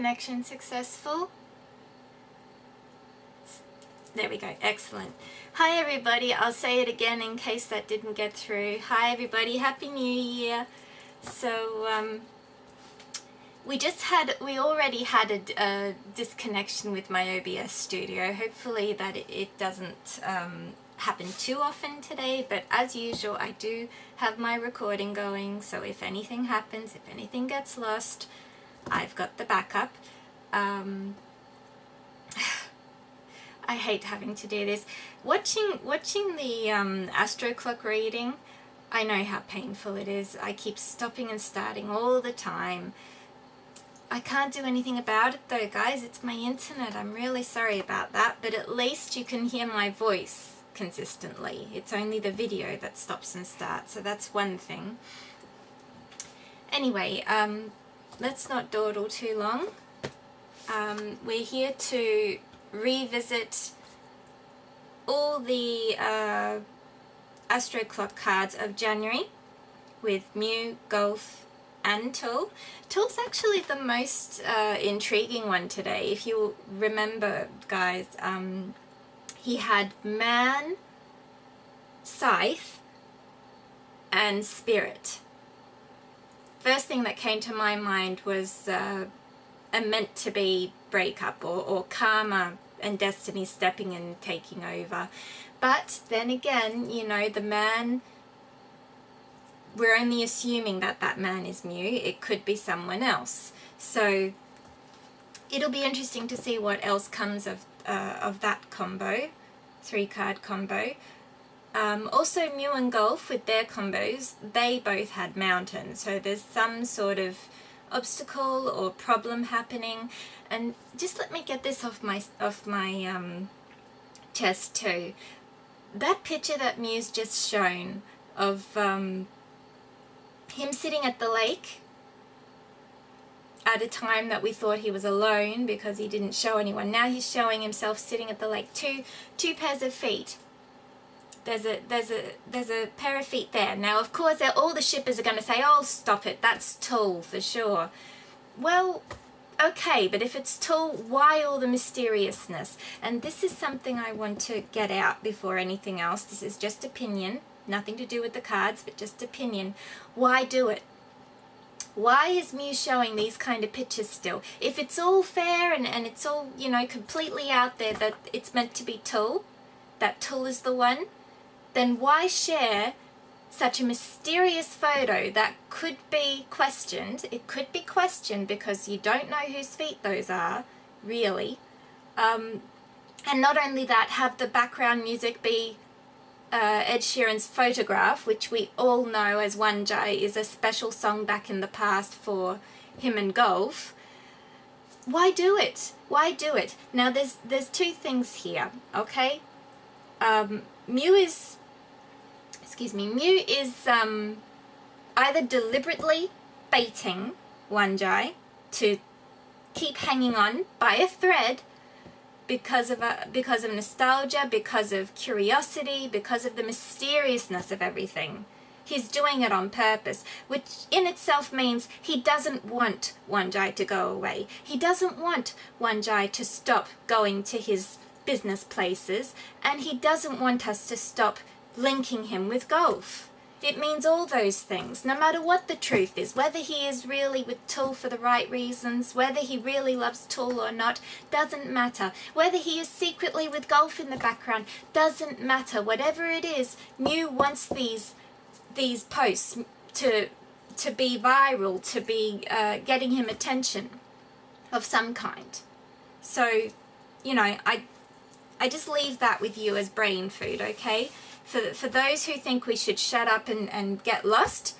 connection successful? There we go, excellent. Hi everybody, I'll say it again in case that didn't get through. Hi everybody, Happy New Year. So we already had a disconnection with my OBS studio. Hopefully that it doesn't happen too often today, but as usual I do have my recording going, so if anything happens, if anything gets lost, I've got the backup. I hate having to do this. Watching the astro clock reading, I know how painful it is. I keep stopping and starting all the time. I can't do anything about it though, guys. It's my internet. I'm really sorry about that, but at least you can hear my voice consistently. It's only the video that stops and starts, so that's one thing. Anyway, let's not dawdle too long. We're here to revisit all the astro clock cards of January with MewGulf and Tuls. Tuls actually the most intriguing one today. If you remember, guys, he had Man, Scythe, and Spirit. First thing that came to my mind was a meant-to-be breakup, or karma and destiny stepping in and taking over. But then again, you know, the man, we're only assuming that that man is Mew. It could be someone else. So it'll be interesting to see what else comes of that combo, 3-card combo. Also Mew and Gulf with their combos, they both had mountains. So there's some sort of obstacle or problem happening. And just let me get this off my chest too. That picture that Mew's just shown of him sitting at the lake at a time that we thought he was alone because he didn't show anyone. Now he's showing himself sitting at the lake. Two pairs of feet. There's a pair of feet there. Now, of course, all the shippers are going to say, "Oh, stop it, that's Tuls for sure." Well, okay, but if it's Tuls, why all the mysteriousness? And this is something I want to get out before anything else. This is just opinion, nothing to do with the cards, but just opinion. Why do it? Why is Mew showing these kind of pictures still? If it's all fair and it's all, you know, completely out there that it's meant to be Tuls, that Tuls is the one, then why share such a mysterious photo that could be questioned? It could be questioned because you don't know whose feet those are, really. And not only that, have the background music be Ed Sheeran's Photograph, which we all know as One Jai is a special song back in the past for him and Gulf. Why do it? Why do it? Now there's two things here, okay? Mew is either deliberately baiting One Jai to keep hanging on by a thread because of nostalgia, because of curiosity, because of the mysteriousness of everything. He's doing it on purpose, which in itself means he doesn't want One Jai to go away. He doesn't want One Jai to stop going to his business places, and he doesn't want us to stop linking him with Gulf. It means all those things, no matter what the truth is, whether he is really with Tuls for the right reasons, whether he really loves Tuls or not, doesn't matter. Whether he is secretly with Gulf in the background, doesn't matter. Whatever it is, Mew wants these posts to be viral, to be getting him attention of some kind. So, you know, I just leave that with you as brain food, okay? For those who think we should shut up and get lost,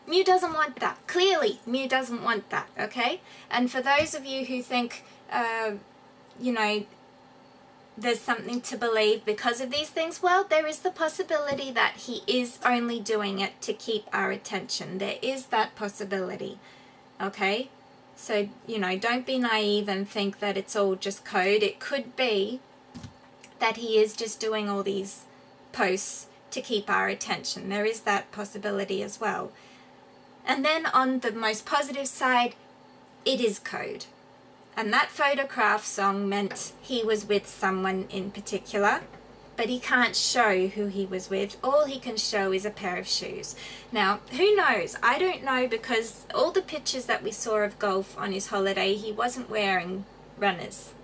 Mew doesn't want that. Clearly, Mew doesn't want that, okay? And for those of you who think, you know, there's something to believe because of these things, well, there is the possibility that he is only doing it to keep our attention. There is that possibility, okay? So, you know, don't be naive and think that it's all just code. It could be that he is just doing all these posts to keep our attention. There is that possibility as well. And then on the most positive side, it is code. And that photograph song meant he was with someone in particular, but he can't show who he was with. All he can show is a pair of shoes. Now, who knows? I don't know, because all the pictures that we saw of Gulf on his holiday, he wasn't wearing runners.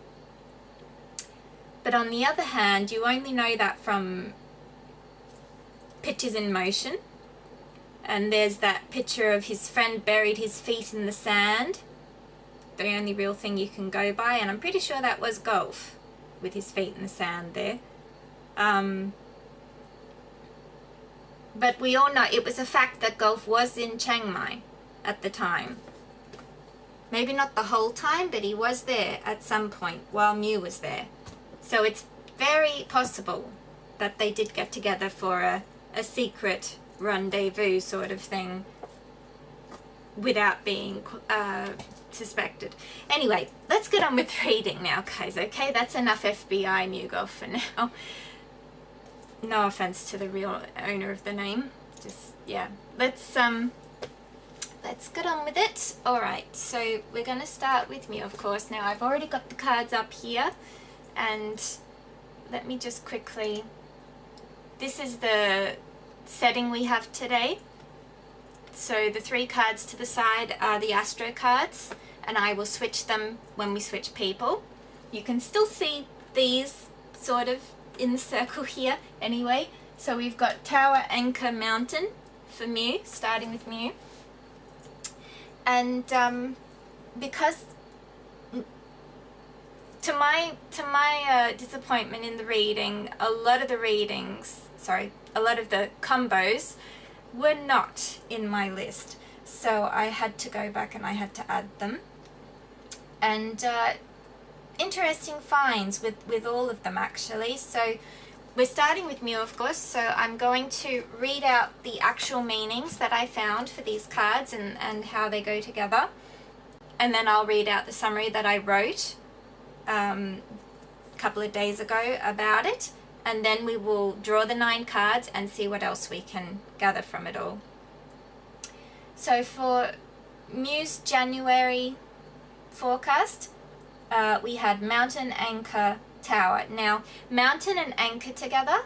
But on the other hand, you only know that from pictures in motion. And there's that picture of his friend buried his feet in the sand. The only real thing you can go by. And I'm pretty sure that was Gulf with his feet in the sand there. But we all know it was a fact that Gulf was in Chiang Mai at the time. Maybe not the whole time, but he was there at some point while Mew was there. So it's very possible that they did get together for a secret rendezvous sort of thing without being suspected. Anyway, let's get on with reading now, guys, okay? That's enough FBI MewGulf for now. No offense to the real owner of the name. Just, yeah. Let's get on with it. Alright, so we're going to start with Mew, of course. Now, I've already got the cards up here. And let me just quickly... This is the setting we have today. So the 3 cards to the side are the Astro cards. And I will switch them when we switch people. You can still see these sort of in the circle here anyway. So we've got Tower, Anchor, Mountain for Mew, starting with Mew. And because to my disappointment in the reading, a lot of the combos were not in my list. So I had to go back and I had to add them. And interesting finds with all of them, actually. So we're starting with Mew, of course, so I'm going to read out the actual meanings that I found for these cards and how they go together. And then I'll read out the summary that I wrote a couple of days ago about it. And then we will draw the 9 cards and see what else we can gather from it all. So for Mew's January forecast, we had Mountain, Anchor, Tower. Now, Mountain and Anchor together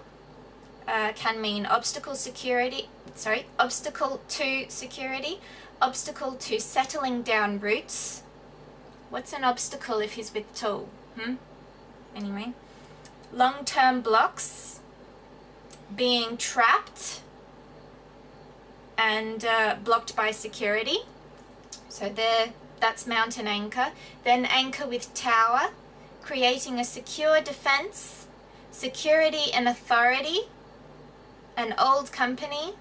can mean obstacle to security, obstacle to settling down roots. What's an obstacle if he's with Tul? Anyway. Long-term blocks, being trapped and blocked by security. So there, that's Mountain, Anchor. Then Anchor with Tower, creating a secure defense, security and authority, an old company,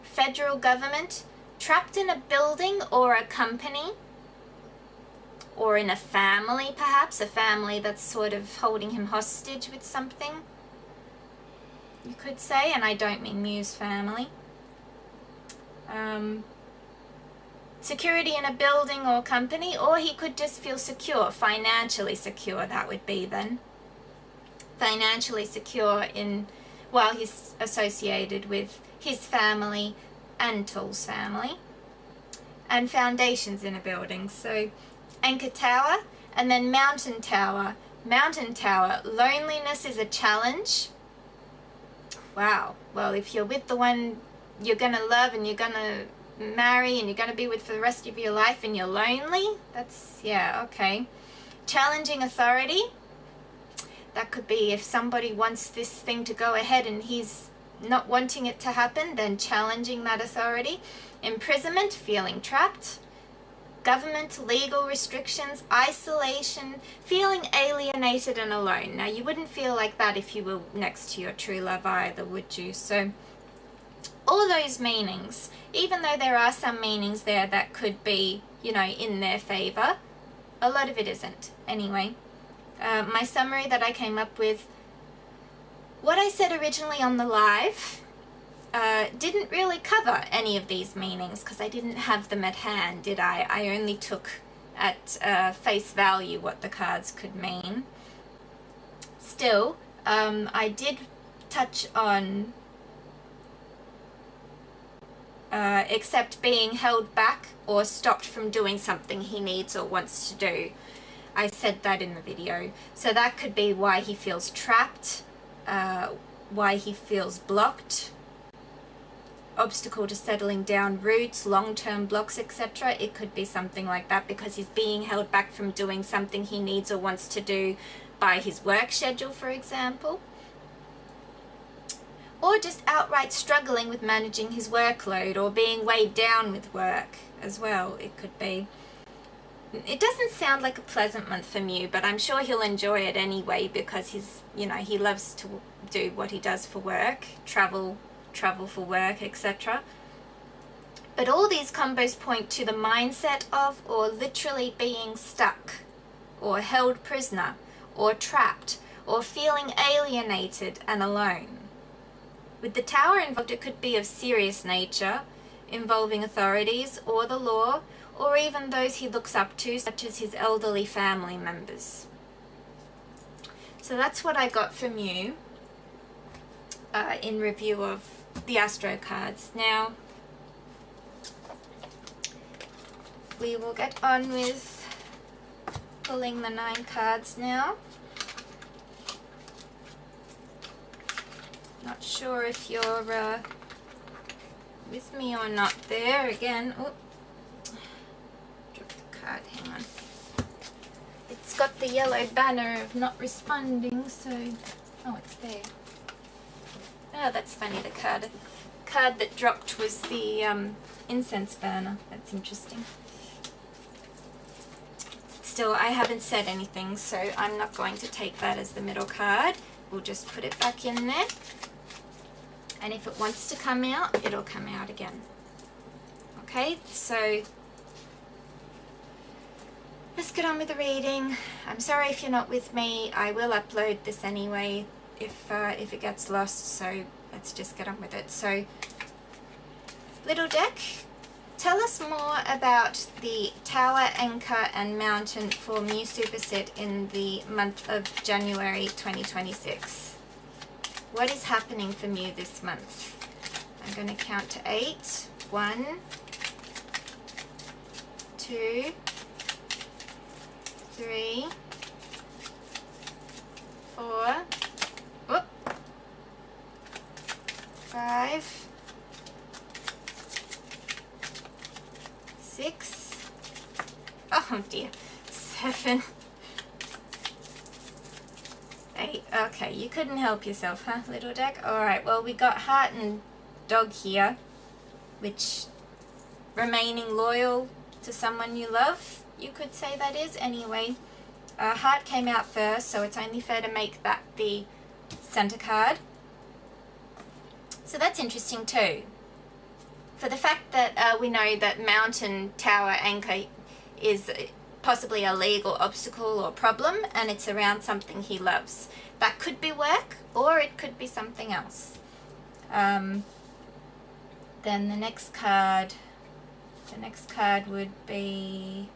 federal government, trapped in a building or a company, or in a family perhaps, a family that's sort of holding him hostage with something, you could say, and I don't mean Mew's family. Security in a building or company, or he could just feel secure, financially secure, that would be then. Financially secure while he's associated with his family and Tul's family. And foundations in a building, so Anchor, Tower, and then Mountain Tower. Mountain Tower, loneliness is a challenge. Wow, well, if you're with the one you're gonna love and you're gonna marry and you're gonna be with for the rest of your life and you're lonely, that's, yeah, okay. Challenging authority, that could be if somebody wants this thing to go ahead and he's not wanting it to happen, then challenging that authority. Imprisonment, feeling trapped. Government, legal restrictions, isolation, feeling alienated and alone. Now, you wouldn't feel like that if you were next to your true love either, would you? So, all those meanings, even though there are some meanings there that could be, you know, in their favor, a lot of it isn't. Anyway, my summary that I came up with, what I said originally on the live, didn't really cover any of these meanings because I didn't have them at hand, did I? I only took at face value what the cards could mean. Still, I did touch on except being held back or stopped from doing something he needs or wants to do. I said that in the video. So that could be why he feels trapped, why he feels blocked, obstacle to settling down, roots, long-term blocks, etc. It could be something like that because he's being held back from doing something he needs or wants to do by his work schedule, for example. Or just outright struggling with managing his workload or being weighed down with work as well, it could be. It doesn't sound like a pleasant month for Mew, but I'm sure he'll enjoy it anyway because he's, you know, he loves to do what he does for work, travel for work, etc. But all these combos point to the mindset of or literally being stuck or held prisoner or trapped or feeling alienated and alone. With the Tower involved, it could be of serious nature, involving authorities or the law, or even those he looks up to, such as his elderly family members. So that's what I got from you in review of the Astro cards. Now, we will get on with pulling the 9 cards now. Not sure if you're with me or not there. Again, oh, drop the card, hang on. It's got the yellow banner of not responding, so, oh, it's there. Oh, that's funny, the card that dropped was the incense burner. That's interesting. Still, I haven't said anything, so I'm not going to take that as the middle card. We'll just put it back in there. And if it wants to come out, it'll come out again. Okay, so let's get on with the reading. I'm sorry if you're not with me. I will upload this anyway if it gets lost, so let's just get on with it. So, little deck, tell us more about the Tower, Anchor and Mountain for Mew Superset in the month of January 2026. What is happening for Mew this month? I'm going to count to 8. 1, 2, 3, 4, whoop, 5, 6, oh dear, 7, 8. Okay, you couldn't help yourself, huh, little deck? Alright, well, we got heart and dog here, which remaining loyal to someone you love, you could say that is. Anyway, heart came out first, so it's only fair to make that the center card. So that's interesting too. For the fact that we know that Mountain, Tower, Anchor is possibly a legal obstacle or problem, and it's around something he loves. That could be work, or it could be something else. Then the next card would be,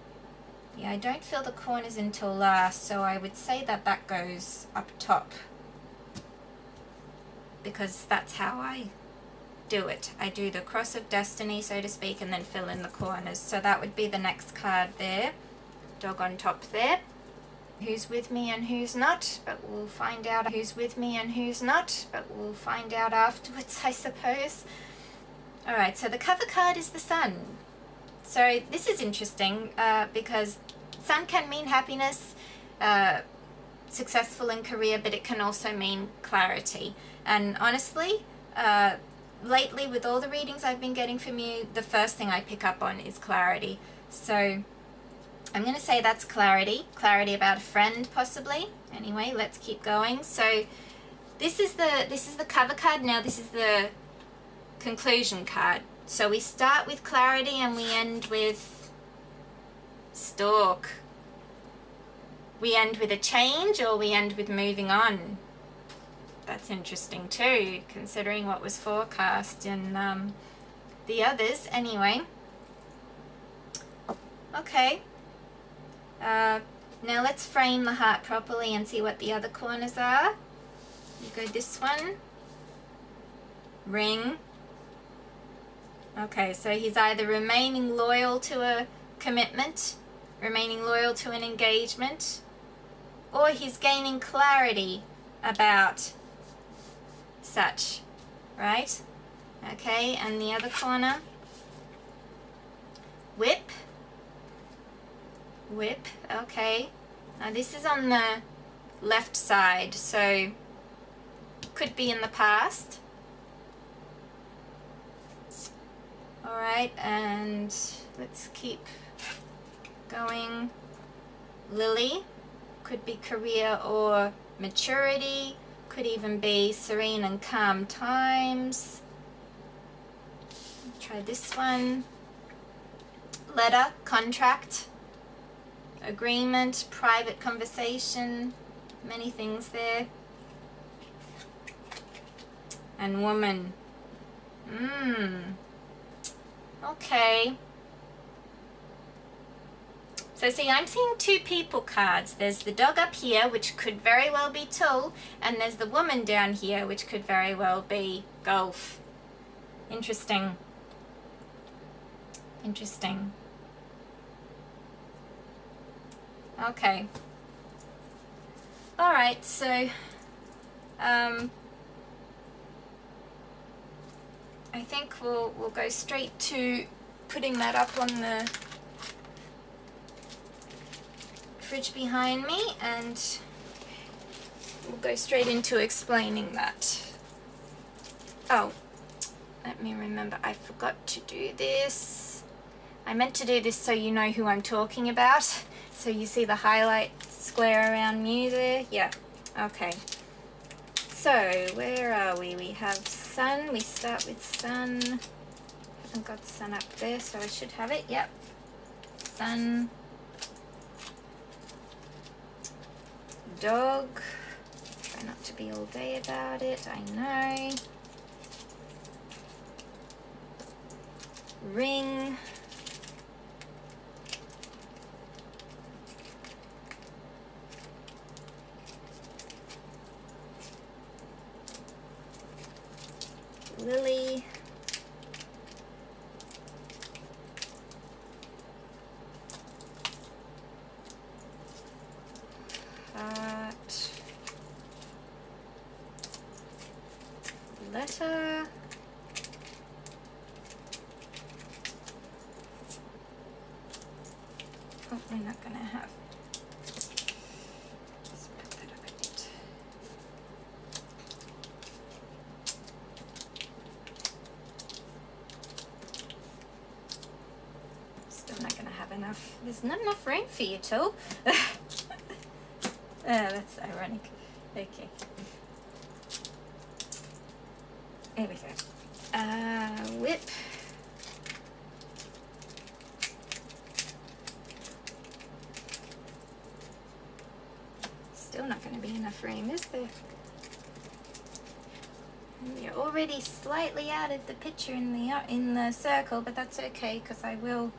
yeah, I don't fill the corners until last, so I would say that that goes up top, because that's how I do it. I do the cross of destiny, so to speak, and then fill in the corners. So that would be the next card there. Dog on top there. Who's with me and who's not, but we'll find out who's with me and who's not, but we'll find out afterwards, I suppose. Alright, so the cover card is the Sun. So this is interesting because Sun can mean happiness, successful in career, but it can also mean clarity. And honestly, lately with all the readings I've been getting from you, the first thing I pick up on is clarity. So I'm going to say that's clarity about a friend possibly. Anyway, let's keep going. So this is the cover card. Now this is the conclusion card. So we start with clarity and we end with stalk. We end with a change, or we end with moving on. That's interesting too, considering what was forecast in the others. Anyway, okay. Now let's frame the heart properly and see what the other corners are. You go this one. Ring. Okay, so he's either remaining loyal to a commitment remaining loyal to an engagement, or he's gaining clarity about such, right? Okay, and the other corner, whip, whip, okay. Now this is on the left side, so could be in the past. All right, and let's keep going. Lily, could be career or maturity, could even be serene and calm times. Try this one. Letter, contract, agreement, private conversation, many things there. And woman. Okay. So see, I'm seeing two people cards. There's the dog up here, which could very well be Tul, and there's the woman down here, which could very well be Gulf. Interesting. Interesting. Okay. All right, so I think we'll go straight to putting that up on the fridge behind me, and we'll go straight into explaining that. Oh, let me remember, I forgot to do this. I meant to do this so you know who I'm talking about. So you see the highlight square around Mew there? Yeah, okay. So where are we? We have sun, we start with sun. Haven't got sun up there, so I should have it, yep. Sun. Dog. Try not to be all day about it, I know. Ring. Lily. Heart. Letter. Oh, we're not gonna have. Let's put that up a bit. Still not gonna have enough. There's not enough room for you, Tul. That's ironic. Okay. There we go. Whip. Still not going to be enough room, is there? You're already slightly out of the picture in the circle, but that's okay because I will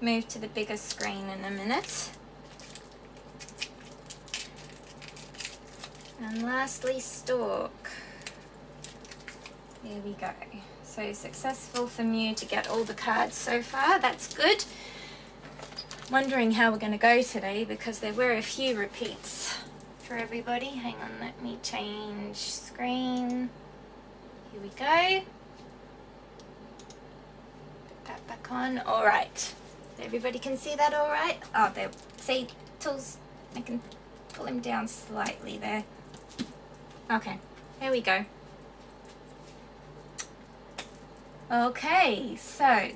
move to the bigger screen in a minute. And lastly, stalk. Here we go. So successful for Mew to get all the cards so far. That's good. Wondering how we're going to go today because there were a few repeats for everybody. Hang on, let me change screen. Here we go. Put that back on. All right. Everybody can see that all right? Oh, there. See, Tuls, I can pull him down slightly there. Okay, here we go. Okay, so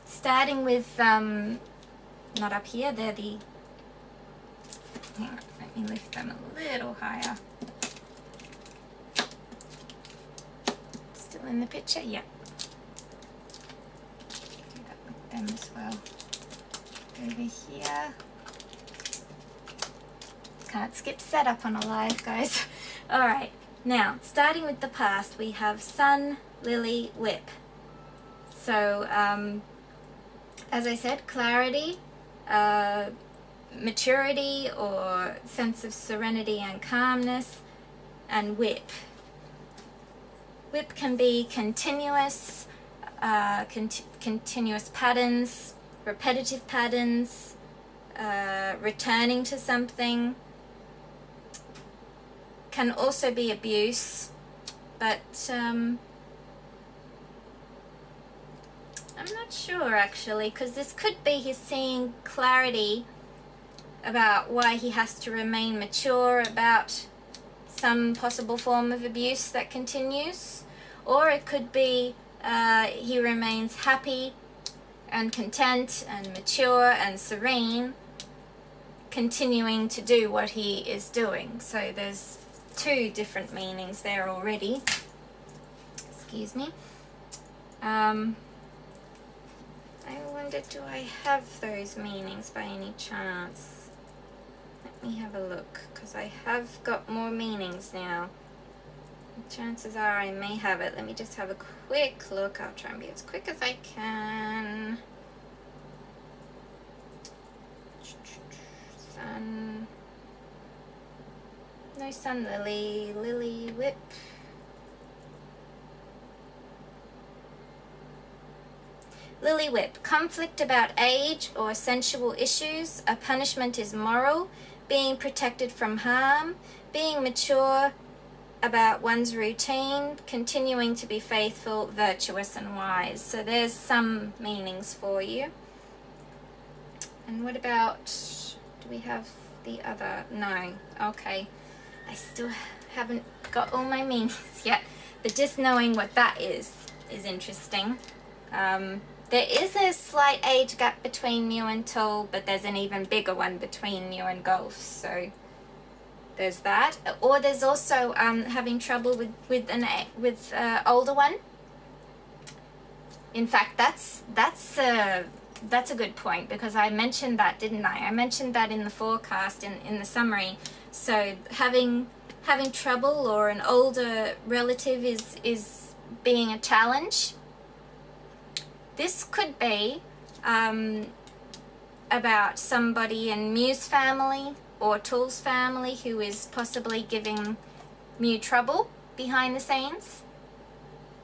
starting with, not up here, they're the, hang on, let me lift them a little higher. Still in the picture? Yeah. Do that with them as well. Over here. Can't skip setup on a live, guys. Alright, now, starting with the past, we have sun, lily, whip. So, as I said, clarity, maturity or sense of serenity and calmness, and whip. Whip can be continuous, continuous patterns, repetitive patterns, returning to something. Can also be abuse, but I'm not sure actually, because this could be he's seeing clarity about why he has to remain mature about some possible form of abuse that continues, or it could be he remains happy and content and mature and serene, continuing to do what he is doing. So there's two different meanings there already. Excuse me. I wonder, do I have those meanings by any chance? Let me have a look, because I have got more meanings now. Chances are I may have it. Let me just have a quick look. I'll try and be as quick as I can. Sun. No sun lily. Lily whip. Lily whip. Conflict about age or sensual issues. A punishment is moral. Being protected from harm. Being mature about one's routine. Continuing to be faithful, virtuous and wise. So there's some meanings for you. And what about, do we have the other? No. Okay. I still haven't got all my meanings yet, but just knowing what that is interesting. There is a slight age gap between Mew and Tul, but there's an even bigger one between Mew and Gulf, so there's that. Or there's also having trouble with an older one. In fact, that's a good point, because I mentioned that, didn't I? I mentioned that in the forecast, in the summary. So having trouble or an older relative is being a challenge. This could be about somebody in Mew's family or Tul's family who is possibly giving Mew trouble behind the scenes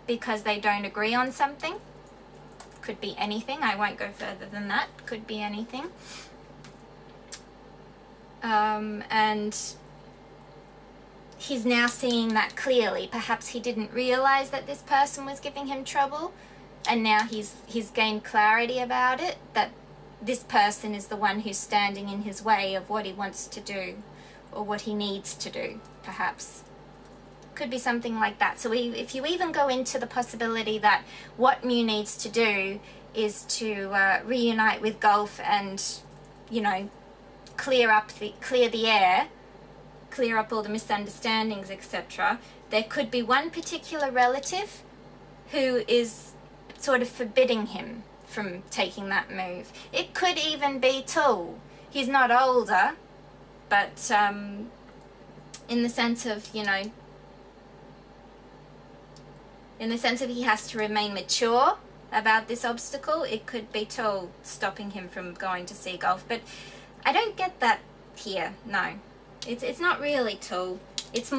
because they don't agree on something. Could be anything. I won't go further than that. Could be anything. And he's now seeing that clearly. Perhaps he didn't realize that this person was giving him trouble, and now he's gained clarity about it, that this person is the one who's standing in his way of what he wants to do or what he needs to do, perhaps. Could be something like that. So if you even go into the possibility that what Mew needs to do is to reunite with Gulf and, you know, clear the air, clear up all the misunderstandings, etc. There could be one particular relative who is sort of forbidding him from taking that move. It could even be Tul. He's not older, but in the sense of, you know, in the sense of he has to remain mature about this obstacle, it could be Tul stopping him from going to see Gulf. But I don't get that here. No, it's not really Tul. It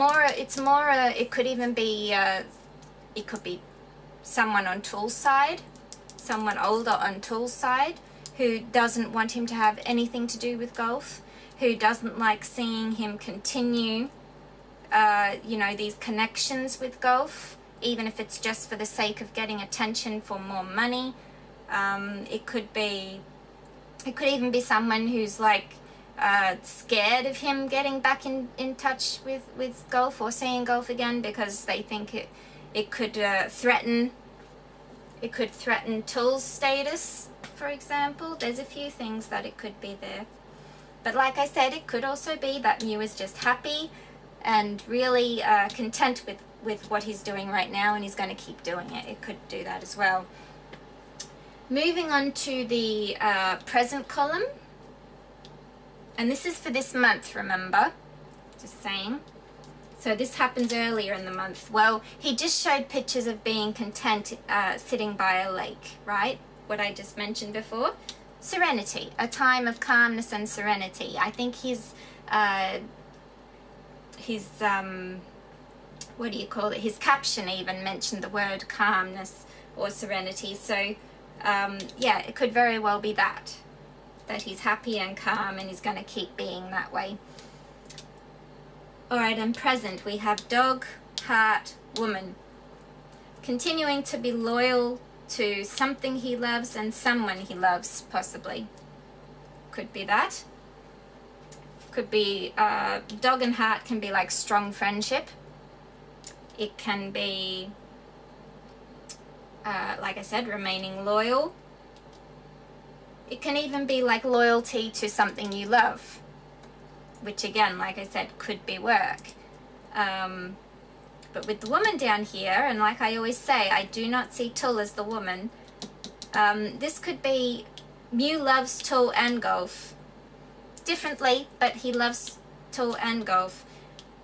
could even be it could be someone on Tul's side, someone older on Tul's side, who doesn't want him to have anything to do with Gulf, who doesn't like seeing him continue you know, these connections with Gulf, even if it's just for the sake of getting attention for more money. It could even be someone who's like scared of him getting back in touch with Gulf or seeing Gulf again, because they think it could threaten Tul's status, for example. There's a few things that it could be there. But like I said, it could also be that Mew is just happy and really content with what he's doing right now, and he's going to keep doing it. It could do that as well. Moving on to the present column. And this is for this month, remember? Just saying. So this happens earlier in the month. Well, he just showed pictures of being content sitting by a lake, right? What I just mentioned before. Serenity, a time of calmness and serenity. I think his what do you call it? His caption even mentioned the word calmness or serenity. So yeah, it could very well be that. that he's happy and calm and he's going to keep being that way. All right, and present, we have dog, heart, woman. Continuing to be loyal to something he loves and someone he loves, possibly. Could be that. Could be, dog and heart can be like strong friendship. It can be, like I said, remaining loyal. It can even be like loyalty to something you love, which again, like I said, could be work. But with the woman down here, and like I always say, I do not see Tul as the woman. This could be Mew loves Tul and Gulf. Differently, but he loves Tul and Gulf.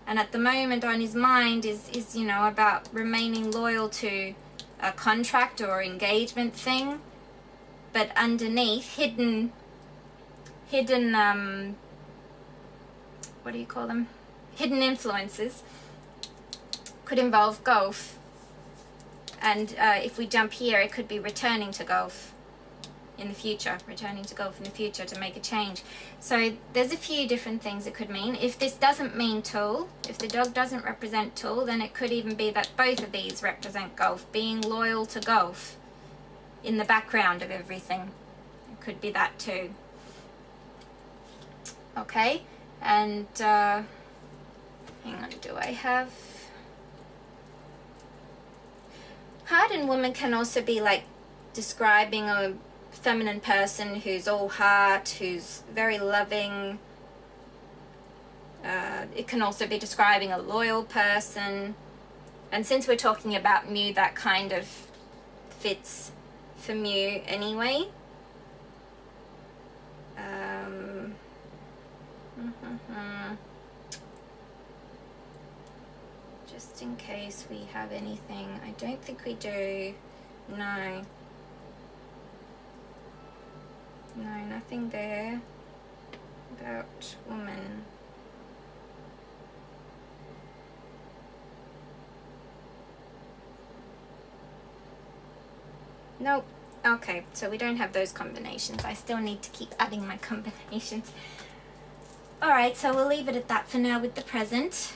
And at the moment on his mind is you know, about remaining loyal to a contract or engagement thing. But underneath, hidden, what do you call them? Hidden influences could involve Gulf. And if we jump here, it could be returning to Gulf in the future, to make a change. So there's a few different things it could mean. If this doesn't mean Tul, if the dog doesn't represent Tul, then it could even be that both of these represent Gulf, being loyal to Gulf in the background of everything. It could be that too. Okay, and hang on, do I have... Heart and woman can also be like describing a feminine person who's all heart, who's very loving. It can also be describing a loyal person. And since we're talking about Mew, that kind of fits for Mew anyway. Just in case we have anything. I don't think we do. No, nothing there about woman. Nope. Okay, so we don't have those combinations. I still need to keep adding my combinations. Alright, so we'll leave it at that for now with the present.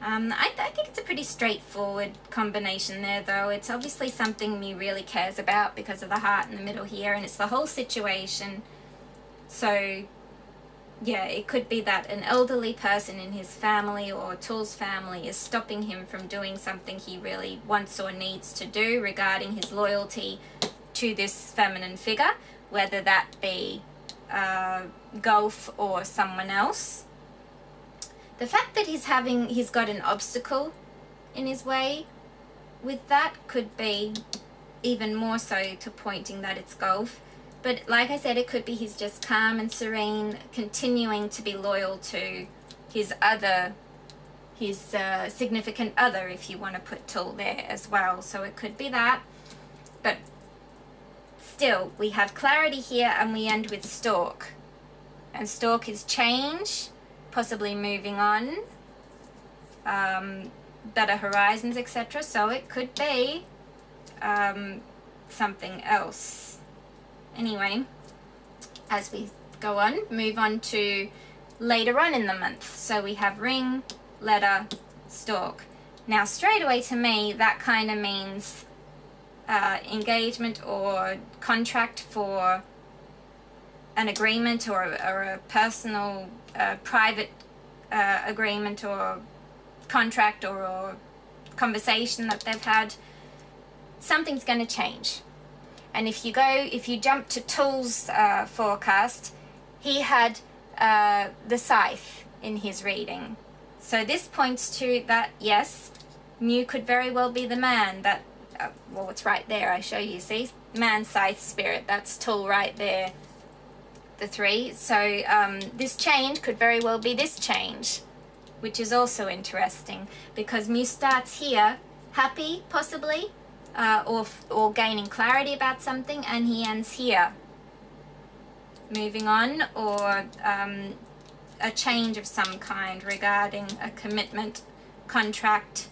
I think it's a pretty straightforward combination there, though. It's obviously something Mew really cares about because of the heart in the middle here, and it's the whole situation. So, yeah, it could be that an elderly person in his family or Tul's family is stopping him from doing something he really wants or needs to do regarding his loyalty to this feminine figure, whether that be Gulf or someone else. The fact that he's got an obstacle in his way with that could be even more so to pointing that it's Gulf. But like I said, it could be he's just calm and serene, continuing to be loyal to his significant other, if you want to put Tul there as well. So it could be that. But still, we have clarity here and we end with stalk. And stalk is change, possibly moving on, better horizons, etc. So it could be something else. Anyway, as we go on, move on to later on in the month. So we have ring, letter, stalk. Now straight away to me, that kind of means engagement or contract for an agreement or a personal, private agreement or contract or conversation that they've had. Something's going to change. And if you jump to Tul's forecast, he had the scythe in his reading. So this points to that, yes, Mew could very well be the man that, well, it's right there, I show you, see? Man, scythe, spirit, that's Tul right there, the three. So this change could very well be this change, which is also interesting, because Mew starts here, happy, possibly, or gaining clarity about something, and he ends here, moving on, or a change of some kind regarding a commitment, contract,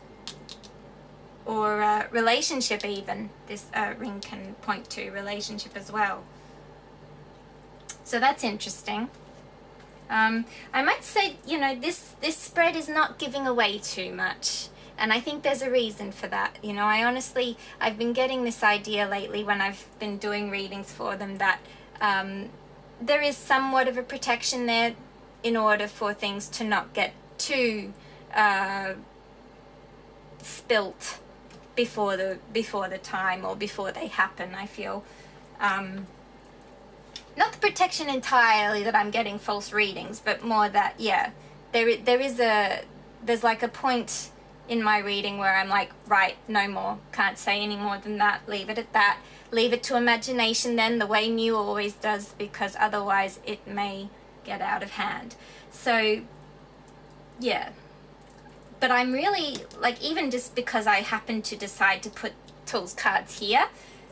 or a relationship even. This ring can point to relationship as well. So that's interesting. I might say, you know, this spread is not giving away too much. And I think there's a reason for that. You know, I've been getting this idea lately when I've been doing readings for them that there is somewhat of a protection there in order for things to not get too spilt before the time or before they happen. I feel not the protection entirely that I'm getting false readings, but more that, yeah, there's like a point in my reading where I'm like, right, no more, can't say any more than that, leave it at that, leave it to imagination then, the way Mew always does, because otherwise it may get out of hand. So yeah, but I'm really, like, even just because I happen to decide to put Tuls cards here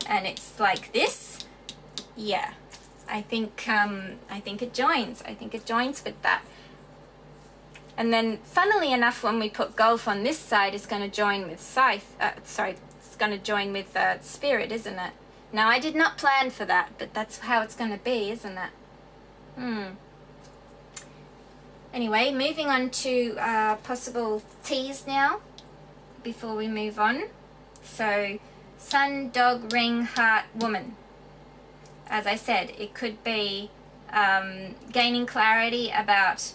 and it's like this, yeah, I think it joins. I think it joins with that. And then, funnily enough, when we put Gulf on this side, it's going to join with Scythe. It's going to join with Spirit, isn't it? Now, I did not plan for that, but that's how it's going to be, isn't it? Anyway, moving on to possible T's now, before we move on. So, Sun, Dog, Ring, Heart, Woman. As I said, it could be gaining clarity about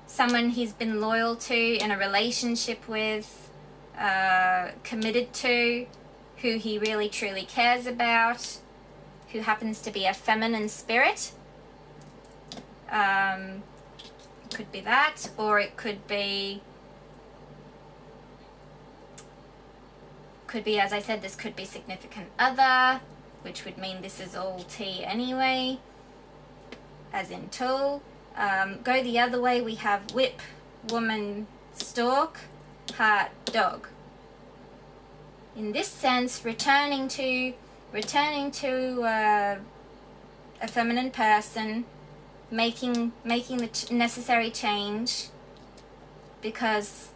someone he's been loyal to, in a relationship with, committed to, who he really truly cares about, who happens to be a feminine spirit. Could be that, or it could be, as I said, this could be significant other, which would mean this is all T anyway, as in Tul. Go the other way, we have Whip, Woman, Stork, Heart, Dog. In this sense, returning to a feminine person, making the necessary change because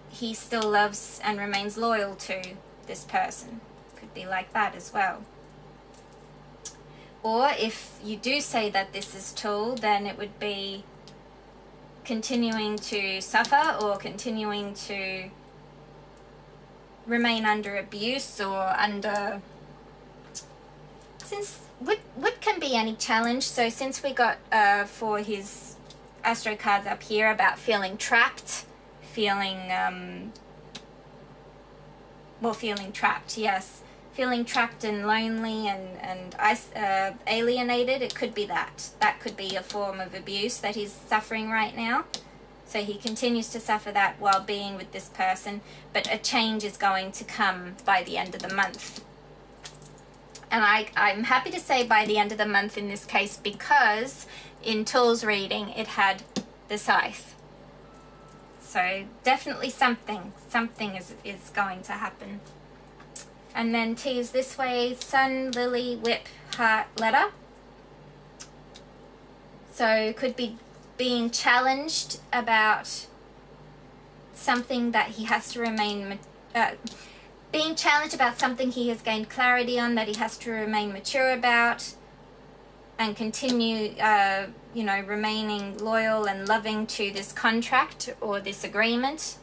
he still loves and remains loyal to this person. Could be like that as well. Or if you do say that this is Tul, then it would be continuing to suffer or continuing to remain under abuse or under... Since what can be any challenge, so since we got for his Astro cards up here about feeling trapped, feeling trapped, yes. Feeling trapped and lonely and alienated, it could be that. That could be a form of abuse that he's suffering right now. So he continues to suffer that while being with this person, but a change is going to come by the end of the month. And I'm happy to say by the end of the month in this case, because in Tul's reading it had the Scythe. So definitely something is going to happen. And then T is this way, Sun, Lily, Whip, Heart, Letter. So could be being challenged about something that he has to remain, being challenged about something he has gained clarity on that he has to remain mature about and continue, remaining loyal and loving to this contract or this agreement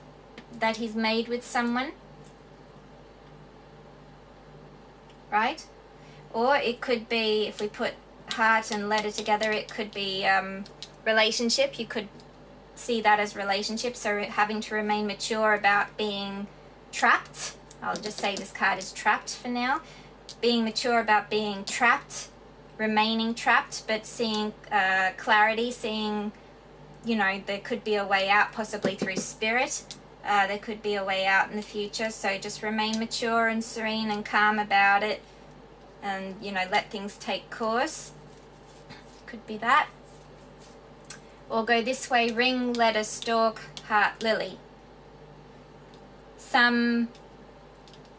that he's made with someone. Right? Or it could be, if we put Heart and Letter together, it could be relationship. You could see that as relationship, so having to remain mature about being trapped. I'll just say this card is trapped for now. Being mature about being trapped, remaining trapped, but seeing clarity, seeing, there could be a way out, possibly through spirit. There could be a way out in the future, so just remain mature and serene and calm about it and, let things take course. Could be that. Or go this way, Ring, Letter, Stork, Heart, Lily. Some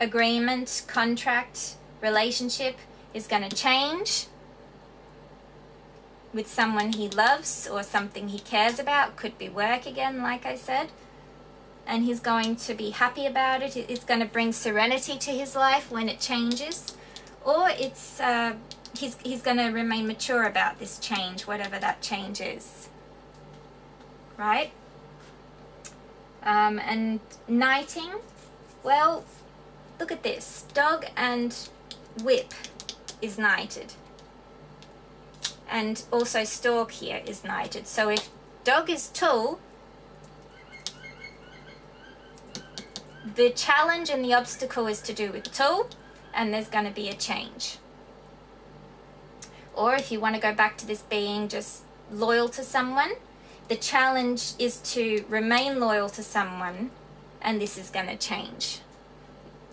agreement, contract, relationship is going to change with someone he loves or something he cares about. Could be work again, like I said. And he's going to be happy about it. It's going to bring serenity to his life when it changes. Or it's he's going to remain mature about this change, whatever that change is, right? And knighting, well, look at this. Dog and whip is knighted. And also stork here is knighted. So if dog is Tul, the challenge and the obstacle is to do with Tul, and there's going to be a change. Or if you want to go back to this being just loyal to someone, the challenge is to remain loyal to someone, and this is going to change.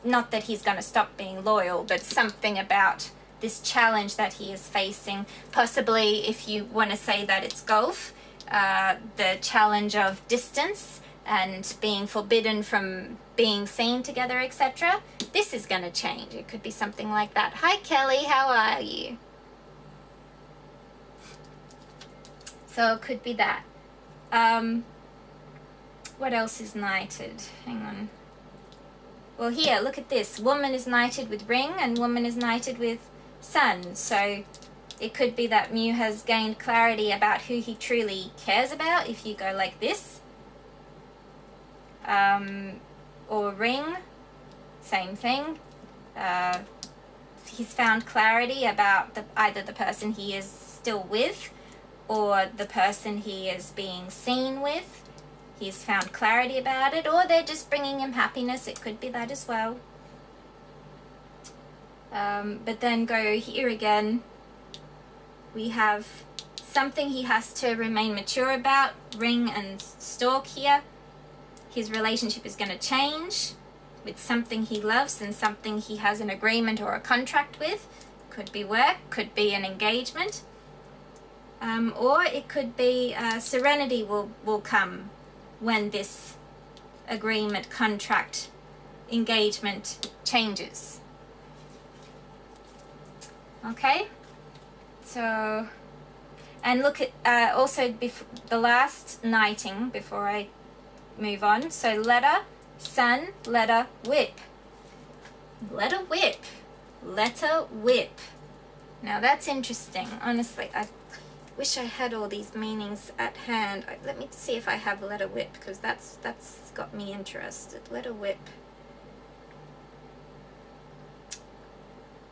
Not that he's going to stop being loyal, but something about this challenge that he is facing. Possibly, if you want to say that it's Gulf, the challenge of distance and being forbidden from being seen together, etc. This is going to change. It could be something like that. Hi Kelly, how are you? So it could be that. What else is knighted? Hang on. Well, here, look at this. Woman is knighted with ring and woman is knighted with sun. So it could be that Mew has gained clarity about who he truly cares about if you go like this. Or ring, same thing. He's found clarity about either the person he is still with or the person he is being seen with. He's found clarity about it, or they're just bringing him happiness. It could be that as well. But then go here again. We have something he has to remain mature about. Ring and stork here. His relationship is going to change with something he loves and something he has an agreement or a contract with. Could be work, could be an engagement. Or it could be serenity will come when this agreement, contract, engagement changes. Okay, so, and look at also the last knighting before I move on. So letter, sun, letter, whip. Letter, whip. Letter, whip. Now that's interesting. Honestly, I wish I had all these meanings at hand. Let me see if I have letter whip, because that's got me interested. Letter whip.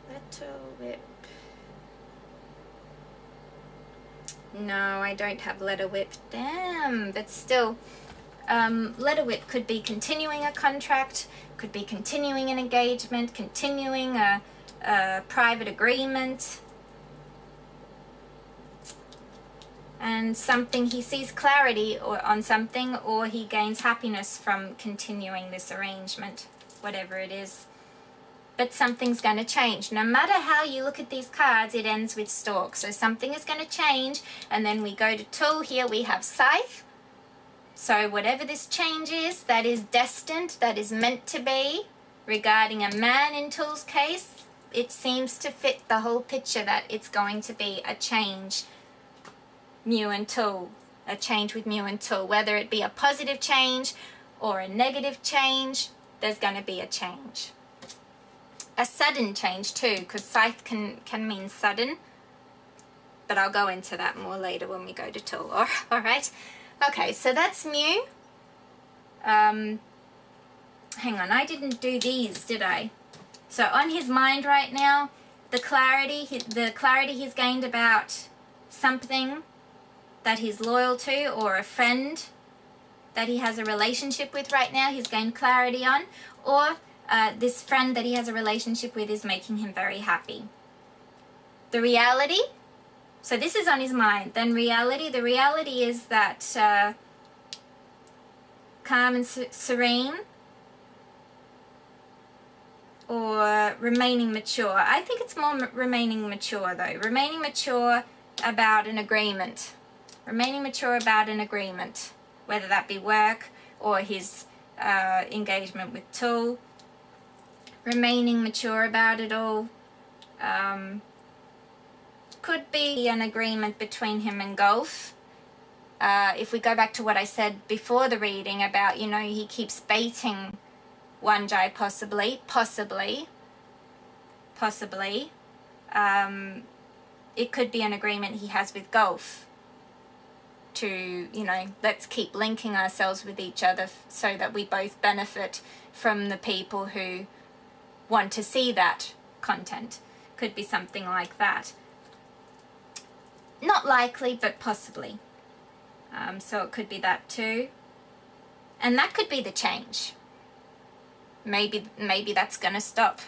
Letter whip. No, I don't have letter whip. Damn, but still, letter whip could be continuing a contract, could be continuing an engagement, continuing a private agreement. And something, he sees clarity on something, or he gains happiness from continuing this arrangement, whatever it is. But something's going to change. No matter how you look at these cards, it ends with stork. So something is going to change. And then we go to Tul. Here we have scythe. So whatever this change is, that is destined, that is meant to be. Regarding a man in Tul's case, it seems to fit the whole picture that it's going to be a change. Mew and Tul, a change with Mew and Tul, whether it be a positive change or a negative change, there's going to be a change. A sudden change too, because scythe can mean sudden, but I'll go into that more later when we go to Tul. All right. Okay, so that's Mew. Hang on, I didn't do these, did I? So on his mind right now, the clarity he's gained about something that he's loyal to, or a friend that he has a relationship with right now, he's gained clarity on, or this friend that he has a relationship with is making him very happy. The reality, so this is on his mind. Then reality, the reality is that calm and serene, or remaining mature. I think it's more remaining mature though. Remaining mature about an agreement. Remaining mature about an agreement, whether that be work or his engagement with Tul. Remaining mature about it all. Could be an agreement between him and Gulf. If we go back to what I said before the reading about, you know, he keeps baiting Wanjai possibly. it could be an agreement he has with Gulf to, you know, let's keep linking ourselves with each other so that we both benefit from the people who want to see that content. Could be something like that. Not likely, but possibly. So it could be that too. And that could be the change. Maybe that's going to stop.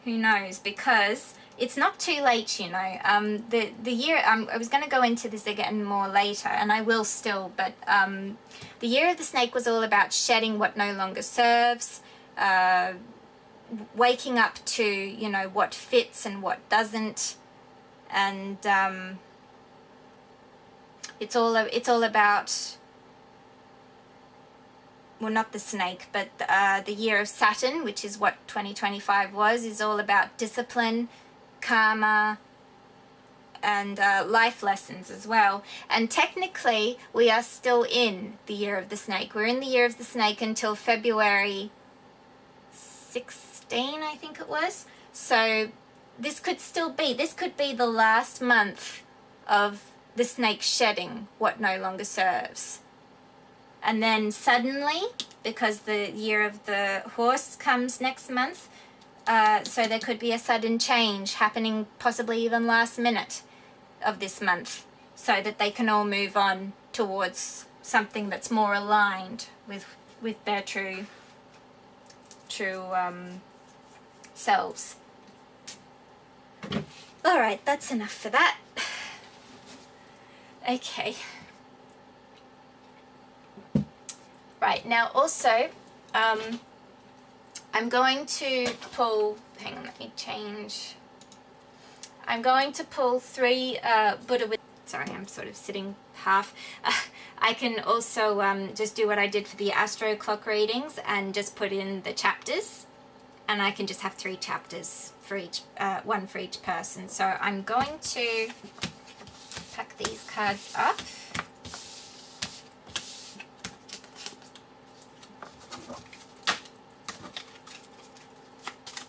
Who knows? Because it's not too late, you know. The year, I was going to go into this again more later, and I will still, but the year of the snake was all about shedding what no longer serves, waking up to, you know, what fits and what doesn't, and it's all about, well, not the snake, but the year of Saturn, which is what 2025 was, is all about discipline, karma, and life lessons as well. And technically, we are still in the year of the snake. We're in the year of the snake until February 16, I think it was. So this could be the last month of the snake shedding what no longer serves. And then suddenly, because the year of the horse comes next month, so there could be a sudden change happening, possibly even last minute of this month, so that they can all move on towards something that's more aligned with their true selves. All right, that's enough for that. Okay. Right, now also, I'm going to pull, hang on, let me change. I'm going to pull 3 Buddha with, sorry, I'm sort of sitting half. I can also just do what I did for the astro clock readings and just put in the chapters, and I can just have 3 chapters for each, one for each person. So I'm going to pack these cards up.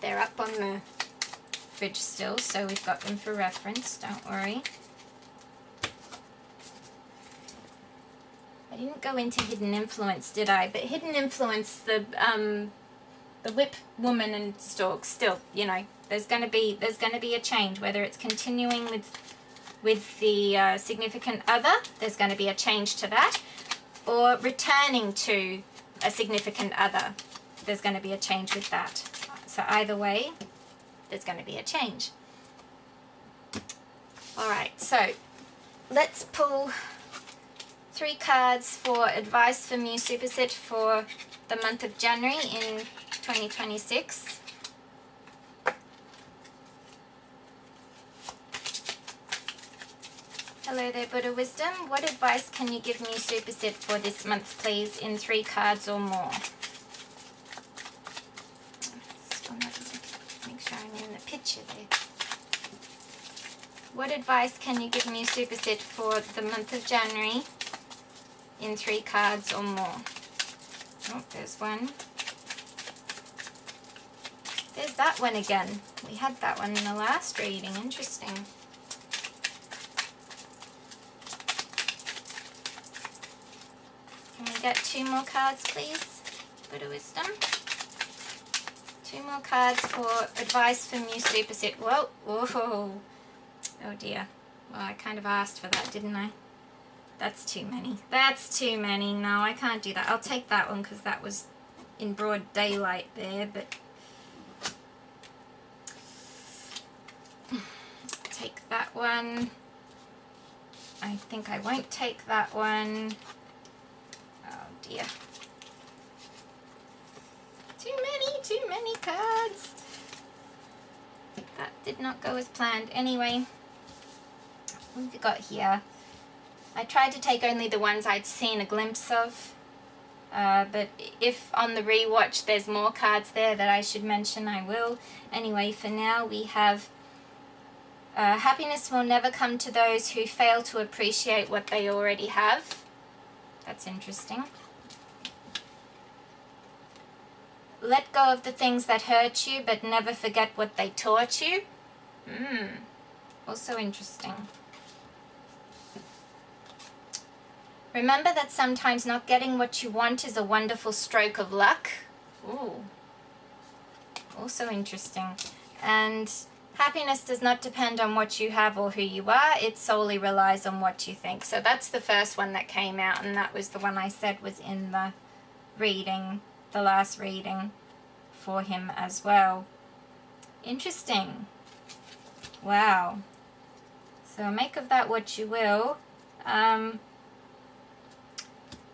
They're up on the fridge still, so we've got them for reference, don't worry. I didn't go into hidden influence, did I? But hidden influence, the whip woman and stork, still, you know, there's going to be a change, whether it's continuing with the significant other, there's going to be a change to that, or returning to a significant other, there's going to be a change with that. So either way, there's going to be a change. All right, so let's pull 3 cards for advice for Mews Superset for the month of January in 2026. Hello there, Buddha Wisdom. What advice can you give Mews Superset for this month, please, in 3 cards or more? Make sure I'm in the picture there. What advice can you give Mews Superset for the month of January in 3 cards or more? Oh, there's one. There's that one again. We had that one in the last reading. Interesting. Can we get 2 more cards, please? Buddha Wisdom. 2 more cards for advice for Mews Superset. Whoa, whoa. Oh dear. Well, I kind of asked for that, didn't I? That's too many. That's too many. No, I can't do that. I'll take that one because that was in broad daylight there, but take that one. I think I won't take that one. Oh dear. Too many cards. That did not go as planned. Anyway, what have we got here? I tried to take only the ones I'd seen a glimpse of, but if on the rewatch there's more cards there that I should mention, I will. Anyway, for now we have happiness will never come to those who fail to appreciate what they already have. That's interesting. Let go of the things that hurt you, but never forget what they taught you. Also interesting. Remember that sometimes not getting what you want is a wonderful stroke of luck. Ooh. Also interesting. And happiness does not depend on what you have or who you are. It solely relies on what you think. So that's the first one that came out, and that was the one I said was in the reading, the last reading for him as well. Interesting. Wow. So make of that what you will.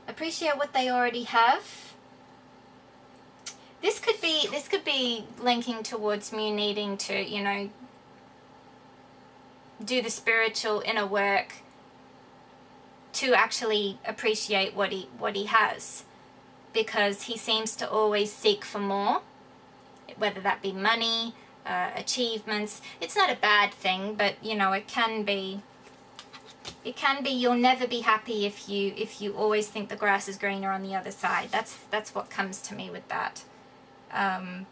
Appreciate what they already have. This could be linking towards Mew needing to, you know, do the spiritual inner work to actually appreciate what he has, because he seems to always seek for more, whether that be money, achievements. It's not a bad thing, but you know, it can be you'll never be happy if you always think the grass is greener on the other side. That's what comes to me with that. And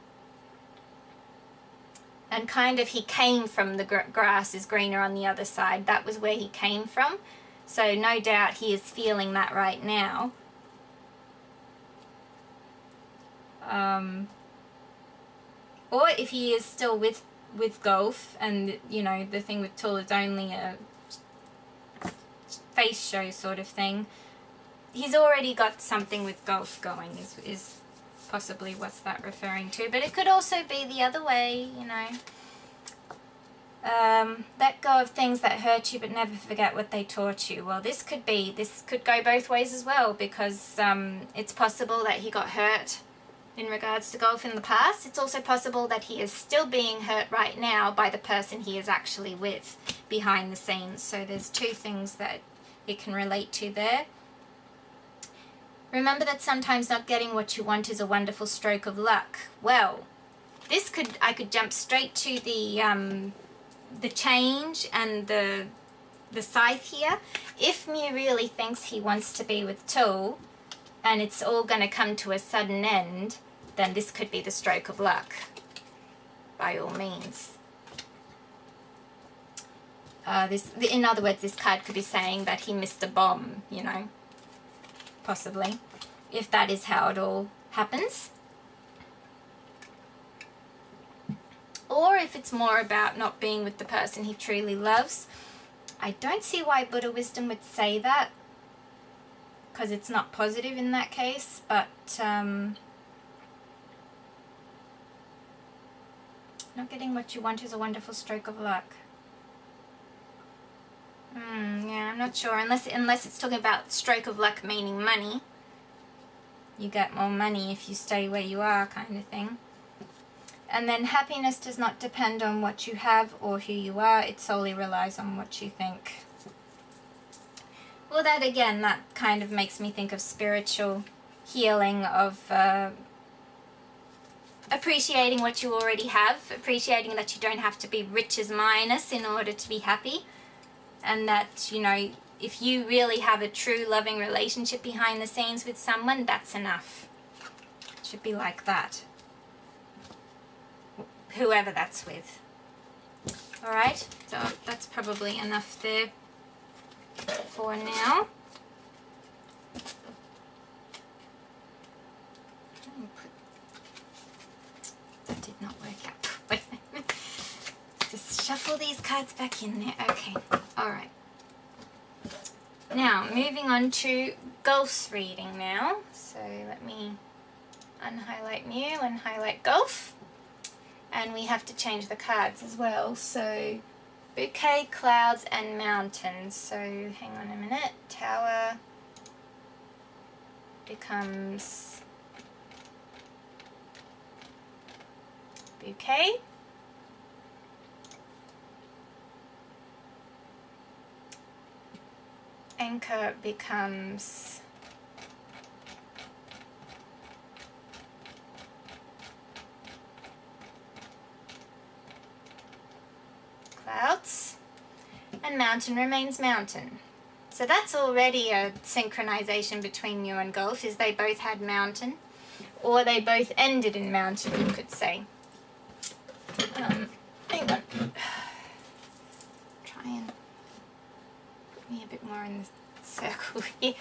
kind of he came from the grass is greener on the other side. That was where he came from. So no doubt he is feeling that right now. Or if he is still with Gulf, and you know, the thing with Tull is only a face show sort of thing, he's already got something with Gulf going, is possibly what's that referring to. But it could also be the other way, you know. Let go of things that hurt you but never forget what they taught you. Well, this could go both ways as well, because it's possible that he got hurt in regards to Gulf in the past. It's also possible that he is still being hurt right now by the person he is actually with behind the scenes. So there's two things that it can relate to there. Remember that sometimes not getting what you want is a wonderful stroke of luck. Well, I could jump straight to the change and the scythe here. If Mew really thinks he wants to be with Tull, and it's all going to come to a sudden end, then this could be the stroke of luck, by all means. In other words, this card could be saying that he missed a bomb, you know, possibly, if that is how it all happens. Or if it's more about not being with the person he truly loves. I don't see why Buddha Wisdom would say that, because it's not positive in that case, but not getting what you want is a wonderful stroke of luck. Yeah, I'm not sure, unless it's talking about stroke of luck meaning money. You get more money if you stay where you are, kind of thing. And then happiness does not depend on what you have or who you are. It solely relies on what you think. Well, that again, that kind of makes me think of spiritual healing, of appreciating what you already have, appreciating that you don't have to be rich as Minos in order to be happy, and that, you know, if you really have a true loving relationship behind the scenes with someone, that's enough. It should be like that. Whoever that's with. Alright, so that's probably enough there for now. That did not work out. Just shuffle these cards back in there. Okay, alright. Now, moving on to Gulf's reading now. So let me unhighlight Mew and highlight Gulf. And we have to change the cards as well. So bouquet, clouds, and mountains. So hang on a minute. Tower becomes bouquet. Anchor becomes clouds, and mountain remains mountain. So that's already a synchronization between Mew and Gulf, is they both had mountain, or they both ended in mountain, you could say. Hang on. try and put me a bit more in the circle here.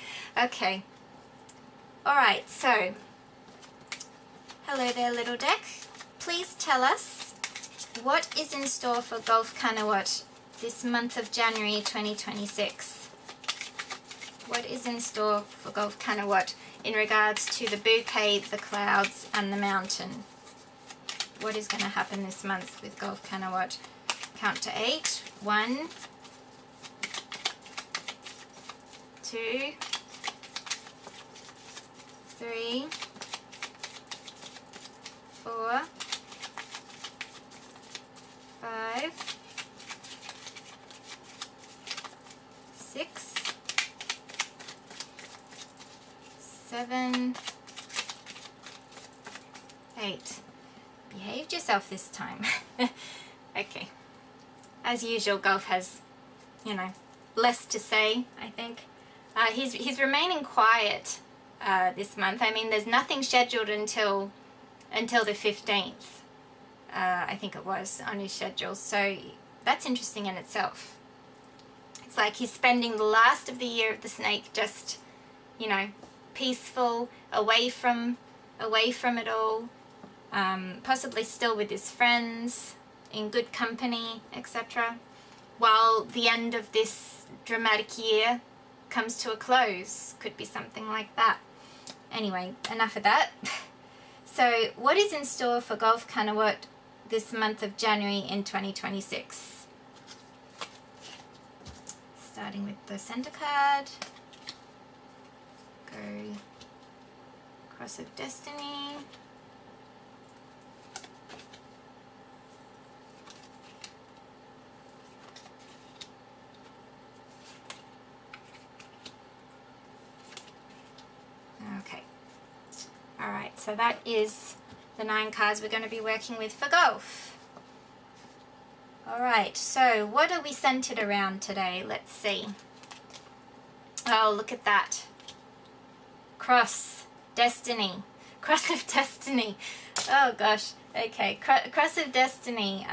Okay. Alright, so hello there, little deck. Please tell us what is in store for Gulf Kanawat this month of January 2026. What is in store for Gulf Kanawat in regards to the bouquet, the clouds and the mountain? What is going to happen this month with Gulf Kanawat? Count to 8. 1, 2, 3, 4, 5, 6, 7, 8. Behaved yourself this time. Okay. As usual, Gulf has, you know, less to say, I think. He's remaining quiet this month. I mean, there's nothing scheduled until the 15th. I think it was on his schedule. So that's interesting in itself. It's like he's spending the last of the year of the snake just, you know, peaceful, away from it all, possibly still with his friends, in good company, etc. While the end of this dramatic year comes to a close. Could be something like that. Anyway, enough of that. So what is in store for Gulf Kanawat this month of January in 2026? Starting with the center card. Go Cross of Destiny. Okay. Alright, so that is the 9 cards we're going to be working with for Gulf. Alright, so what are we centered around today? Let's see. Oh, look at that. Cross. Destiny. Cross of Destiny. Oh gosh. Okay, Cross of Destiny.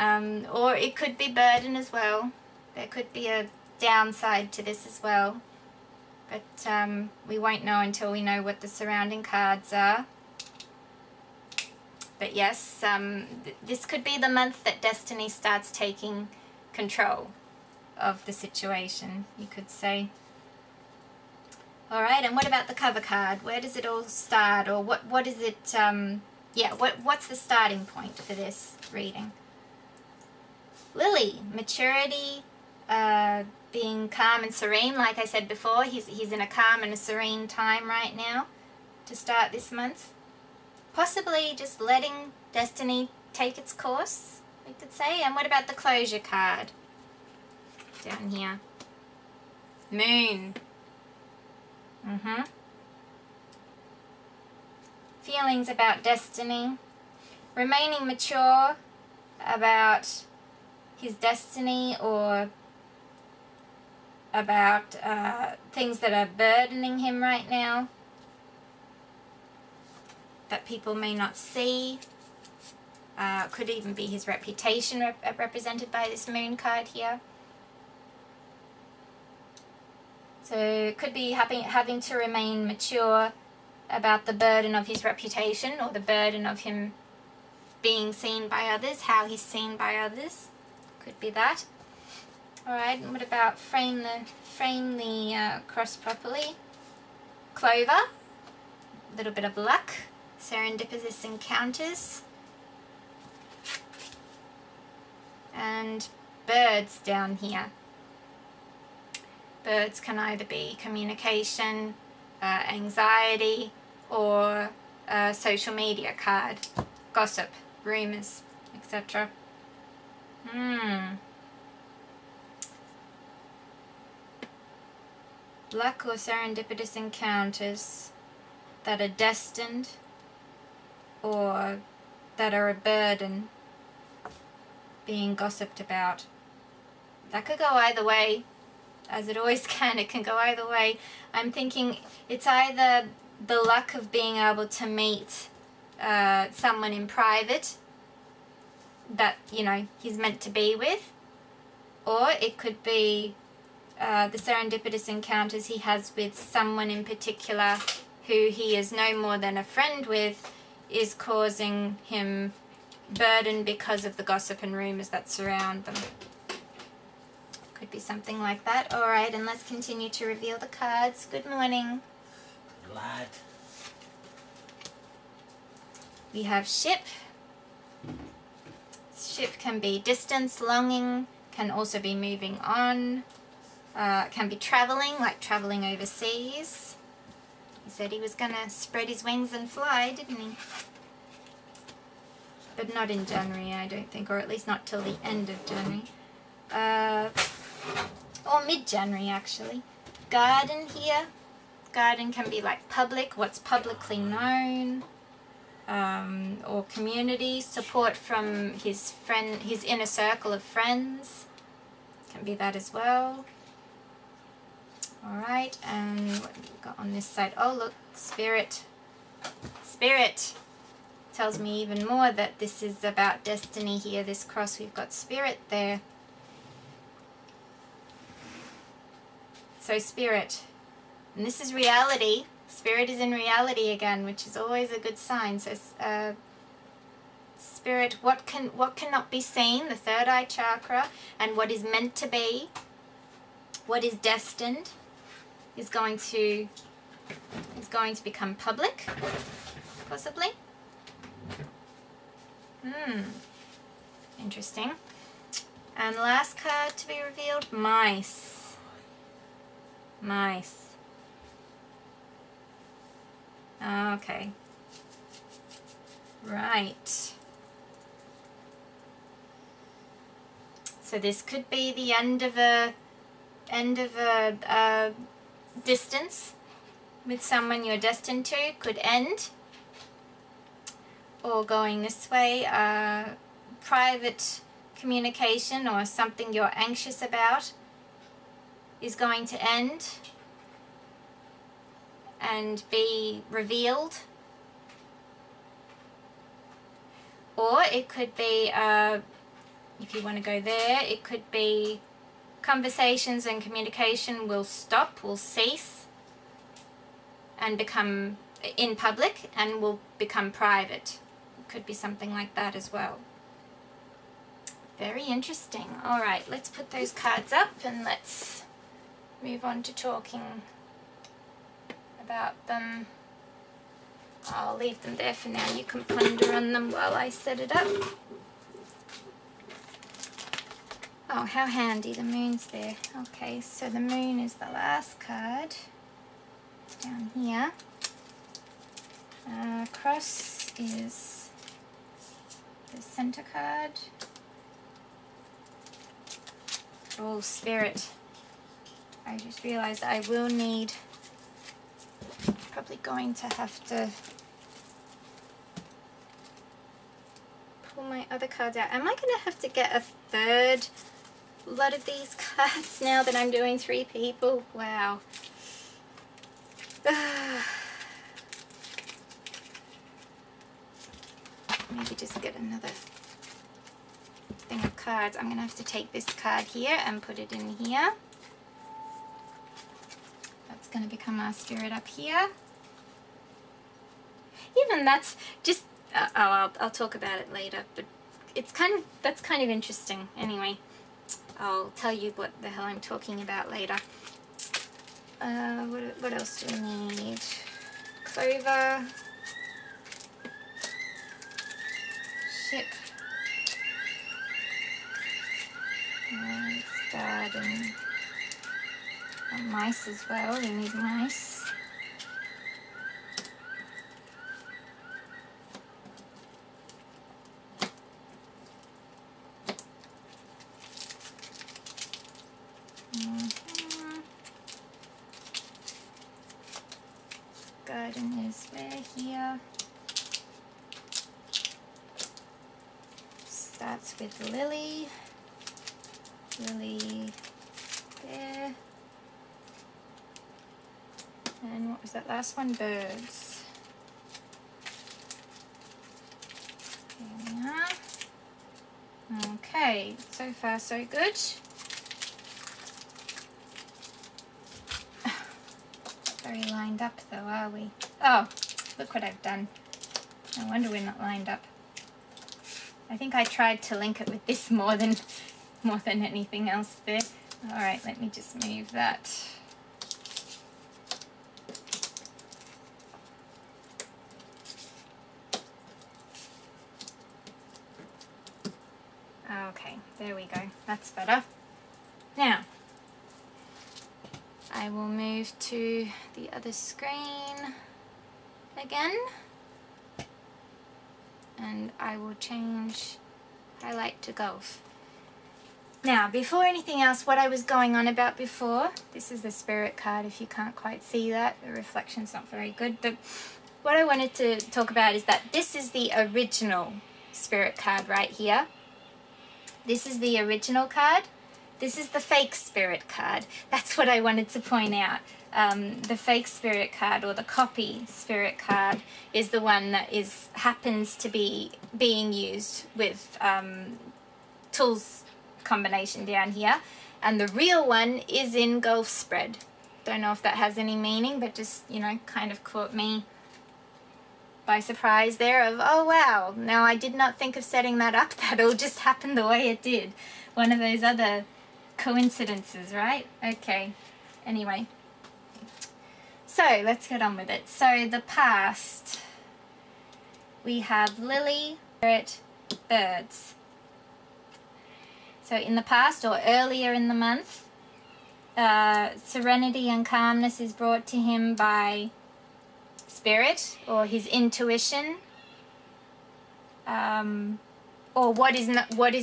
Or it could be burden as well. There could be a downside to this as well. But we won't know until we know what the surrounding cards are. But yes, this could be the month that Destiny starts taking control of the situation, you could say. Alright, and what about the cover card? Where does it all start? Or what is it, what's the starting point for this reading? Lily, maturity, being calm and serene. Like I said before, he's in a calm and a serene time right now to start this month. Possibly just letting Destiny take its course, we could say. And what about the closure card? Down here. Moon. Feelings about Destiny. Remaining mature about his destiny or about things that are burdening him right now that people may not see. Could even be his reputation represented by this moon card here. So it could be having to remain mature about the burden of his reputation or the burden of him being seen by others, how he's seen by others. Could be that. Alright, and what about frame the cross properly? Clover. A little bit of luck. Serendipitous encounters. And birds down here. Birds can either be communication, anxiety, or a social media card. Gossip, rumours, etc. Luck or serendipitous encounters that are destined or that are a burden being gossiped about. That could go either way, as it always can. It can go either way. I'm thinking it's either the luck of being able to meet someone in private that, you know, he's meant to be with, Or it could be the serendipitous encounters he has with someone in particular who he is no more than a friend with is causing him burden because of the gossip and rumours that surround them. Could be something like that. Alright, and let's continue to reveal the cards. Good morning. Glad. We have ship. Ship can be distance, longing, can also be moving on, can be travelling, like travelling overseas. He said he was going to spread his wings and fly, didn't he? But not in January, I don't think, or at least not till the end of January. Or mid-January, actually. Garden here. Garden can be like public, what's publicly known. Or community, support from his friend, his inner circle of friends. Can be that as well. Alright, and what have we got on this side? Oh look, Spirit. Spirit tells me even more that this is about destiny here. This cross, we've got Spirit there. So Spirit, and this is reality. Spirit is in reality again, which is always a good sign. So Spirit, what cannot be seen, the third eye chakra, and what is meant to be, what is destined, is going to become public, possibly. Interesting. And last card to be revealed, mice. Mice. Okay. Right. So this could be the end of a distance with someone you're destined to. Could end. Or going this way, private communication or something you're anxious about is going to end and be revealed. Or it could be, if you want to go there, it could be conversations and communication will stop, will cease and become in public and will become private. It could be something like that as well. Very interesting. Alright, let's put those cards up and let's move on to talking about them. I'll leave them there for now. You can ponder on them while I set it up. Oh, how handy, the moon's there. Okay, so the moon is the last card down here. Cross is the center card. Oh, Spirit. I just realized I will need, probably going to have to pull my other cards out. Am I going to have to get a third lot of these cards now that I'm doing 3 people? Wow. Maybe just get another thing of cards. I'm going to have to take this card here and put it in here. That's going to become our Spirit up here. Even that's just, I'll talk about it later, but it's that's kind of interesting. Anyway, I'll tell you what the hell I'm talking about later. What else do we need? Clover. Ship. Garden. And mice as well. We need mice. Garden is where here. Starts with Lily. Lily there. And what was that last one? Birds. There we are. Okay, so far so good. very lined up though, are we? Oh, look what I've done. No wonder we're not lined up. I think I tried to link it with this more than anything else there. Alright, let me just move that. Okay, there we go. That's better. Now, I will move to the other screen again. And I will change highlight to Gulf. Now, before anything else, what I was going on about before, this is the spirit card if you can't quite see that. The reflection's not very good, but what I wanted to talk about is that this is the original spirit card right here. This is the original card. This is the fake spirit card. That's what I wanted to point out. The fake spirit card, or the copy spirit card, is the one that happens to be being used with Tuls combination down here, and the real one is in Gulf spread. Don't know if that has any meaning, but just, you know, kind of caught me by surprise there of, oh wow, now I did not think of setting that up. That all just happened the way it did. One of those other coincidences, right? Okay, anyway. So let's get on with it. So the past, we have Lily, Spirit, Birds. So in the past or earlier in the month, serenity and calmness is brought to him by Spirit or his intuition, or what is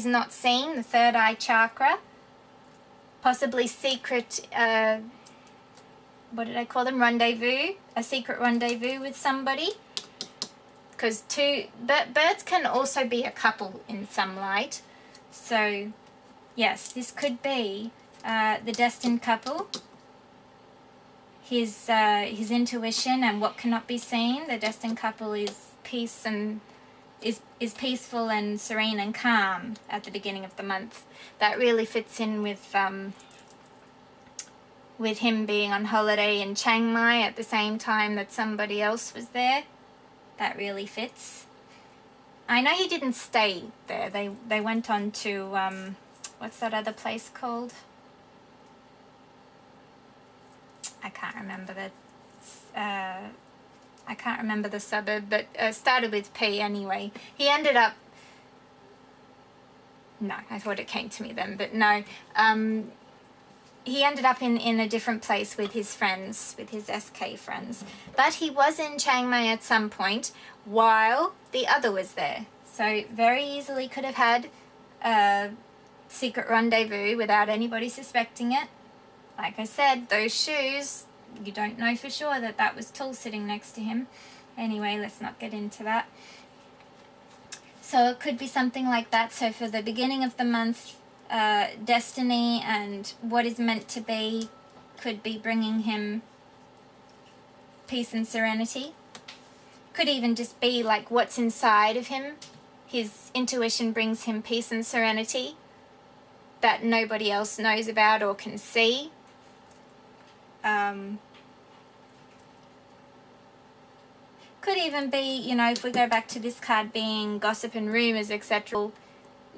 not seen, the third eye chakra, possibly secret. What did I call them? Rendezvous, a secret rendezvous with somebody. Because birds can also be a couple in some light. So, yes, this could be the destined couple. His intuition and what cannot be seen. The destined couple is peace and is peaceful and serene and calm at the beginning of the month. That really fits in with him being on holiday in Chiang Mai at the same time that somebody else was there. That really fits. I know he didn't stay there. They went on to, what's that other place called? I can't remember the suburb, but started with P anyway. He ended up, no, I thought it came to me then, but no. He ended up in a different place with his friends, with his SK friends. But he was in Chiang Mai at some point while the other was there. So very easily could have had a secret rendezvous without anybody suspecting it. Like I said, those shoes, you don't know for sure that was Tuls sitting next to him. Anyway, let's not get into that. So it could be something like that. So for the beginning of the month, destiny and what is meant to be could be bringing him peace and serenity. Could even just be like what's inside of him. His intuition brings him peace and serenity that nobody else knows about or can see. Could even be, you know, if we go back to this card being gossip and rumors, etc.,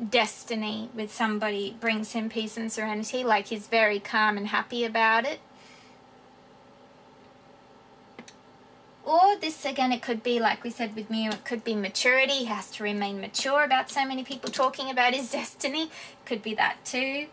destiny with somebody brings him peace and serenity, like he's very calm and happy about it. Or this, again, it could be, like we said with Mew, it could be maturity. He has to remain mature about so many people talking about his destiny. Could be that too.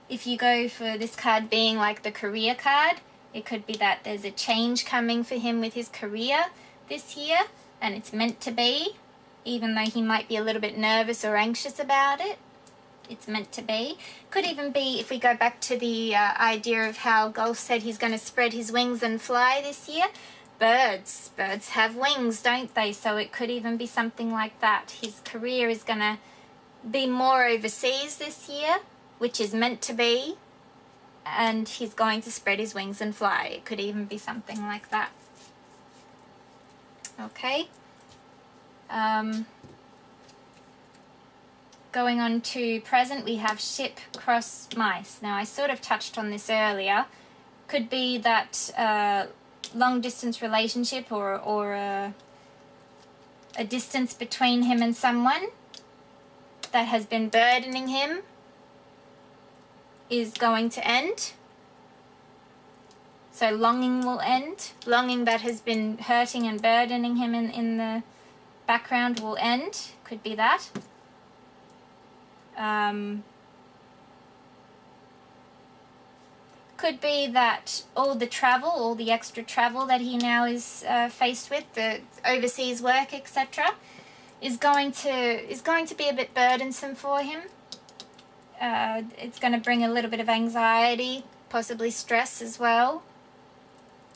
If you go for this card being like the career card, it could be that there's a change coming for him with his career this year, and it's meant to be, even though he might be a little bit nervous or anxious about it. It's meant to be. Could even be, if we go back to the idea of how Gulf said he's going to spread his wings and fly this year. Birds have wings, don't they? So it could even be something like that. His career is going to be more overseas this year, which is meant to be, and he's going to spread his wings and fly. It could even be something like that. Okay. Going on to present, we have ship cross mice. Now, I sort of touched on this earlier. Could be that long distance relationship or a distance between him and someone that has been burdening him is going to end. So longing will end. Longing that has been hurting and burdening him in the background will end. Could be that. Could be that all the travel, all the extra travel that he now is faced with, the overseas work, etc., is going to be a bit burdensome for him. It's going to bring a little bit of anxiety, possibly stress as well.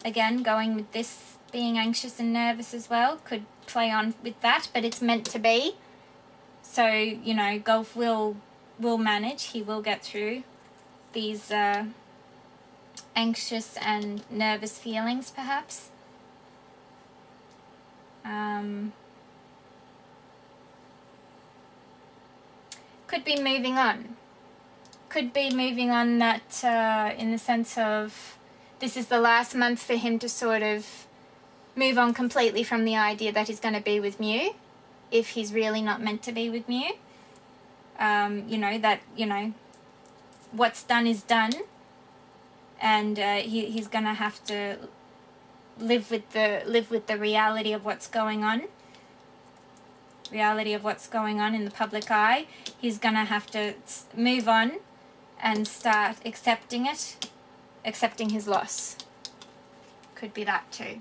Again, going with this being anxious and nervous as well could play on with that, but it's meant to be. So, you know, Gulf will manage. He will get through these anxious and nervous feelings, perhaps. Could be moving on. Could be moving on that in the sense of this is the last month for him to sort of move on completely from the idea that he's going to be with Mew, if he's really not meant to be with Mew. What's done is done, and he's going to have to live with the reality of what's going on. Reality of what's going on in the public eye. He's going to have to move on and start accepting it, accepting his loss. Could be that too.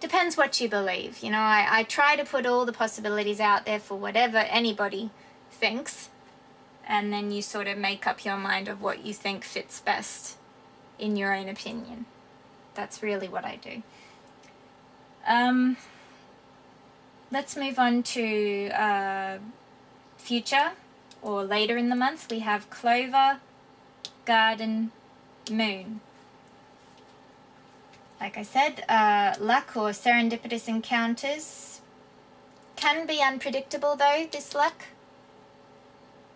Depends what you believe. You know, I try to put all the possibilities out there for whatever anybody thinks, and then you sort of make up your mind of what you think fits best in your own opinion. That's really what I do. Let's move on to future or later in the month. We have Clover, Garden, Moon. Like I said, luck or serendipitous encounters can be unpredictable though, this luck.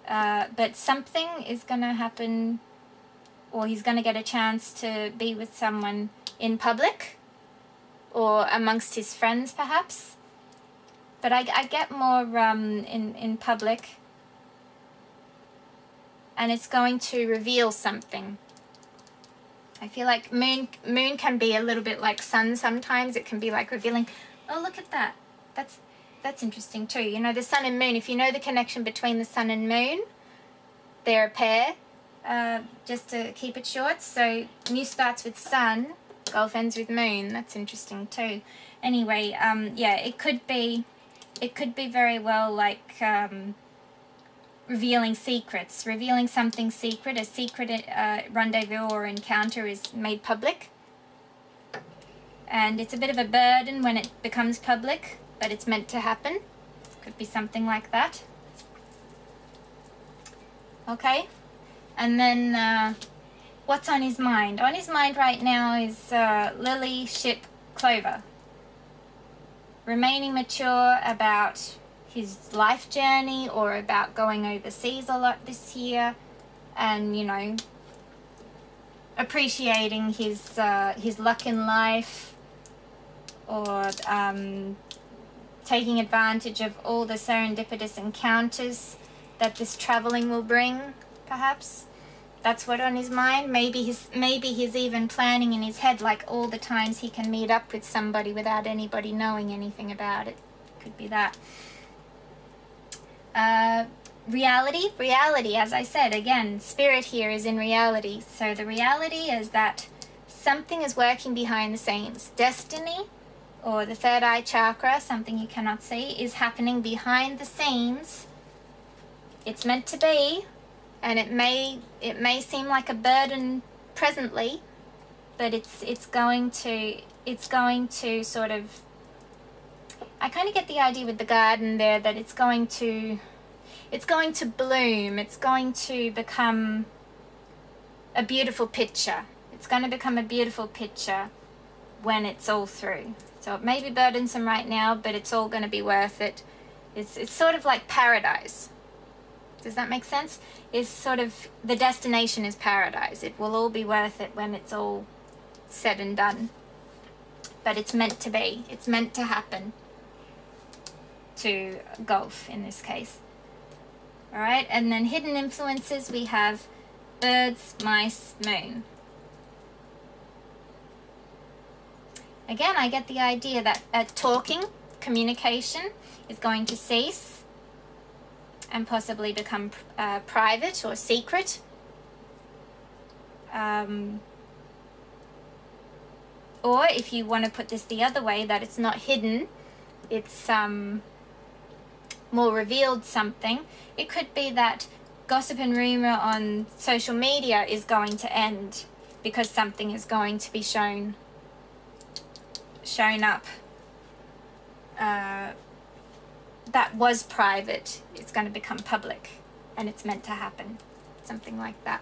But something is going to happen, or he's going to get a chance to be with someone in public or amongst his friends perhaps. But I get more in public, and it's going to reveal something. I feel like moon can be a little bit like sun sometimes. It can be like revealing, oh, look at that. That's interesting too. You know, the sun and moon, if you know the connection between the sun and moon, they're a pair, just to keep it short. So Mew starts with sun, Gulf ends with moon. That's interesting too. Anyway, yeah, it could be very well like revealing secrets, revealing something secret. A secret rendezvous or encounter is made public, and it's a bit of a burden when it becomes public, but it's meant to happen. Could be something like that. Okay, and then what's on his mind? On his mind right now is Lily, Ship, Clover. Remaining mature about his life journey or about going overseas a lot this year, and, you know, appreciating his luck in life, or taking advantage of all the serendipitous encounters that this traveling will bring, perhaps. That's what on his mind. Maybe he's even planning in his head like all the times he can meet up with somebody without anybody knowing anything about it. Could be that. Reality, as I said, again, spirit here is in reality. So the reality is that something is working behind the scenes. Destiny, or the third eye chakra, something you cannot see, is happening behind the scenes. It's meant to be, and it may seem like a burden presently, but it's going to sort of, I kind of get the idea with the garden there that it's going to bloom. It's going to become a beautiful picture. It's going to become a beautiful picture when it's all through. So it may be burdensome right now, but it's all going to be worth it It's sort of like paradise. Does that make sense? It's sort of, the destination is paradise. It will all be worth it when it's all said and done. But it's meant to be. It's meant to happen to golf in this case. All right, and then hidden influences, we have birds, mice, moon. Again, I get the idea that talking, communication is going to cease and possibly become private or secret. Or if you want to put this the other way, that it's not hidden, it's more revealed something. It could be that gossip and rumor on social media is going to end because something is going to be shown up that was private. It's going to become public, and it's meant to happen, something like that.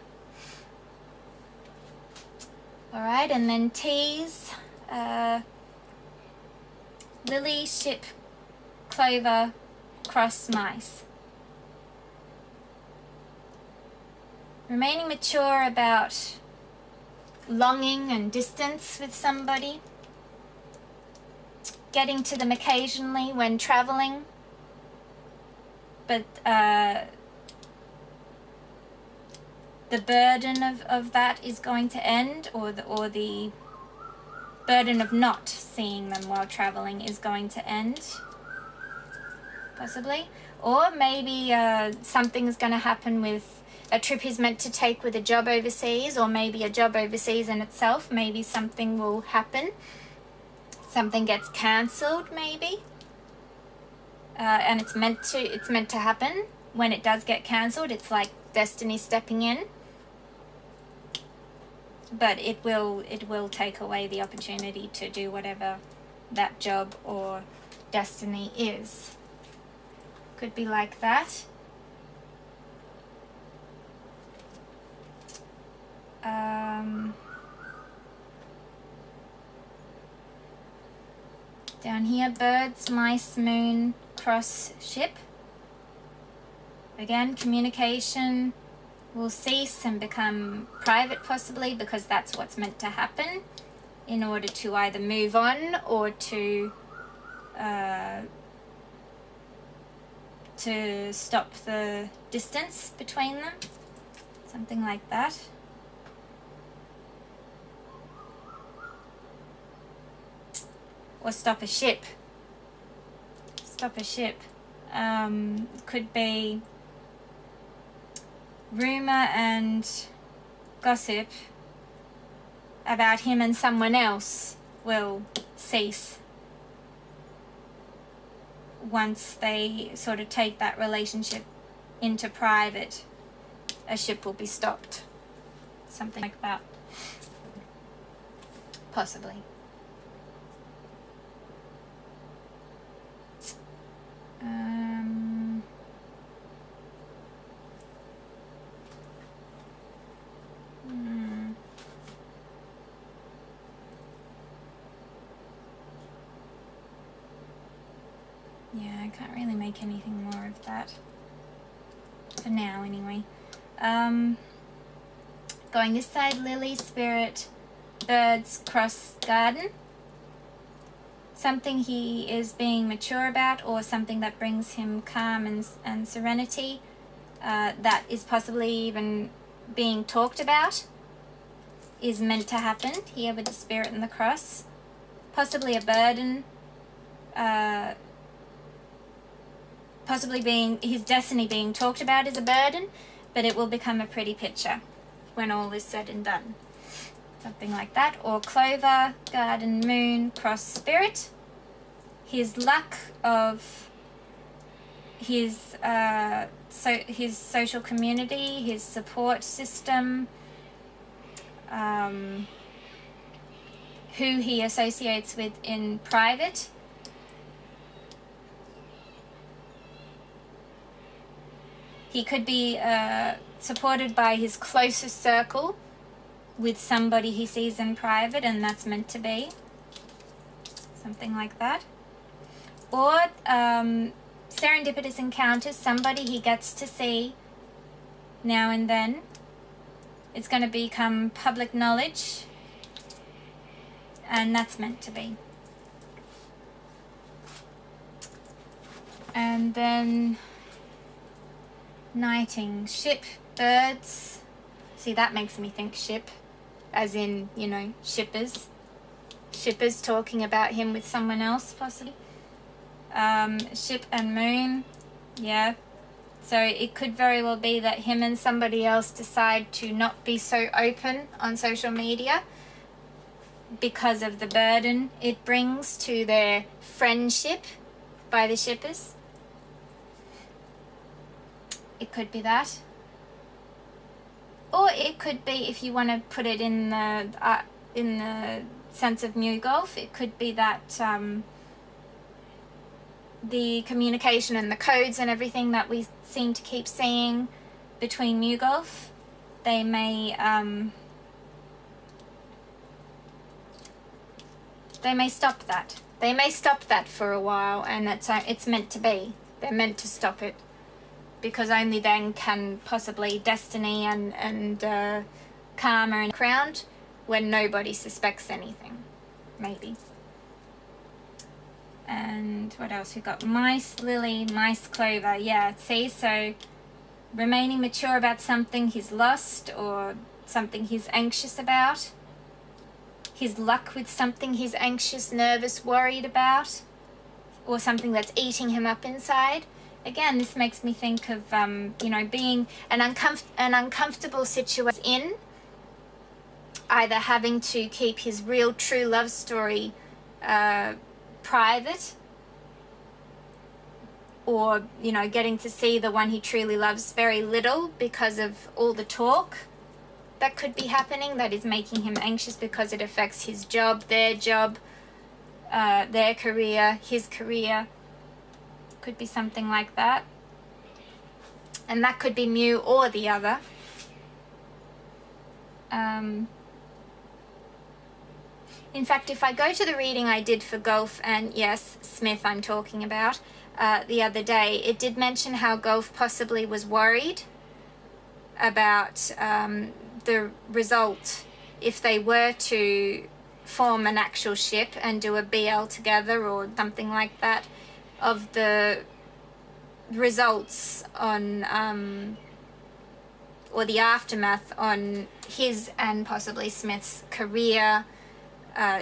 All right, and then T's, lily, ship, clover, cross, mice. Remaining mature about longing and distance with somebody. Getting to them occasionally when traveling. But the burden of that is going to end, or the burden of not seeing them while traveling is going to end, possibly. Or maybe something's going to happen with a trip he's meant to take with a job overseas, or maybe a job overseas in itself. Maybe something will happen. Something gets cancelled, maybe. And it's meant to happen. When it does get cancelled, it's like destiny stepping in. But it will take away the opportunity to do whatever that job or destiny is. Could be like that. Down here, birds, mice, moon, cross, ship. Again, communication will cease and become private, possibly, because that's what's meant to happen in order to either move on or to stop the distance between them. Something like that. Or stop a ship. Stop a ship. Could be rumor and gossip about him and someone else will cease once they sort of take that relationship into private. A ship will be stopped. Something like that. Possibly. Yeah, I can't really make anything more of that. For now, anyway. Going this side, lily, spirit, birds, cross, garden. Something he is being mature about, or something that brings him calm and serenity, that is possibly even being talked about, is meant to happen here with the spirit and the cross. Possibly a burden, possibly being his destiny being talked about is a burden, but it will become a pretty picture when all is said and done. Something like that. Or clover, garden, moon, cross, spirit. His luck of his social community, his support system, who he associates with in private. He could be supported by his closest circle with somebody he sees in private, and that's meant to be. Something like that. Or serendipitous encounters, somebody he gets to see now and then. It's going to become public knowledge, and that's meant to be. And then knighting, ship, birds. See, that makes me think ship, as in, you know, shippers. Shippers talking about him with someone else, possibly. Ship and moon, yeah. So it could very well be that him and somebody else decide to not be so open on social media because of the burden it brings to their friendship by the shippers. It could be that. Or it could be, if you want to put it in the sense of MewGulf, it could be that the communication and the codes and everything that we seem to keep seeing between MewGulf, they may stop that. They may stop that for a while, and it's meant to be. They're meant to stop it, because only then can possibly destiny and karma and crowned when nobody suspects anything, maybe. And what else we got? Mice, lily, mice, clover. Yeah, see, so remaining mature about something he's lost or something he's anxious about. His luck with something he's anxious, nervous, worried about, or something that's eating him up inside. Again, this makes me think of, you know, being an uncomfortable situation in, either having to keep his real true love story private, or, you know, getting to see the one he truly loves very little because of all the talk that could be happening that is making him anxious because it affects his job, their career, his career. Could be something like that. And that could be Mew or the other. In fact, if I go to the reading I did for Gulf, and yes, Smith I'm talking about, the other day, it did mention how Gulf possibly was worried about the result if they were to form an actual ship and do a BL together or something like that, of the results on or the aftermath on his and possibly Smith's career,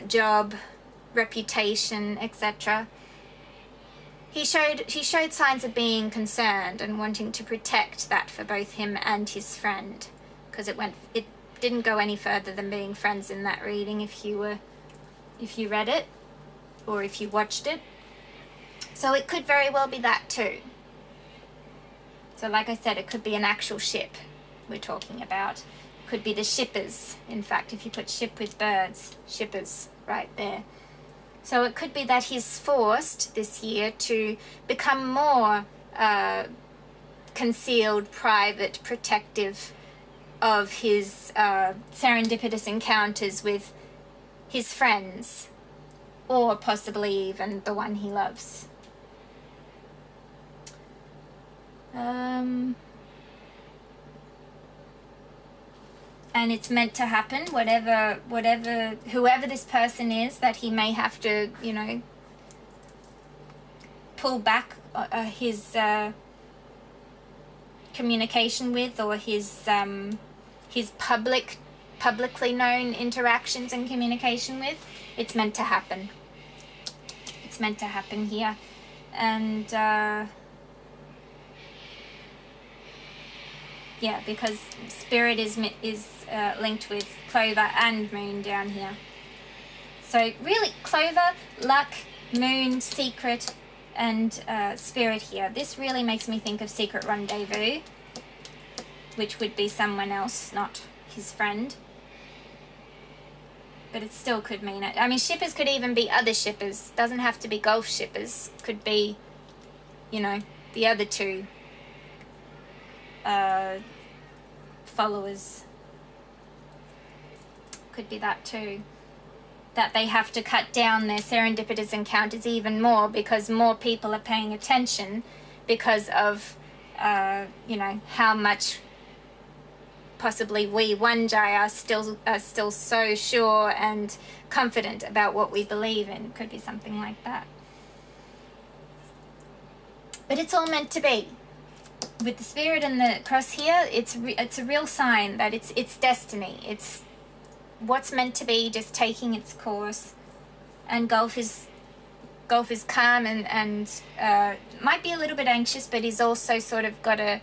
job, reputation, etc. He showed signs of being concerned and wanting to protect that for both him and his friend, because it didn't go any further than being friends in that reading if you read it or if you watched it. So it could very well be that too. So like I said, it could be an actual ship we're talking about. Could be the shippers. In fact, if you put ship with birds, shippers right there. So it could be that he's forced this year to become more concealed, private, protective of his serendipitous encounters with his friends, or possibly even the one he loves. And it's meant to happen, whoever this person is that he may have to, you know, pull back his communication with, or his publicly known interactions and communication with. It's meant to happen. It's meant to happen here. And yeah, because spirit is linked with clover and moon down here. So really, clover, luck, moon, secret, and spirit here. This really makes me think of secret rendezvous, which would be someone else, not his friend. But it still could mean it. I mean, shippers could even be other shippers. Doesn't have to be Gulf shippers. Could be, you know, the other two followers. Could be that too. that they have to cut down their serendipitous encounters even more because more people are paying attention because of, you know, how much possibly we Wanjai are still so sure and confident about what we believe in. Could be something like that. But it's all meant to be. With the spirit and the cross here, it's a real sign that it's destiny. It's what's meant to be, just taking its course. And Gulf is calm and might be a little bit anxious, but he's also sort of got a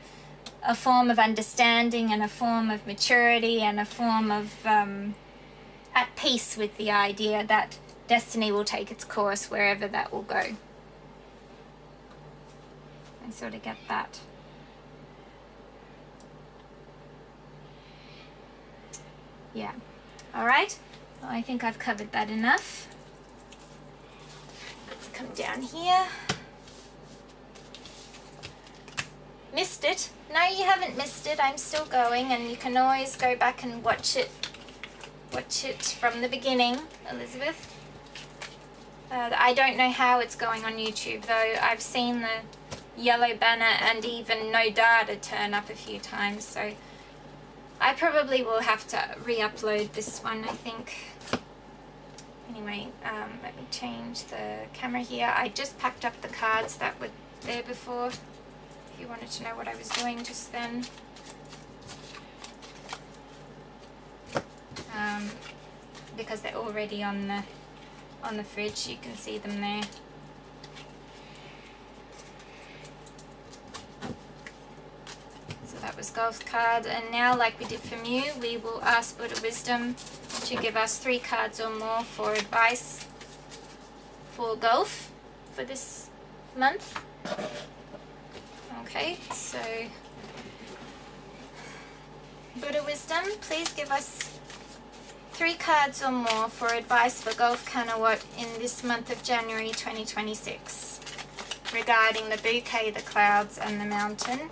form of understanding and a form of maturity and a form of at peace with the idea that destiny will take its course wherever that will go. I sort of get that. Yeah. All right. Well, I think I've covered that enough. Let's come down here. Missed it? No, you haven't missed it. I'm still going, and you can always go back and watch it from the beginning, Elizabeth. I don't know how it's going on YouTube, though. I've seen the yellow banner and even no data turn up a few times, so I probably will have to re-upload this one, I think. Anyway, let me change the camera here. I just packed up the cards that were there before, if you wanted to know what I was doing just then. Because they're already on the fridge, you can see them there. So that was Gulf's card, and now, like we did for Mew, we will ask Buddha Wisdom to give us 3 cards or more for advice for Gulf for this month. Okay, so Buddha Wisdom, please give us 3 cards or more for advice for Gulf Kanawat in this month of January 2026 regarding the bouquet, the clouds, and the mountain,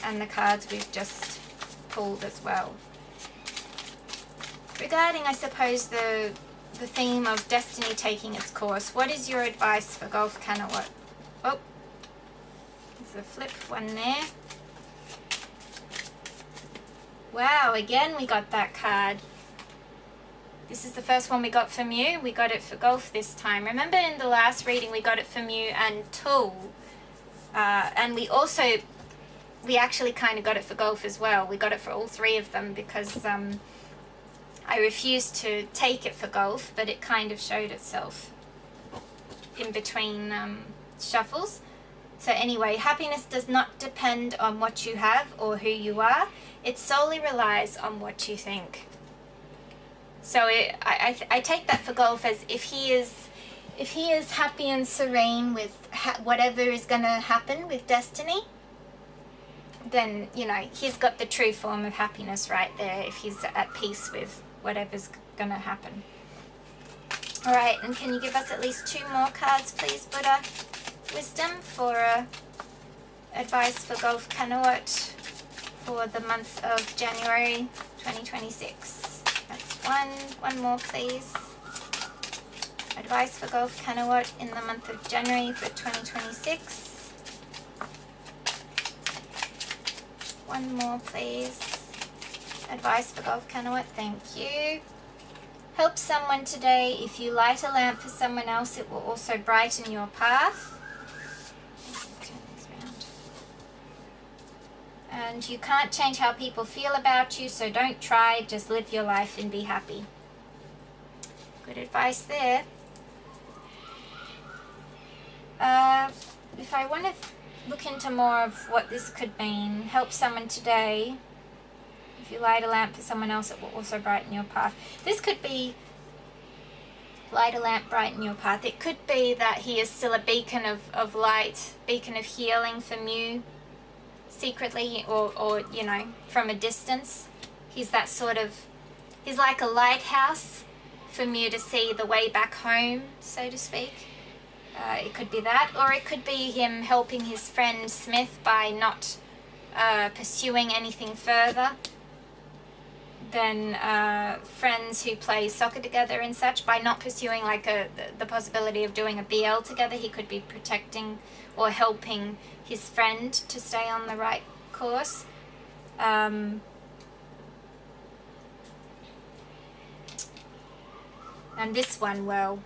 and the cards we've just pulled as well. Regarding, I suppose, the theme of destiny taking its course, what is your advice for Gulf Kanawat? Oh, there's a flip one there. Wow, again we got that card. This is the first one we got for Mew. We got it for Gulf this time. Remember in the last reading we got it for Mew and Tuls. And we actually kind of got it for Gulf as well. We got it for all 3 of them because I refused to take it for Gulf, but it kind of showed itself in between shuffles. So anyway, happiness does not depend on what you have or who you are. It solely relies on what you think. So I take that for Gulf as if he is happy and serene with whatever is going to happen with destiny, then, you know, he's got the true form of happiness right there if he's at peace with whatever's going to happen. All right, and can you give us at least 2 more cards, please, Buddha Wisdom, for advice for Gulf Kanawat for the month of January 2026. That's one more, please. Advice for Gulf Kanawat in the month of January for 2026. One more, please. Advice for Gulf Kanawat. Thank you. Help someone today. If you light a lamp for someone else, it will also brighten your path. And you can't change how people feel about you, so don't try, just live your life and be happy. Good advice there. If I want to look into more of what this could mean, help someone today. If you light a lamp for someone else, it will also brighten your path. This could be light a lamp, brighten your path. It could be that he is still a beacon of light, beacon of healing for Mew. Secretly, or you know, from a distance. He's that sort of, he's like a lighthouse for Mew to see the way back home, so to speak. It could be that, or it could be him helping his friend Smith by not pursuing anything further, than friends who play soccer together and such. By not pursuing like the possibility of doing a BL together, he could be protecting or helping his friend to stay on the right course. And this one, well,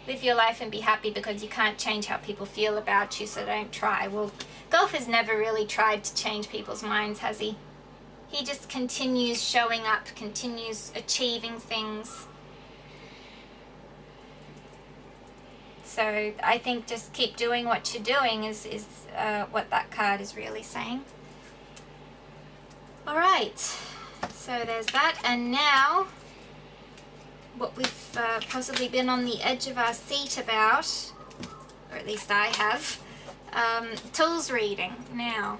live your life and be happy because you can't change how people feel about you, so don't try. Well, Gulf has never really tried to change people's minds, has he? He just continues showing up, continues achieving things. So I think just keep doing what you're doing is what that card is really saying. Alright, so there's that. And now, what we've possibly been on the edge of our seat about, or at least I have, Tuls reading. Now,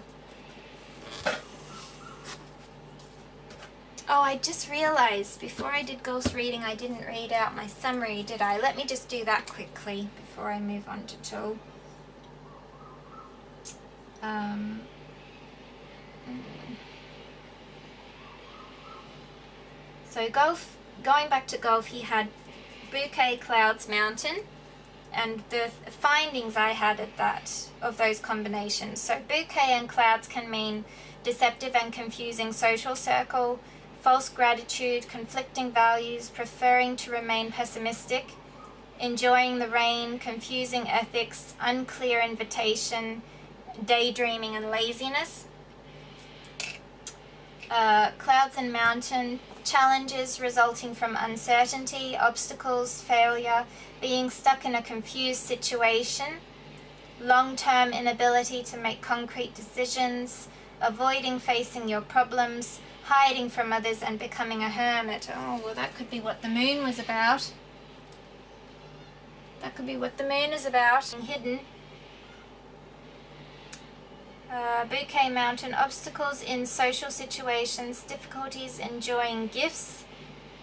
oh, I just realized before I did Gulf's reading I didn't read out my summary, did I? Let me just do that quickly before I move on to Tul. So Gulf, going back to Gulf, he had Bouquet, Clouds, Mountain, and the findings I had at that of those combinations. So Bouquet and Clouds can mean deceptive and confusing social circle, false gratitude, conflicting values, preferring to remain pessimistic, enjoying the rain, confusing ethics, unclear invitation, daydreaming and laziness. Clouds and Mountain, challenges resulting from uncertainty, obstacles, failure, being stuck in a confused situation, long-term inability to make concrete decisions, avoiding facing your problems, hiding from others and becoming a hermit. Oh, well, that could be what the moon was about. That could be what the moon is about. And hidden. Bouquet, Mountain, obstacles in social situations, difficulties enjoying gifts,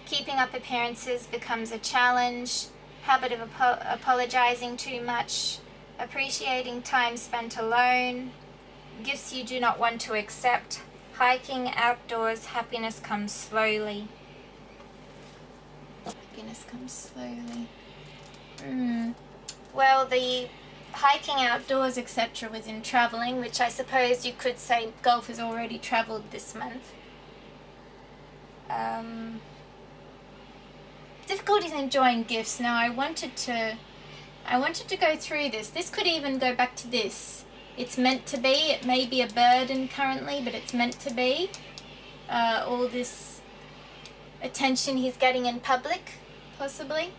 keeping up appearances becomes a challenge, habit of apologizing too much, appreciating time spent alone, gifts you do not want to accept, hiking outdoors, happiness comes slowly. Happiness comes slowly. Well, the hiking outdoors, etc. was in travelling, which I suppose you could say Gulf has already travelled this month. Difficulties enjoying gifts. Now I wanted to go through this. This could even go back to this. It's meant to be. It may be a burden currently, but it's meant to be. All this attention he's getting in public, possibly.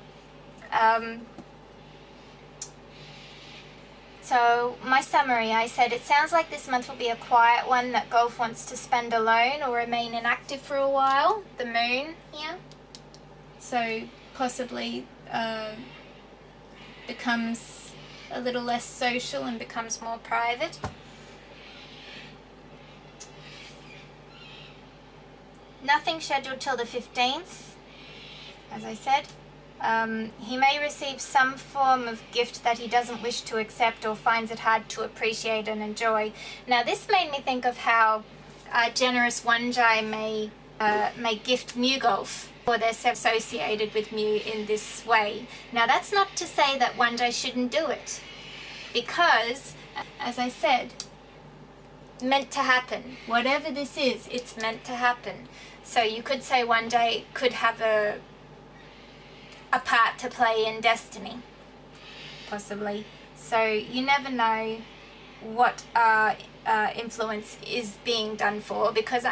So my summary, I said, it sounds like this month will be a quiet one that Gulf wants to spend alone or remain inactive for a while. The moon here. So possibly becomes a little less social and becomes more private. Nothing scheduled till the 15th, as I said. He may receive some form of gift that he doesn't wish to accept or finds it hard to appreciate and enjoy. Now this made me think of how generous Wanjai may gift MewGulf, or they're associated with Mew in this way. Now that's not to say that Wanjai shouldn't do it, because, as I said, meant to happen. Whatever this is, it's meant to happen. So you could say Wanjai could have a part to play in destiny, possibly. So you never know what influence is being done for, because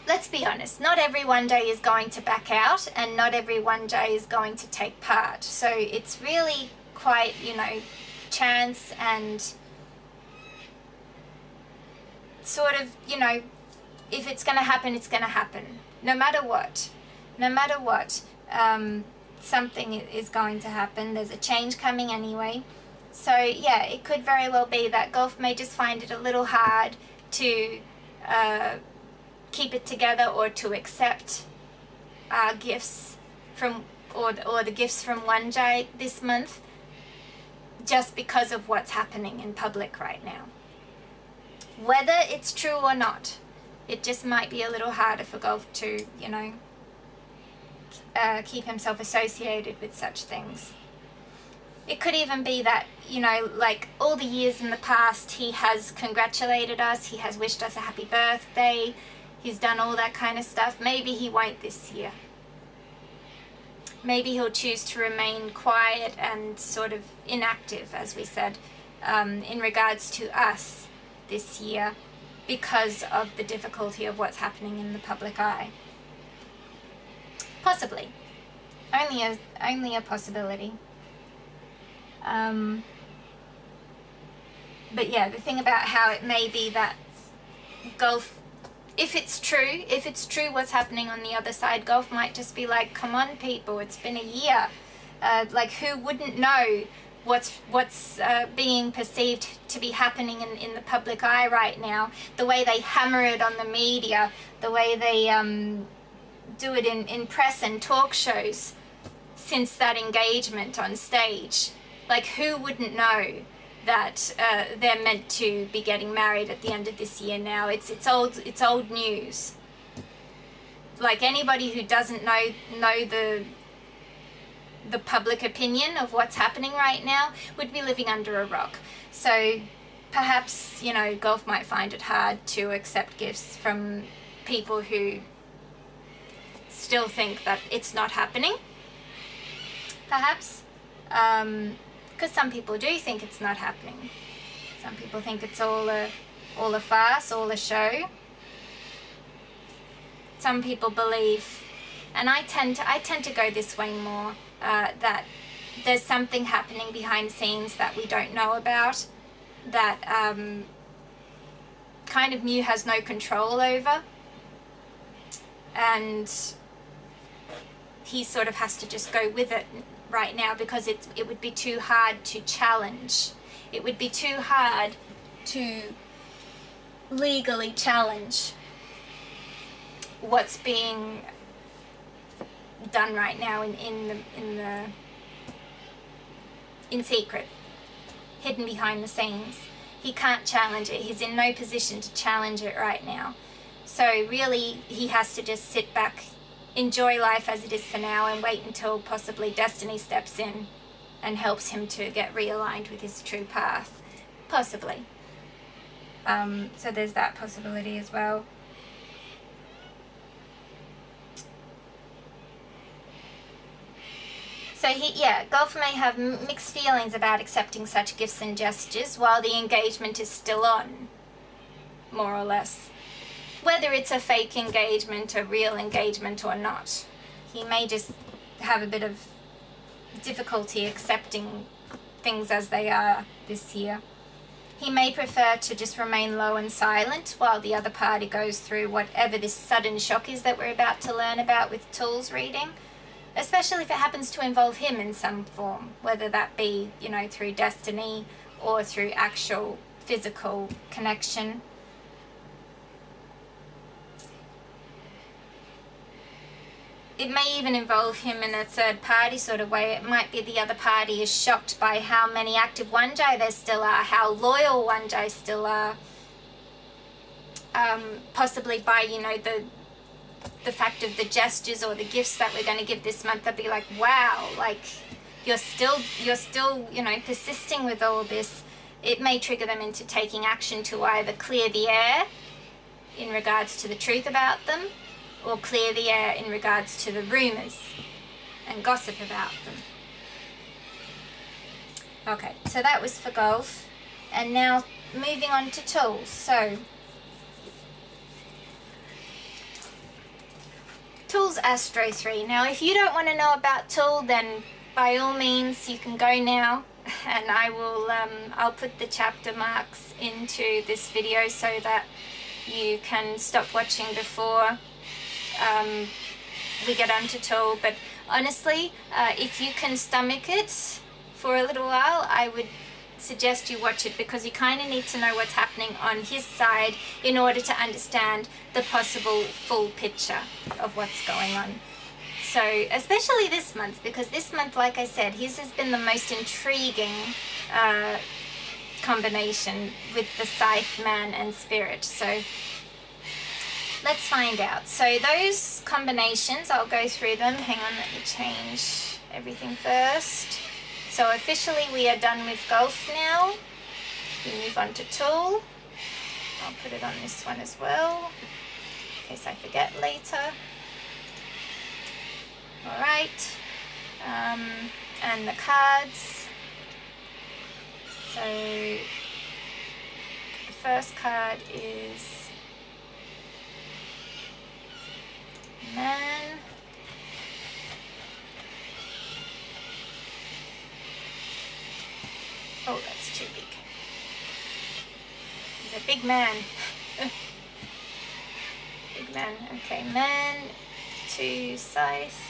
let's be honest, not every Wanjai is going to back out and not every Wanjai is going to take part. So it's really quite, chance and sort of, if it's going to happen, it's going to happen. No matter what. No matter what. Something is going to happen. There's a change coming anyway. So yeah, it could very well be that Gulf may just find it a little hard to keep it together or to accept gifts from or the gifts from Wanjai this month, just because of what's happening in public right now. Whether it's true or not, It just might be a little harder for golf to, you know, keep himself associated with such things. It could even be that, you know, like all the years in the past, he has congratulated us, he has wished us a happy birthday, he's done all that kind of stuff. Maybe he won't this year. Maybe he'll choose to remain quiet and sort of inactive, as we said, in regards to us this year, because of the difficulty of what's happening in the public eye. Possibly. Only a possibility. But yeah, the thing about how it may be that golf, if it's true what's happening on the other side, golf might just be like, come on people, it's been a year. Like, who wouldn't know what's being perceived to be happening in the public eye right now, the way they hammer it on the media, the way they do it in press and talk shows since that engagement on stage. Like, who wouldn't know that they're meant to be getting married at the end of this year now? It's old news. Like, anybody who doesn't know the public opinion of what's happening right now would be living under a rock. So perhaps, you know, golf might find it hard to accept gifts from people who still think that it's not happening. Perhaps. Because some people do think it's not happening. Some people think it's all a farce, all a show. Some people believe, and I tend to go this way more, that there's something happening behind the scenes that we don't know about, that kind of Mew has no control over, and he sort of has to just go with it right now, because it would be too hard to challenge. It would be too hard to legally challenge what's being done right now in secret, hidden behind the scenes. He can't challenge it. He's in no position to challenge it right now. So really, he has to just sit back, enjoy life as it is for now, and wait until possibly destiny steps in and helps him to get realigned with his true path. Possibly. So there's that possibility as well. So golf may have mixed feelings about accepting such gifts and gestures while the engagement is still on, more or less. Whether it's a fake engagement, a real engagement or not. He may just have a bit of difficulty accepting things as they are this year. He may prefer to just remain low and silent while the other party goes through whatever this sudden shock is that we're about to learn about with Tuls reading, especially if it happens to involve him in some form, whether that be, you know, through destiny or through actual physical connection. It may even involve him in a third party sort of way. It might be the other party is shocked by how many active Wanjai there still are, how loyal Wanjai still are. Possibly by, you know, the fact of the gestures or the gifts that we're going to give this month. They'll be like, wow, like you're still, you know, persisting with all this. It may trigger them into taking action to either clear the air in regards to the truth about them, or clear the air in regards to the rumours and gossip about them. Okay, so that was for golf. And now moving on to Tuls. So, Tuls Astro 3. Now, if you don't want to know about Tul, then by all means you can go now, and I will I'll put the chapter marks into this video so that you can stop watching before we get onto Tul. But honestly, if you can stomach it for a little while, I would suggest you watch it, because you kind of need to know what's happening on his side in order to understand the possible full picture of what's going on. So especially this month, because this month, like I said, his has been the most intriguing combination with the Scythe, Man and Spirit. So Let's find out. So those combinations, I'll go through them. Hang on, let me change everything first. So officially we are done with Gulf now. We move on to Tulle. I'll put it on this one as well, in case I forget later. Alright, and the cards. So the first card is Man. Oh, that's too big. He's a big man. Big man. Okay, Man to Scythe.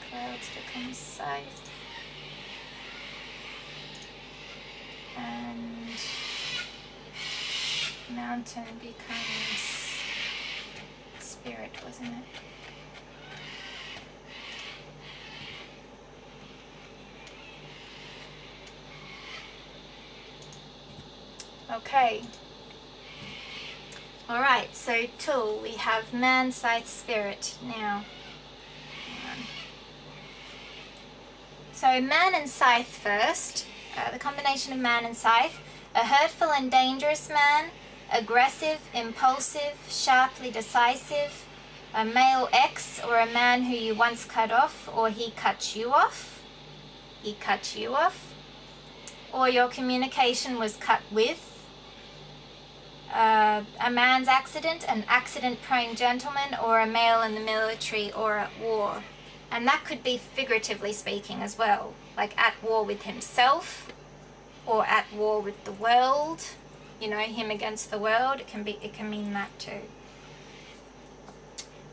Clouds become Scythe. And Mountain becomes Spirit, wasn't it? Okay. Alright, so Tulle, we have Man, Scythe, Spirit now. So Man and Scythe first. The combination of Man and Scythe. A hurtful and dangerous man, aggressive, impulsive, sharply decisive, a male ex or a man who you once cut off, or he cut you off. He cut you off. Or your communication was cut with. A man's accident, an accident-prone gentleman, or a male in the military or at war. And that could be figuratively speaking as well, like at war with himself or at war with the world, you know, him against the world. It can mean that too.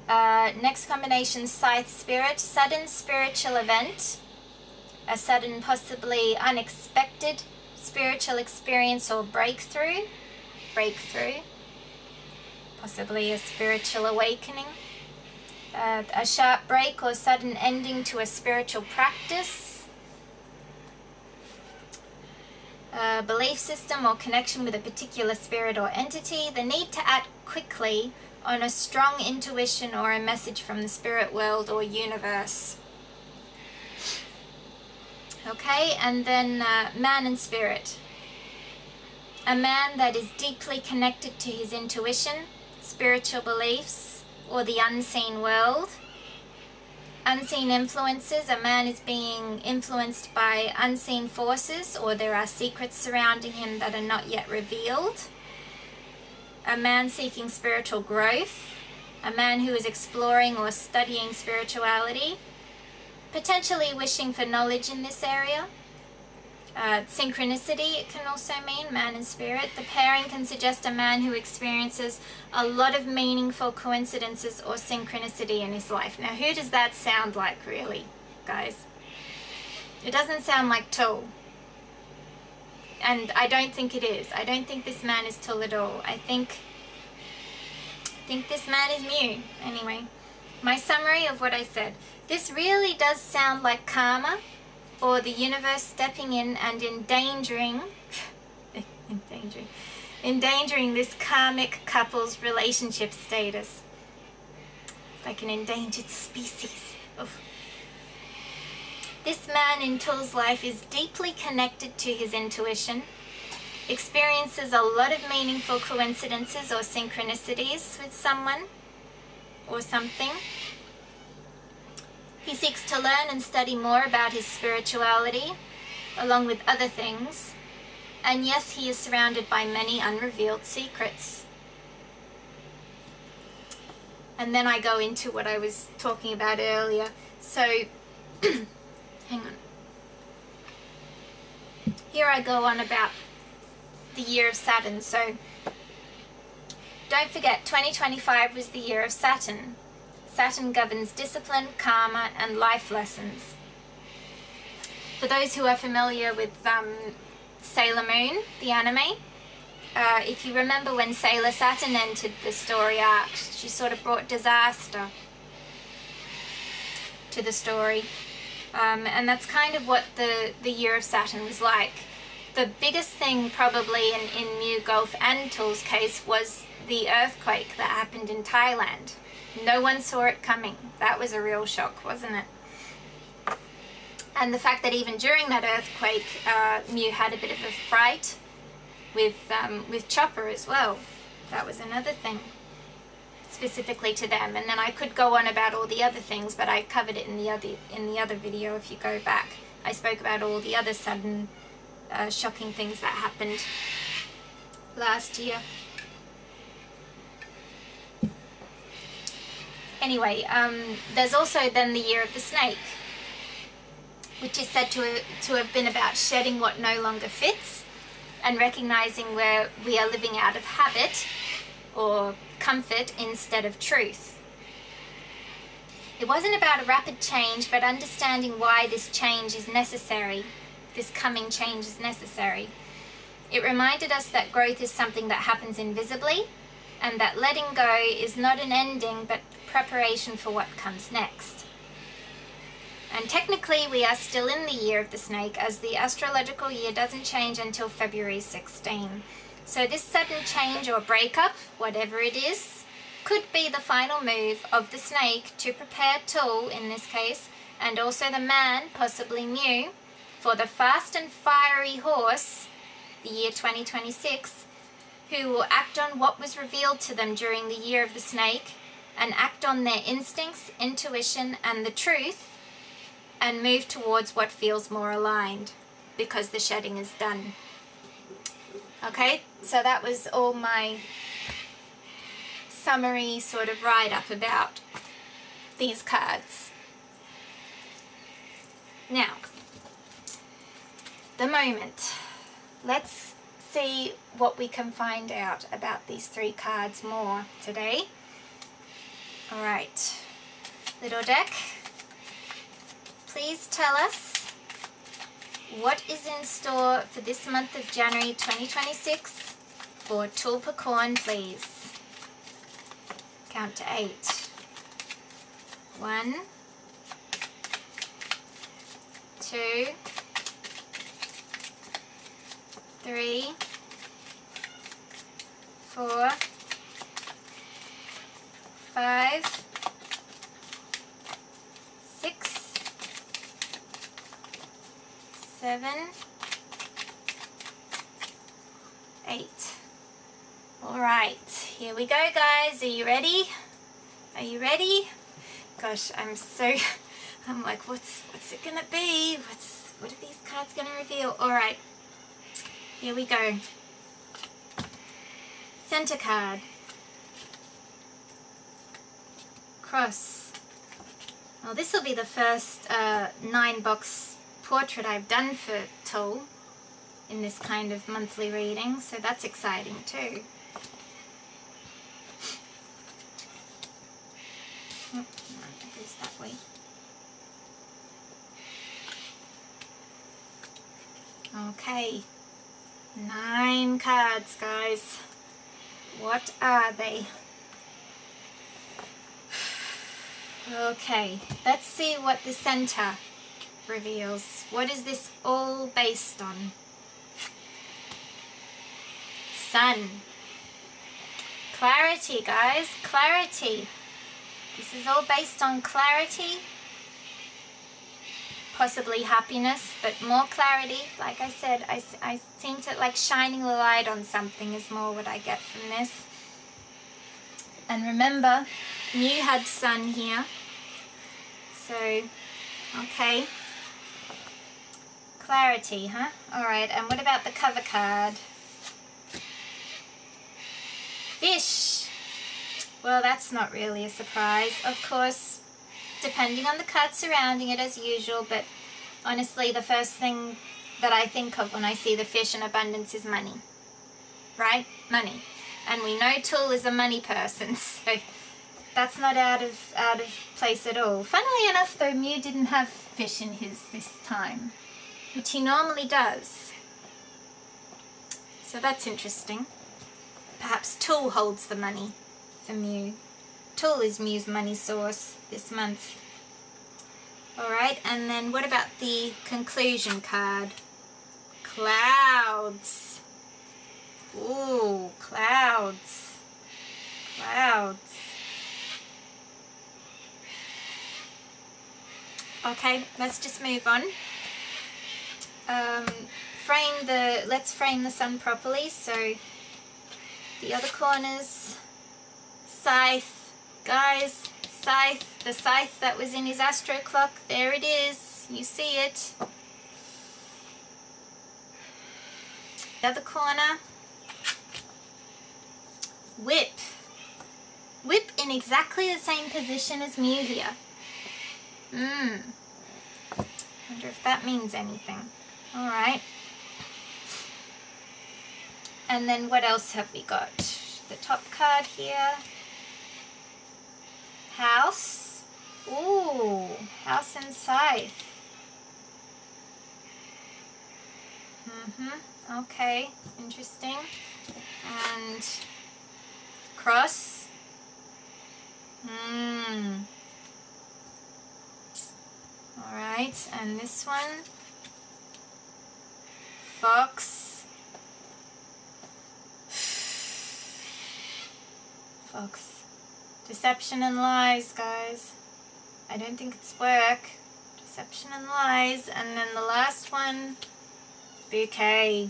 Next combination, Scythe, Spirit, sudden spiritual event, a sudden, possibly unexpected spiritual experience or breakthrough, possibly a spiritual awakening, a sharp break or sudden ending to a spiritual practice, a belief system or connection with a particular spirit or entity, the need to act quickly on a strong intuition or a message from the spirit world or universe. Okay, and then Man and Spirit. A man that is deeply connected to his intuition, spiritual beliefs, or the unseen world. Unseen influences. A man is being influenced by unseen forces, or there are secrets surrounding him that are not yet revealed. A man seeking spiritual growth. A man who is exploring or studying spirituality, potentially wishing for knowledge in this area. Synchronicity, it can also mean, Man and Spirit. The pairing can suggest a man who experiences a lot of meaningful coincidences or synchronicity in his life. Now, who does that sound like, really, guys? It doesn't sound like Tulle. And I don't think it is. I don't think this man is Tulle at all. I think this man is Mew. Anyway, my summary of what I said. This really does sound like karma, or the universe stepping in and endangering this karmic couple's relationship status. It's like an endangered species. Oof. This man in Tulle's life is deeply connected to his intuition, experiences a lot of meaningful coincidences or synchronicities with someone or something. He seeks to learn and study more about his spirituality, along with other things. And yes, he is surrounded by many unrevealed secrets. And then I go into what I was talking about earlier. So, hang on. Here I go on about the year of Saturn. So, don't forget, 2025 was the year of Saturn. Saturn governs discipline, karma, and life lessons. For those who are familiar with Sailor Moon, the anime, if you remember when Sailor Saturn entered the story arc, she sort of brought disaster to the story. And that's kind of what the year of Saturn was like. the biggest thing probably in MewGulf and Tuls' case was the earthquake that happened in Thailand. No one saw it coming. That was a real shock, wasn't it? And the fact that even during that earthquake, Mew had a bit of a fright with Chopper as well. That was another thing, specifically to them. And then I could go on about all the other things, but I covered it in the other video. If you go back, I spoke about all the other sudden shocking things that happened last year. Anyway, there's also then the Year of the Snake, which is said to have been about shedding what no longer fits and recognizing where we are living out of habit or comfort instead of truth. It wasn't about a rapid change, but understanding why this change is necessary, this coming change is necessary. It reminded us that growth is something that happens invisibly, and that letting go is not an ending, but preparation for what comes next. And technically we are still in the Year of the Snake, as the astrological year doesn't change until February 16. So this sudden change or breakup, whatever it is, could be the final move of the snake to prepare Tul, in this case, and also the man, possibly Mew, for the fast and fiery horse, the year 2026, who will act on what was revealed to them during the Year of the Snake, and act on their instincts, intuition, and the truth, and move towards what feels more aligned, because the shedding is done. Okay, so that was all my summary sort of write-up about these cards. Now, the moment. Let's see what we can find out about these three cards more today. All right, little deck, please tell us what is in store for this month of January 2026 for Tulpacorn, please. Count to 8. 1, 2, 3, 4, 5, 6, 7, 8. All right, here we go, guys. Are you ready? Are you ready? Gosh, I'm like, what's it gonna be? What are these cards gonna reveal? All right, here we go. Center card. Cross. Well, this will be the first 9-box portrait I've done for Tul in this kind of monthly reading, so that's exciting too. Oh, no, it goes that way. Okay, 9 cards, guys. What are they? Okay, let's see what the center reveals. What is this all based on? Sun. Clarity, guys, clarity. This is all based on clarity. Possibly happiness, but more clarity. Like I said, I seem to like shining the light on something is more what I get from this. And remember, Mew had sun here. So, okay. Clarity, huh? Alright, and what about the cover card? Fish. Well, that's not really a surprise. Of course, depending on the card surrounding it as usual, but honestly, the first thing that I think of when I see the fish in abundance is money. Right? Money. And we know Tul is a money person, so that's not out of place at all. Funnily enough, though, Mew didn't have fish in his this time, which he normally does. So that's interesting. Perhaps Tul holds the money for Mew. Tul is Mew's money source this month. Alright, and then what about the conclusion card? clouds. Ooh, clouds. Clouds. Okay, let's just move on. Let's frame the sun properly. So the other corners, scythe, guys, scythe, the scythe that was in his astro clock, there it is, you see it. The other corner, whip. Whip in exactly the same position as Mew here. Wonder if that means anything. Alright. And then what else have we got? The top card here. House. Ooh, house and scythe. Okay, interesting. And cross. Alright, and this one. Fox. Fox. Deception and lies, guys. I don't think it's work. Deception and lies. And then the last one, bouquet.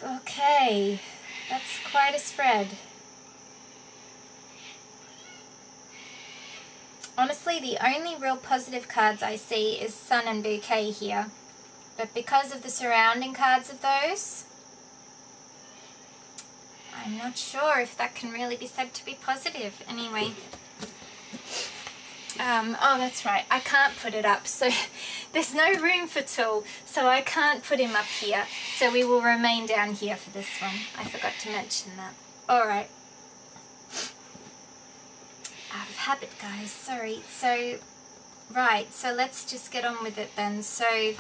Okay, that's quite a spread. Honestly, the only real positive cards I see is sun and bouquet here. But because of the surrounding cards of those, I'm not sure if that can really be said to be positive. Anyway. Oh, that's right. I can't put it up. So there's no room for Tull. So I can't put him up here. So we will remain down here for this one. I forgot to mention that. Alright. Out of habit, guys. Sorry. So, right. So let's just get on with it then. So,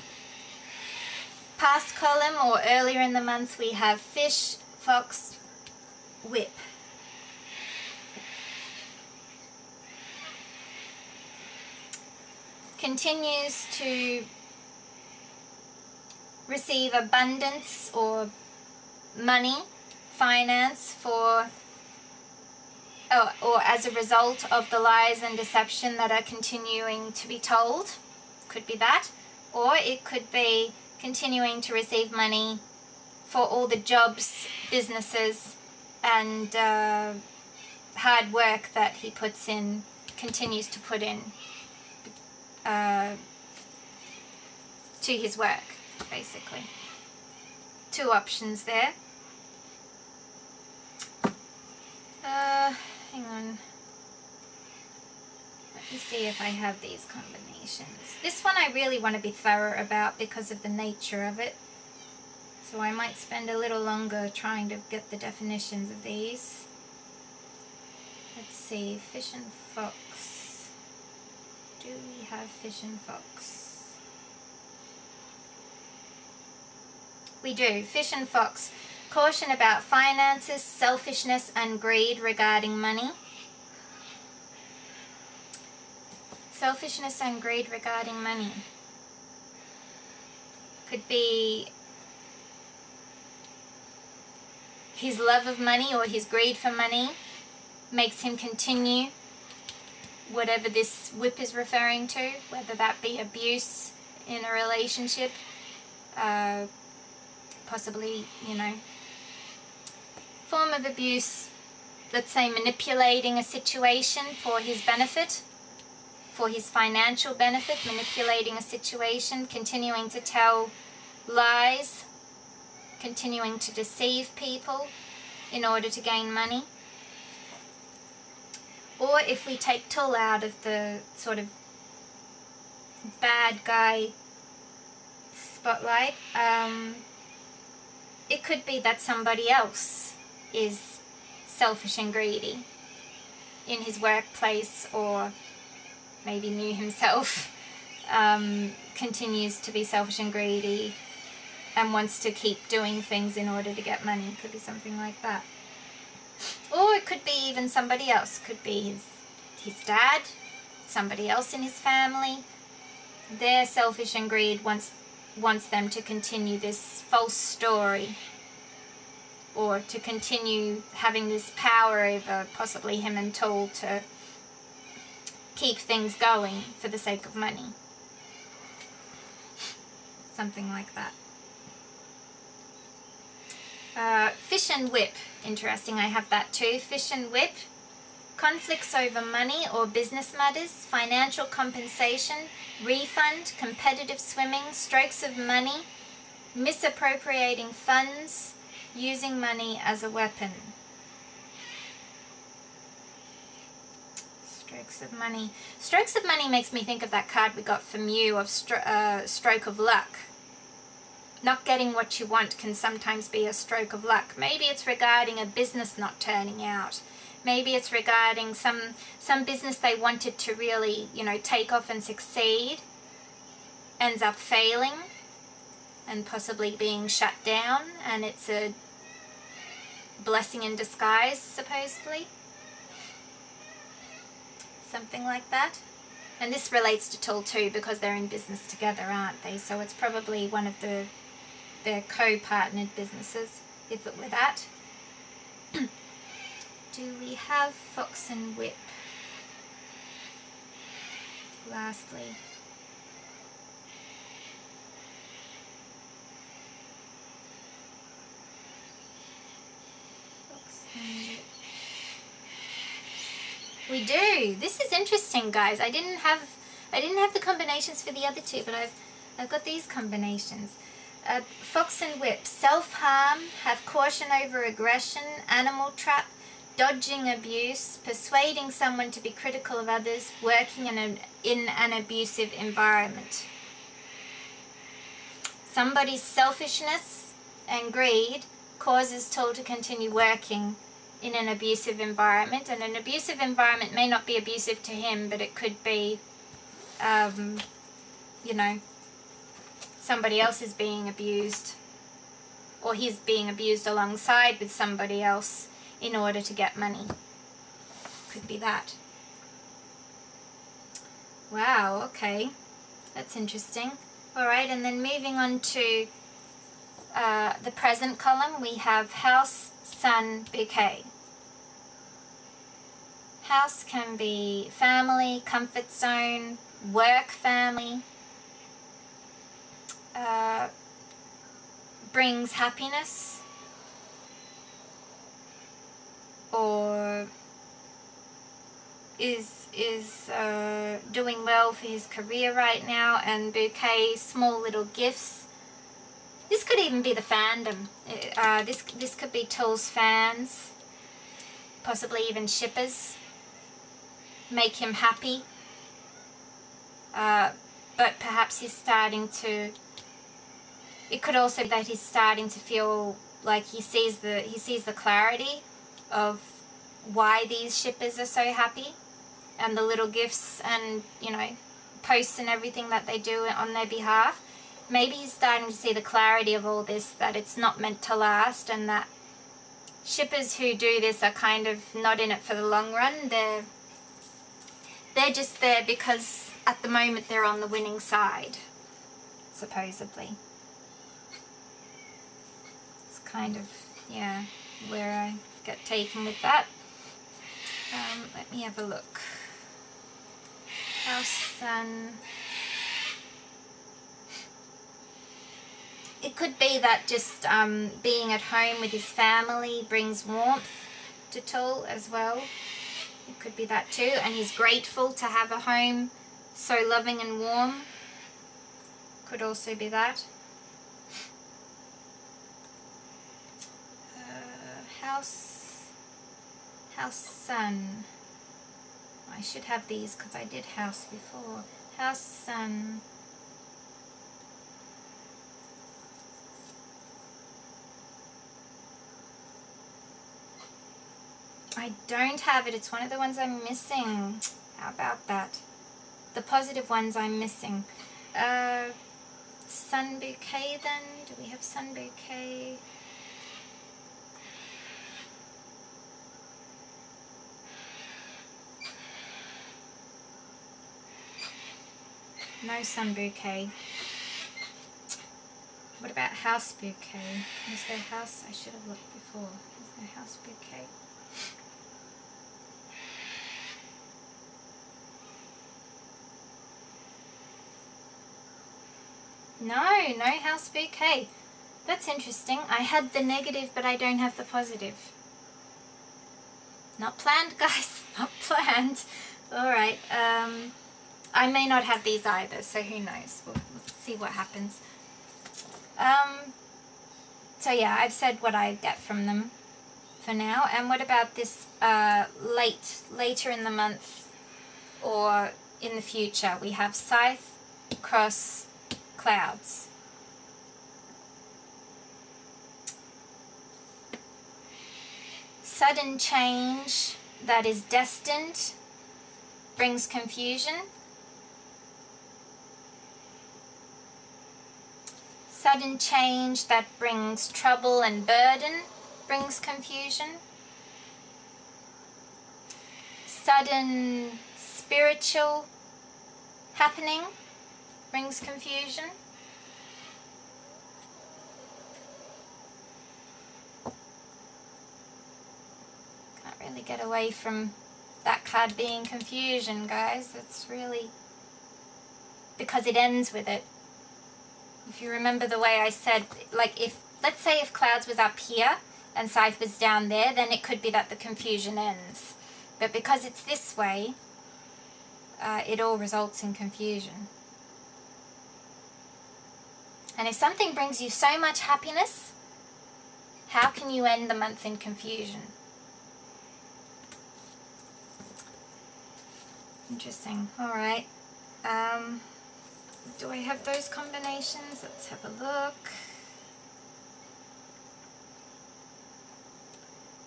past column or earlier in the month we have fish, fox, whip. Continues to receive abundance or money, finance for or as a result of the lies and deception that are continuing to be told. Could be that. Or it could be continuing to receive money for all the jobs, businesses and hard work that he puts in, continues to put in to his work, basically. Two options there. Hang on. Let me see if I have these combinations. This one I really want to be thorough about because of the nature of it. So I might spend a little longer trying to get the definitions of these. Let's see, fish and fox. Do we have fish and fox? We do, fish and fox. Caution about finances, selfishness and greed regarding money. Selfishness and greed regarding money. Could be his love of money or his greed for money makes him continue whatever this whip is referring to, whether that be abuse in a relationship, possibly, you know, form of abuse, let's say manipulating a situation for his benefit, for his financial benefit, manipulating a situation, continuing to tell lies, continuing to deceive people in order to gain money. Or if we take Tull out of the sort of bad guy spotlight, it could be that somebody else is selfish and greedy in his workplace, or maybe Mew himself continues to be selfish and greedy and wants to keep doing things in order to get money. It could be something like that. Or it could be even somebody else. Could be his dad, somebody else in his family. Their selfish and greed wants them to continue this false story, or to continue having this power over possibly him and Tuls to keep things going for the sake of money. Something like that. Fish and whip. Interesting, I have that too. Fish and whip. Conflicts over money or business matters, financial compensation, refund, competitive swimming, strokes of money, misappropriating funds, using money as a weapon. Strokes of money. Strokes of money makes me think of that card we got from you of stroke of luck. Not getting what you want can sometimes be a stroke of luck. Maybe it's regarding a business not turning out. Maybe it's regarding some business they wanted to really, take off and succeed, ends up failing and possibly being shut down, and it's a blessing in disguise, supposedly. Something like that. And this relates to Tuls too, because they're in business together, aren't they? So it's probably one of their co-partnered businesses, if it were that. Do we have fox and whip? Lastly. Fox and whip. We do. This is interesting, guys. I didn't have the combinations for the other two, but I've got these combinations. Fox and whip. Self-harm, have caution over aggression, animal trap, dodging abuse, persuading someone to be critical of others, working in an abusive environment. Somebody's selfishness and greed causes Tuls to continue working in an abusive environment, and an abusive environment may not be abusive to him, but it could be, somebody else is being abused, or he's being abused alongside with somebody else in order to get money. Could be that. Wow, okay. That's interesting. Alright, and then moving on to the present column, we have house, sun, bouquet. House can be family, comfort zone, work family, brings happiness, or is doing well for his career right now, and bouquet, small little gifts. This could even be the fandom. This could be Tuls fans, possibly even shippers. Make him happy, but perhaps he's starting to. It could also be that he's starting to feel like he sees the clarity of why these shippers are so happy, and the little gifts and posts and everything that they do on their behalf. Maybe he's starting to see the clarity of all this, that it's not meant to last, and that shippers who do this are kind of not in it for the long run. They're just there because at the moment they're on the winning side, supposedly. It's kind of, where I get taken with that. Let me have a look. House, sun. It could be that just being at home with his family brings warmth to Tuls as well. It could be that too, and he's grateful to have a home so loving and warm. Could also be that. House, sun. I should have these because I did house before. House, sun. I don't have it. It's one of the ones I'm missing. How about that? The positive ones I'm missing. Sun bouquet then. Do we have sun bouquet? No sun bouquet. What about house bouquet? Is there house? I should have looked before. Is there house bouquet? No house bouquet. That's interesting. I had the negative, but I don't have the positive. Not planned, guys. Not planned. Alright. I may not have these either, so who knows. We'll see what happens. So yeah, I've said what I get from them for now. And what about this later in the month or in the future? We have Scythe, Cross, Clouds. Sudden change that is destined brings confusion. Sudden change that brings trouble and burden brings confusion. Sudden spiritual happening brings confusion. Can't really get away from that card being confusion, guys. It's really because it ends with it. If you remember the way I said, like let's say if Clouds was up here and Scythe was down there, then it could be that the confusion ends. But because it's this way, it all results in confusion. And if something brings you so much happiness, how can you end the month in confusion? Interesting. All right. Do I have those combinations? Let's have a look.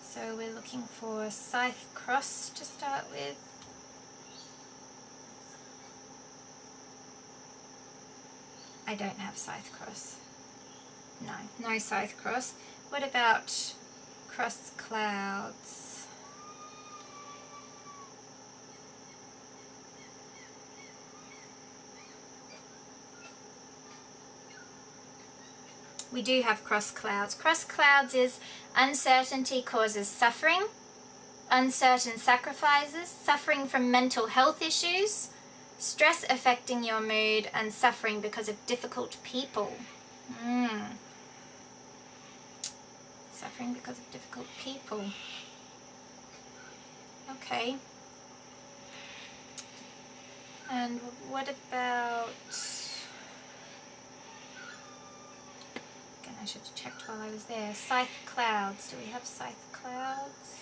So we're looking for Scythe Cross to start with. I don't have Scythe Cross. No Scythe Cross. What about Cross Clouds? We do have Cross Clouds. Cross Clouds is uncertainty causes suffering, uncertain sacrifices, suffering from mental health issues, stress affecting your mood, and suffering because of difficult people. Suffering because of difficult people. Okay. And what about... I should have checked while I was there. Scythe Clouds. Do we have Scythe Clouds?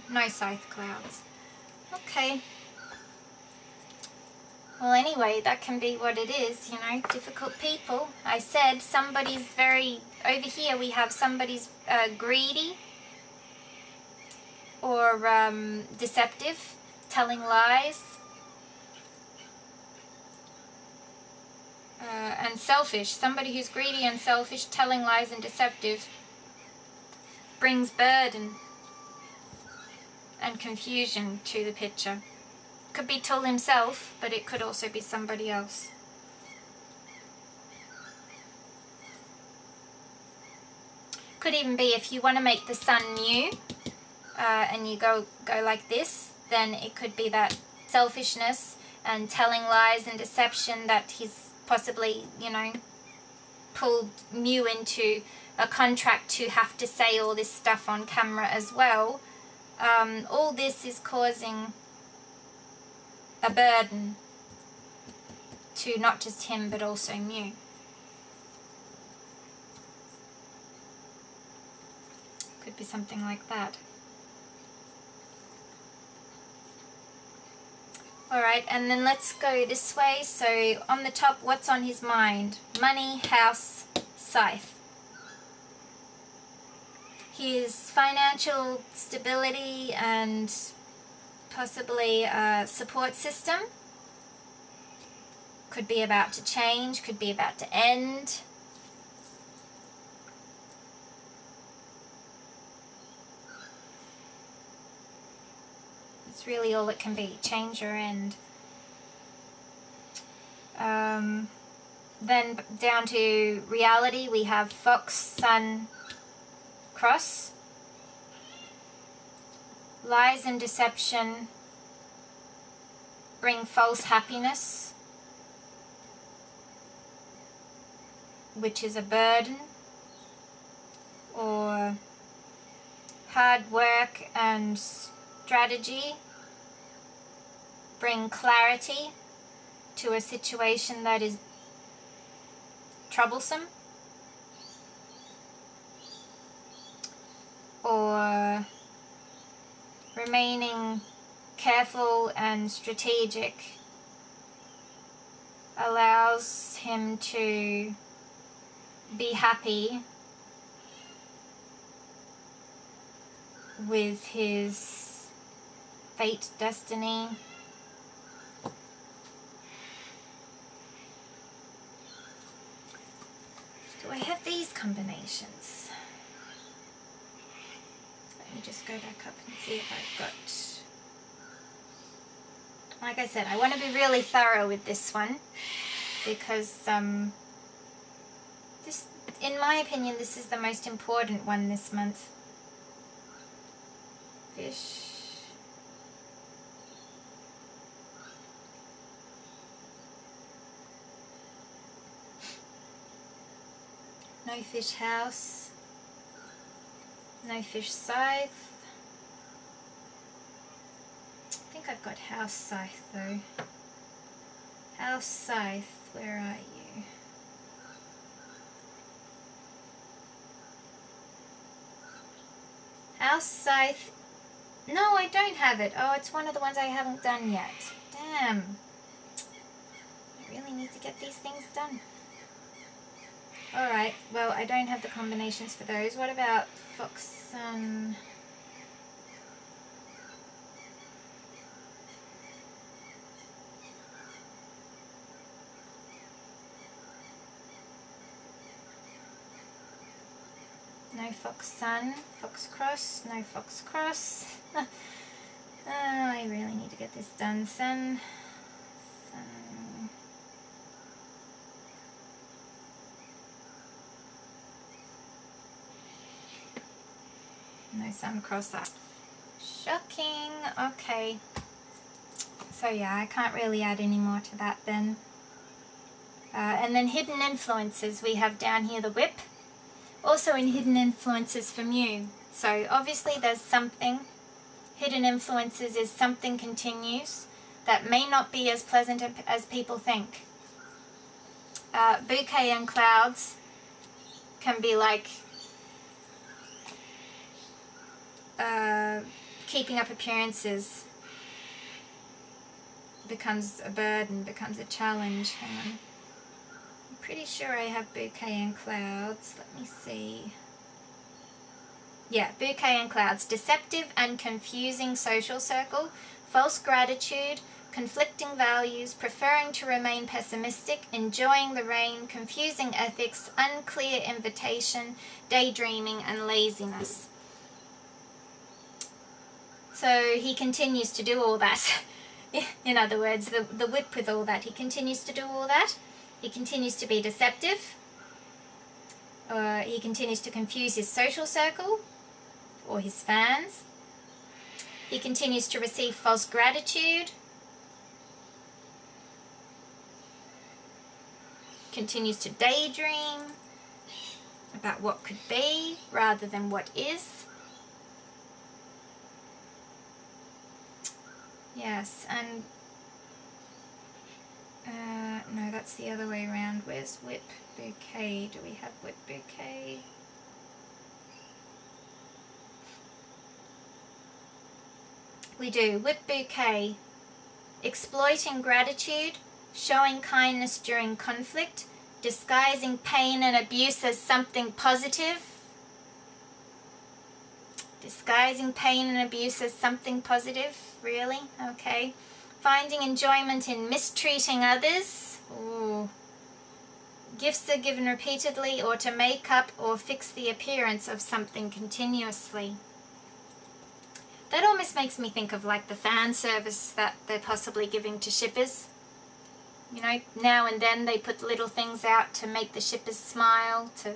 No Scythe Clouds. Okay. Well, anyway, that can be what it is, you know, difficult people. I said somebody's very... Over here we have somebody's greedy or deceptive, telling lies. And selfish. Somebody who's greedy and selfish, telling lies and deceptive, brings burden and confusion to the picture. Could be Tull himself, but it could also be somebody else. Could even be if you want to make the sun new and you go like this, then it could be that selfishness and telling lies and deception that he's possibly, you know, pulled Mew into a contract to have to say all this stuff on camera as well. All this is causing a burden to not just him but also Mew. Could be something like that. Alright, and then let's go this way. So on the top, what's on his mind? Money, house, Scythe. His financial stability and possibly a support system. Could be about to change, could be about to end. It's really all it can be, change or end. Then down to reality, we have Fox, Sun, Cross. Lies and deception bring false happiness, which is a burden, or hard work and strategy bring clarity to a situation that is troublesome, or remaining careful and strategic allows him to be happy with his fate, destiny. Do I have these combinations? Let me just go back up and see if I've got... Like I said, I want to be really thorough with this one because this, in my opinion, this is the most important one this month. Fish. No fish house. No fish scythe. I think I've got house scythe though. House scythe, where are you? House scythe. No, I don't have it. Oh, it's one of the ones I haven't done yet. Damn. I really need to get these things done. Alright, well, I don't have the combinations for those. What about Fox Sun? No Fox Sun, Fox Cross, no Fox Cross. Oh, I really need to get this done. Sun. No Sun Cross up. Shocking. Okay. So yeah, I can't really add any more to that then. And then hidden influences, we have down here the whip. Also in hidden influences for Mew. So obviously there's something. Hidden influences is something continues that may not be as pleasant as people think. Bouquet and clouds can be like keeping up appearances becomes a burden, becomes a challenge. Hang on. I'm pretty sure I have bouquet and clouds. Let me see. Yeah, bouquet and clouds. Deceptive and confusing social circle, false gratitude, conflicting values, preferring to remain pessimistic, enjoying the rain, confusing ethics, unclear invitation, daydreaming, and laziness. So he continues to do all that. In other words, the whip with all that. He continues to do all that. He continues to be deceptive. He continues to confuse his social circle or his fans. He continues to receive false gratitude. Continues to daydream about what could be rather than what is. Yes, and no, that's the other way around. Where's whip bouquet? Do we have whip bouquet? We do. Whip bouquet. Exploiting gratitude, showing kindness during conflict, disguising pain and abuse as something positive. Disguising pain and abuse as something positive. Really? Okay. Finding enjoyment in mistreating others. Ooh. Gifts are given repeatedly or to make up or fix the appearance of something continuously. That almost makes me think of like the fan service that they're possibly giving to shippers. You know, now and then they put little things out to make the shippers smile, to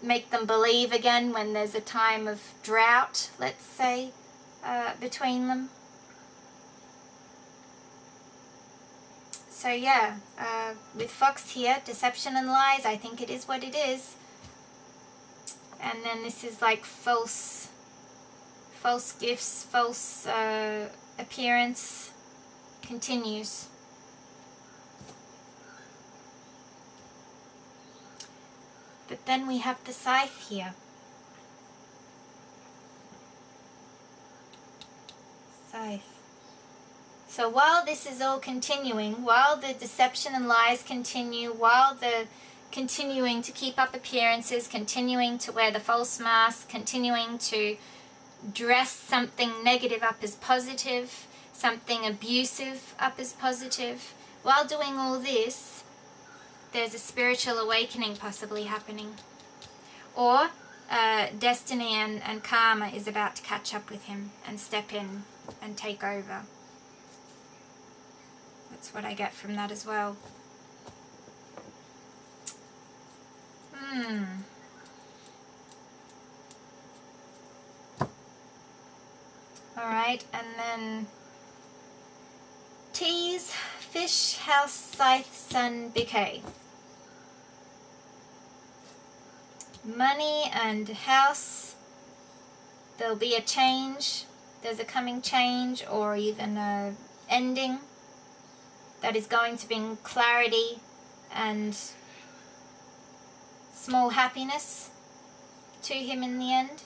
make them believe again when there's a time of drought, let's say, between them. So yeah, with Fox here, deception and lies, I think it is what it is. And then this is like false gifts, false appearance, continues. But then we have the Scythe here. Scythe. So while this is all continuing, while the deception and lies continue, while the continuing to keep up appearances, continuing to wear the false mask, continuing to dress something negative up as positive, something abusive up as positive, while doing all this, there's a spiritual awakening possibly happening. Or destiny and karma is about to catch up with him and step in and take over. That's what I get from that as well. Alright, and then Tease, Fish, House, Scythe, Sun, Bouquet. Money and house, there'll be a change, there's a coming change or even a ending that is going to bring clarity and small happiness to him in the end.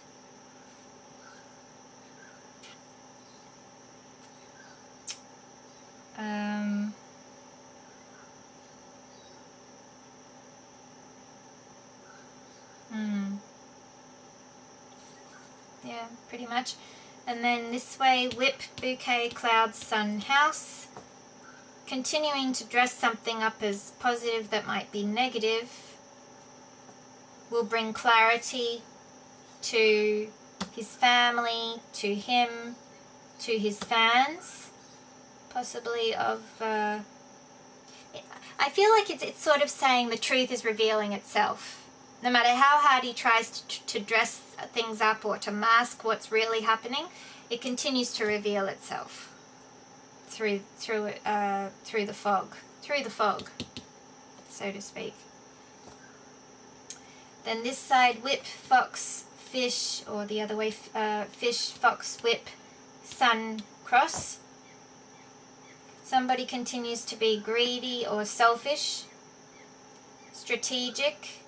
Yeah, pretty much. And then this way, Whip, Bouquet, Clouds, Sun, House. Continuing to dress something up as positive that might be negative will bring clarity to his family, to him, to his fans, possibly of... I feel like it's sort of saying the truth is revealing itself. No matter how hard he tries to dress things up or to mask what's really happening, it continues to reveal itself through the fog, so to speak. Then this side, Whip, Fox, Fish, or the other way, Fish, Fox, Whip, Sun, Cross. Somebody continues to be greedy or selfish, strategic,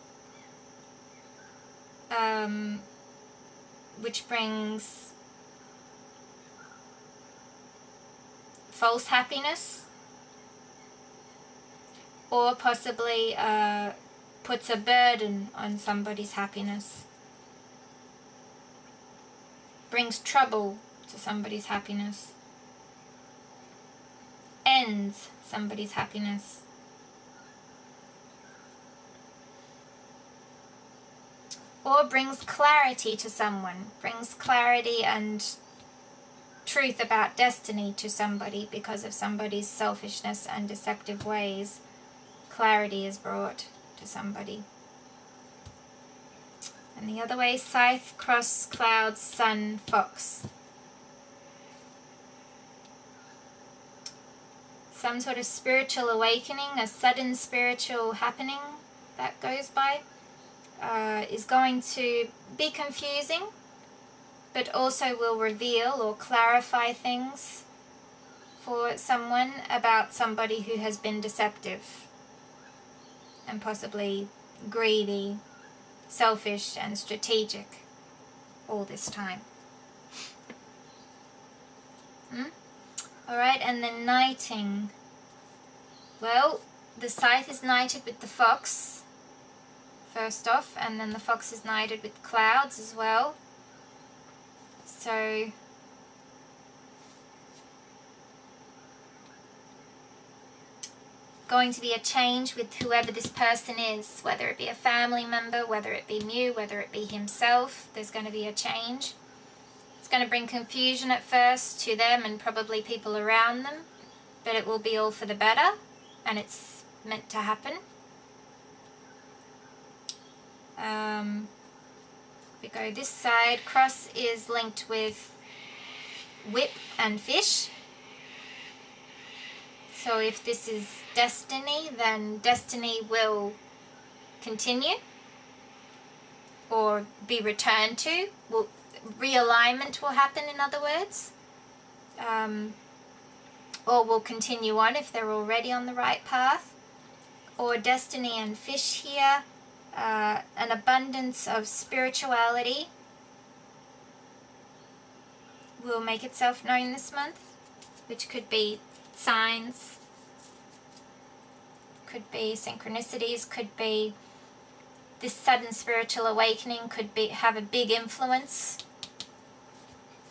which brings false happiness, or possibly puts a burden on somebody's happiness, brings trouble to somebody's happiness, ends somebody's happiness. Or brings clarity to someone, brings clarity and truth about destiny to somebody because of somebody's selfishness and deceptive ways. Clarity is brought to somebody. And the other way, Scythe, Cross, Clouds, Sun, Fox. Some sort of spiritual awakening, a sudden spiritual happening that goes by. Is going to be confusing, but also will reveal or clarify things for someone about somebody who has been deceptive and possibly greedy, selfish and strategic all this time. Alright, and then knighting. Well, the Scythe is knighted with the Fox first off, and then the Fox is knighted with Clouds as well. So going to be a change with whoever this person is, whether it be a family member, whether it be Mew, whether it be himself. There's going to be a change. It's going to bring confusion at first to them and probably people around them, but it will be all for the better and it's meant to happen. We go this side, cross is linked with whip and fish. So if this is destiny, then destiny will continue or be returned to. Realignment will happen, in other words. Or will continue on if they're already on the right path. Or destiny and fish here. An abundance of spirituality will make itself known this month, which could be signs, could be synchronicities, could be this sudden spiritual awakening, could be have a big influence,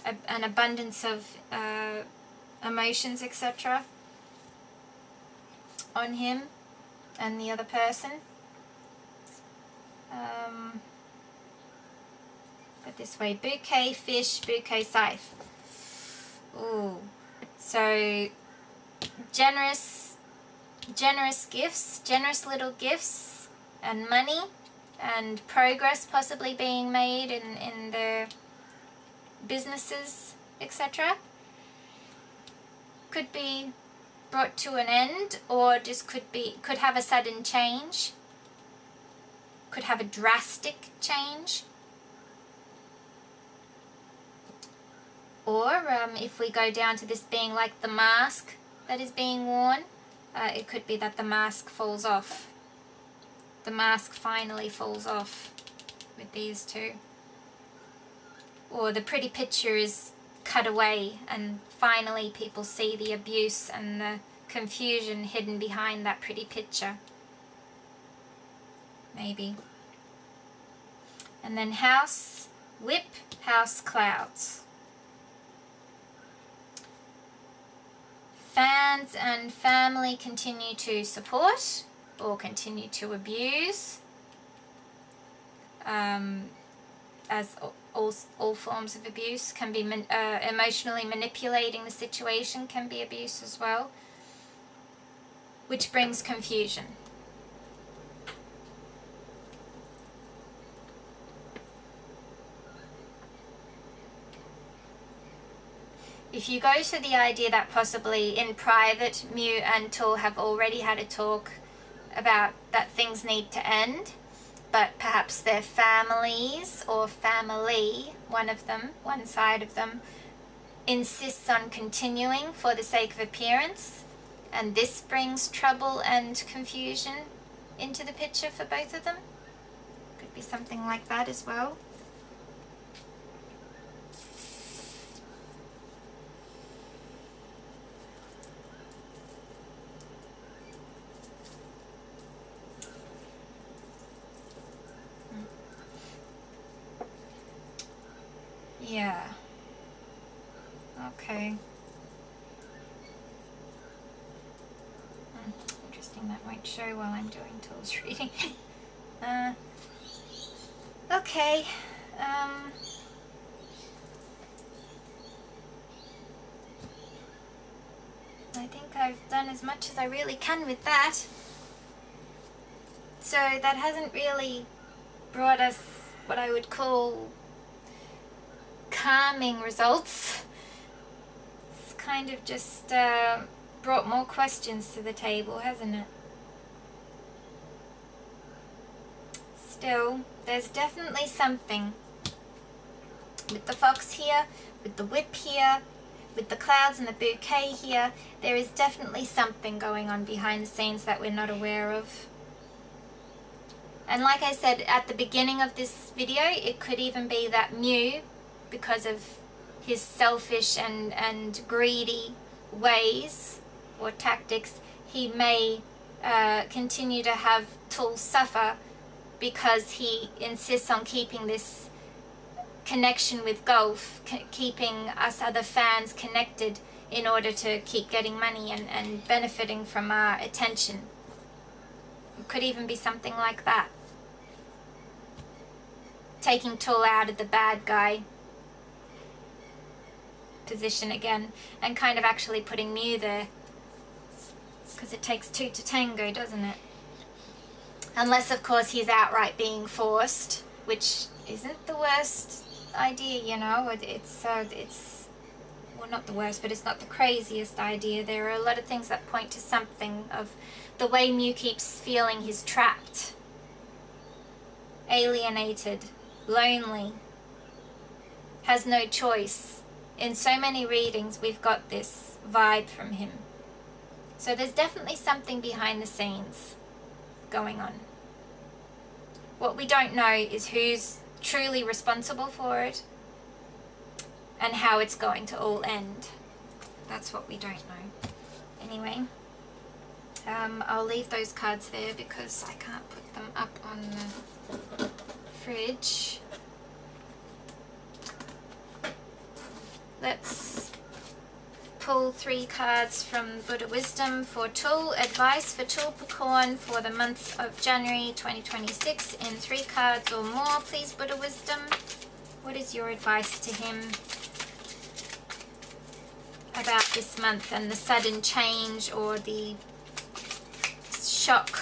an abundance of emotions, etc. on him and the other person. But this way, bouquet, fish, bouquet, scythe. Ooh, so generous gifts, generous little gifts, and money, and progress possibly being made in their businesses, etc. Could be brought to an end, or just could have a sudden change. Could have a drastic change. Or if we go down to this being like the mask that is being worn, it could be that the mask falls off. The mask finally falls off with these two. Or the pretty picture is cut away and finally people see the abuse and the confusion hidden behind that pretty picture. Maybe. And then house, whip, house, clouds. Fans and family continue to support or continue to abuse, as all forms of abuse can be emotionally manipulating the situation can be abuse as well, which brings confusion. If you go to the idea that possibly in private, Mew and Tul have already had a talk about that things need to end, but perhaps their families or family, one side of them, insists on continuing for the sake of appearance, and this brings trouble and confusion into the picture for both of them. Could be something like that as well. Yeah. Okay. Interesting, that won't show while I'm doing Tul's reading. Okay. I think I've done as much as I really can with that. So that hasn't really brought us what I would call calming results. It's kind of just brought more questions to the table, hasn't it? Still, there's definitely something with the fox here, with the whip here, with the clouds and the bouquet here. There is definitely something going on behind the scenes that we're not aware of. And like I said at the beginning of this video, it could even be that Mew, because of his selfish and greedy ways or tactics, he may continue to have Tul suffer because he insists on keeping this connection with Gulf, keeping us other fans connected in order to keep getting money and benefiting from our attention. It could even be something like that. Taking Tul out of the bad guy position again and kind of actually putting Mew there. Because it takes two to tango, doesn't it? Unless, of course, he's outright being forced, which isn't the worst idea, you know. It's well, not the worst, but it's not the craziest idea. There are a lot of things that point to something of the way Mew keeps feeling he's trapped, alienated, lonely, has no choice. In so many readings, we've got this vibe from him. So there's definitely something behind the scenes going on. What we don't know is who's truly responsible for it and how it's going to all end. That's what we don't know. Anyway, I'll leave those cards there because I can't put them up on the fridge. Let's pull 3 cards from Buddha Wisdom for Tul. Advice for Tul Portrait for the month of January 2026 in 3 cards or more. Please, Buddha Wisdom, what is your advice to him about this month and the sudden change or the shock,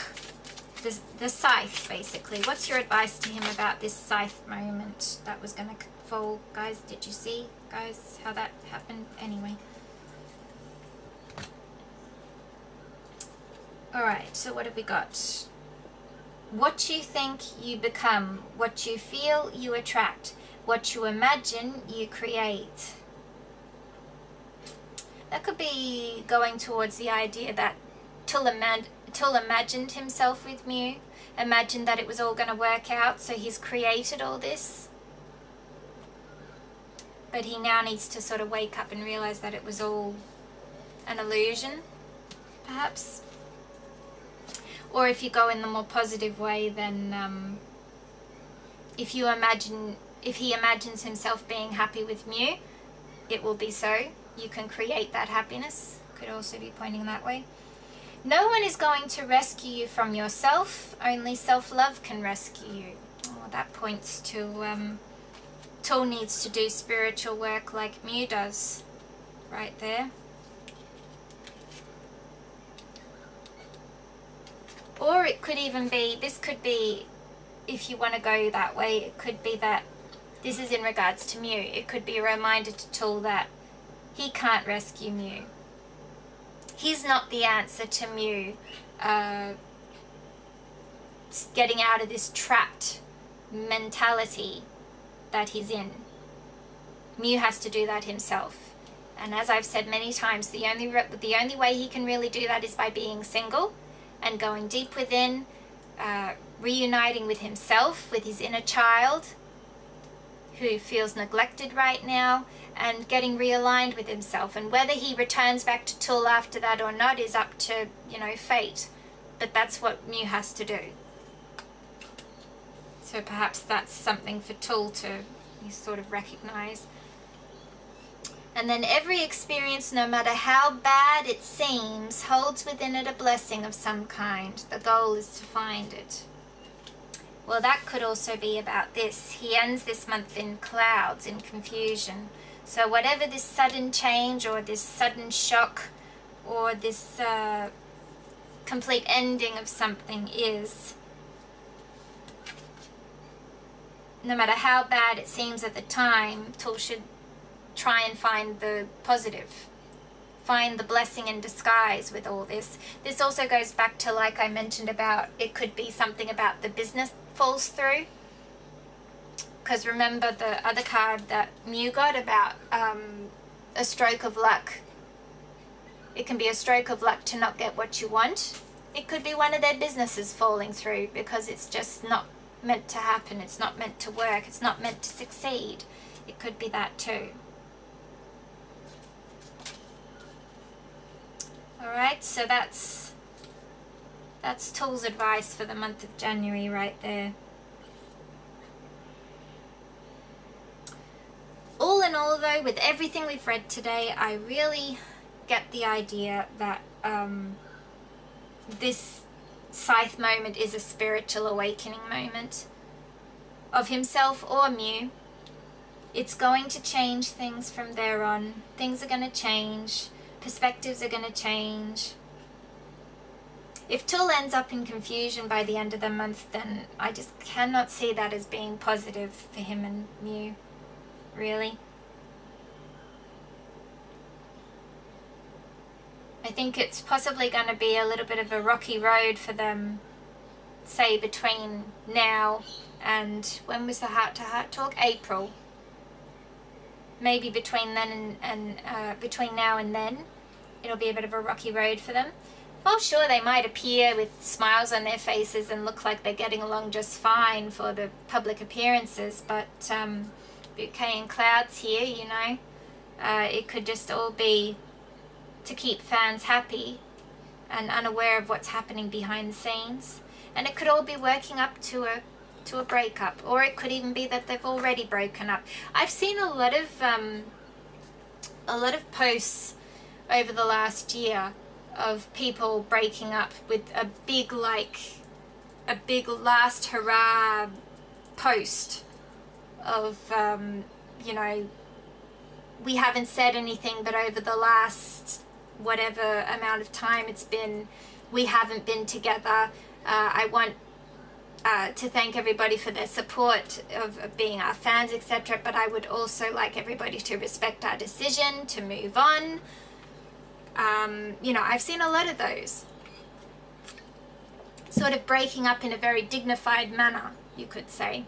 the scythe basically? What's your advice to him about this scythe moment that was going to fall? Guys, did you see, guys, how that happened? Anyway. Alright, so what have we got? What you think, you become. What you feel, you attract. What you imagine, you create. That could be going towards the idea that Tul imagined himself with Mew, imagined that it was all going to work out, so he's created all this. But he now needs to sort of wake up and realize that it was all an illusion, perhaps. Or if you go in the more positive way, then if he imagines himself being happy with Mew, it will be so. You can create that happiness. Could also be pointing that way. No one is going to rescue you from yourself. Only self-love can rescue you. Oh, that points to Tul needs to do spiritual work like Mew does. Right there. Or it could even be, this could be, if you want to go that way, it could be that this is in regards to Mew. It could be a reminder to Tul that he can't rescue Mew. He's not the answer to Mew getting out of this trapped mentality that he's in. Mew has to do that himself. And as I've said many times, the only way he can really do that is by being single and going deep within, reuniting with himself, with his inner child who feels neglected right now, and getting realigned with himself. And whether he returns back to Tul after that or not is up to, you know, fate. But that's what Mew has to do. So perhaps that's something for Tul to sort of recognize. And then every experience, no matter how bad it seems, holds within it a blessing of some kind. The goal is to find it. Well, that could also be about this. He ends this month in clouds, in confusion. So whatever this sudden change or this sudden shock or this complete ending of something is, no matter how bad it seems at the time, Tul should try and find the positive. Find the blessing in disguise with all this. This also goes back to, like I mentioned about, it could be something about the business falls through. Because remember the other card that Mew got about a stroke of luck. It can be a stroke of luck to not get what you want. It could be one of their businesses falling through because it's just not meant to happen. It's not meant to work. It's not meant to succeed. It could be that too. Alright, so that's Tul's advice for the month of January right there. All in all though, with everything we've read today, I really get the idea that this scythe moment is a spiritual awakening moment of himself or Mew. It's going to change things from there on. Things are going to change. Perspectives are going to change. If Tull ends up in confusion by the end of the month, then I just cannot see that as being positive for him and Mew, really. I think it's possibly going to be a little bit of a rocky road for them, say between now and, when was the heart-to-heart talk? April. Maybe between then and between now and then, it'll be a bit of a rocky road for them. Well, sure, they might appear with smiles on their faces and look like they're getting along just fine for the public appearances, but bouquet and clouds here, you know. It could just all be to keep fans happy and unaware of what's happening behind the scenes. And it could all be working up to a breakup, or it could even be that they've already broken up. I've seen a lot of posts over the last year of people breaking up with a big last hurrah post of you know, we haven't said anything, but over the last whatever amount of time it's been, we haven't been together. I want to thank everybody for their support of being our fans, etc. But I would also like everybody to respect our decision to move on. You know, I've seen a lot of those. Sort of breaking up in a very dignified manner, you could say.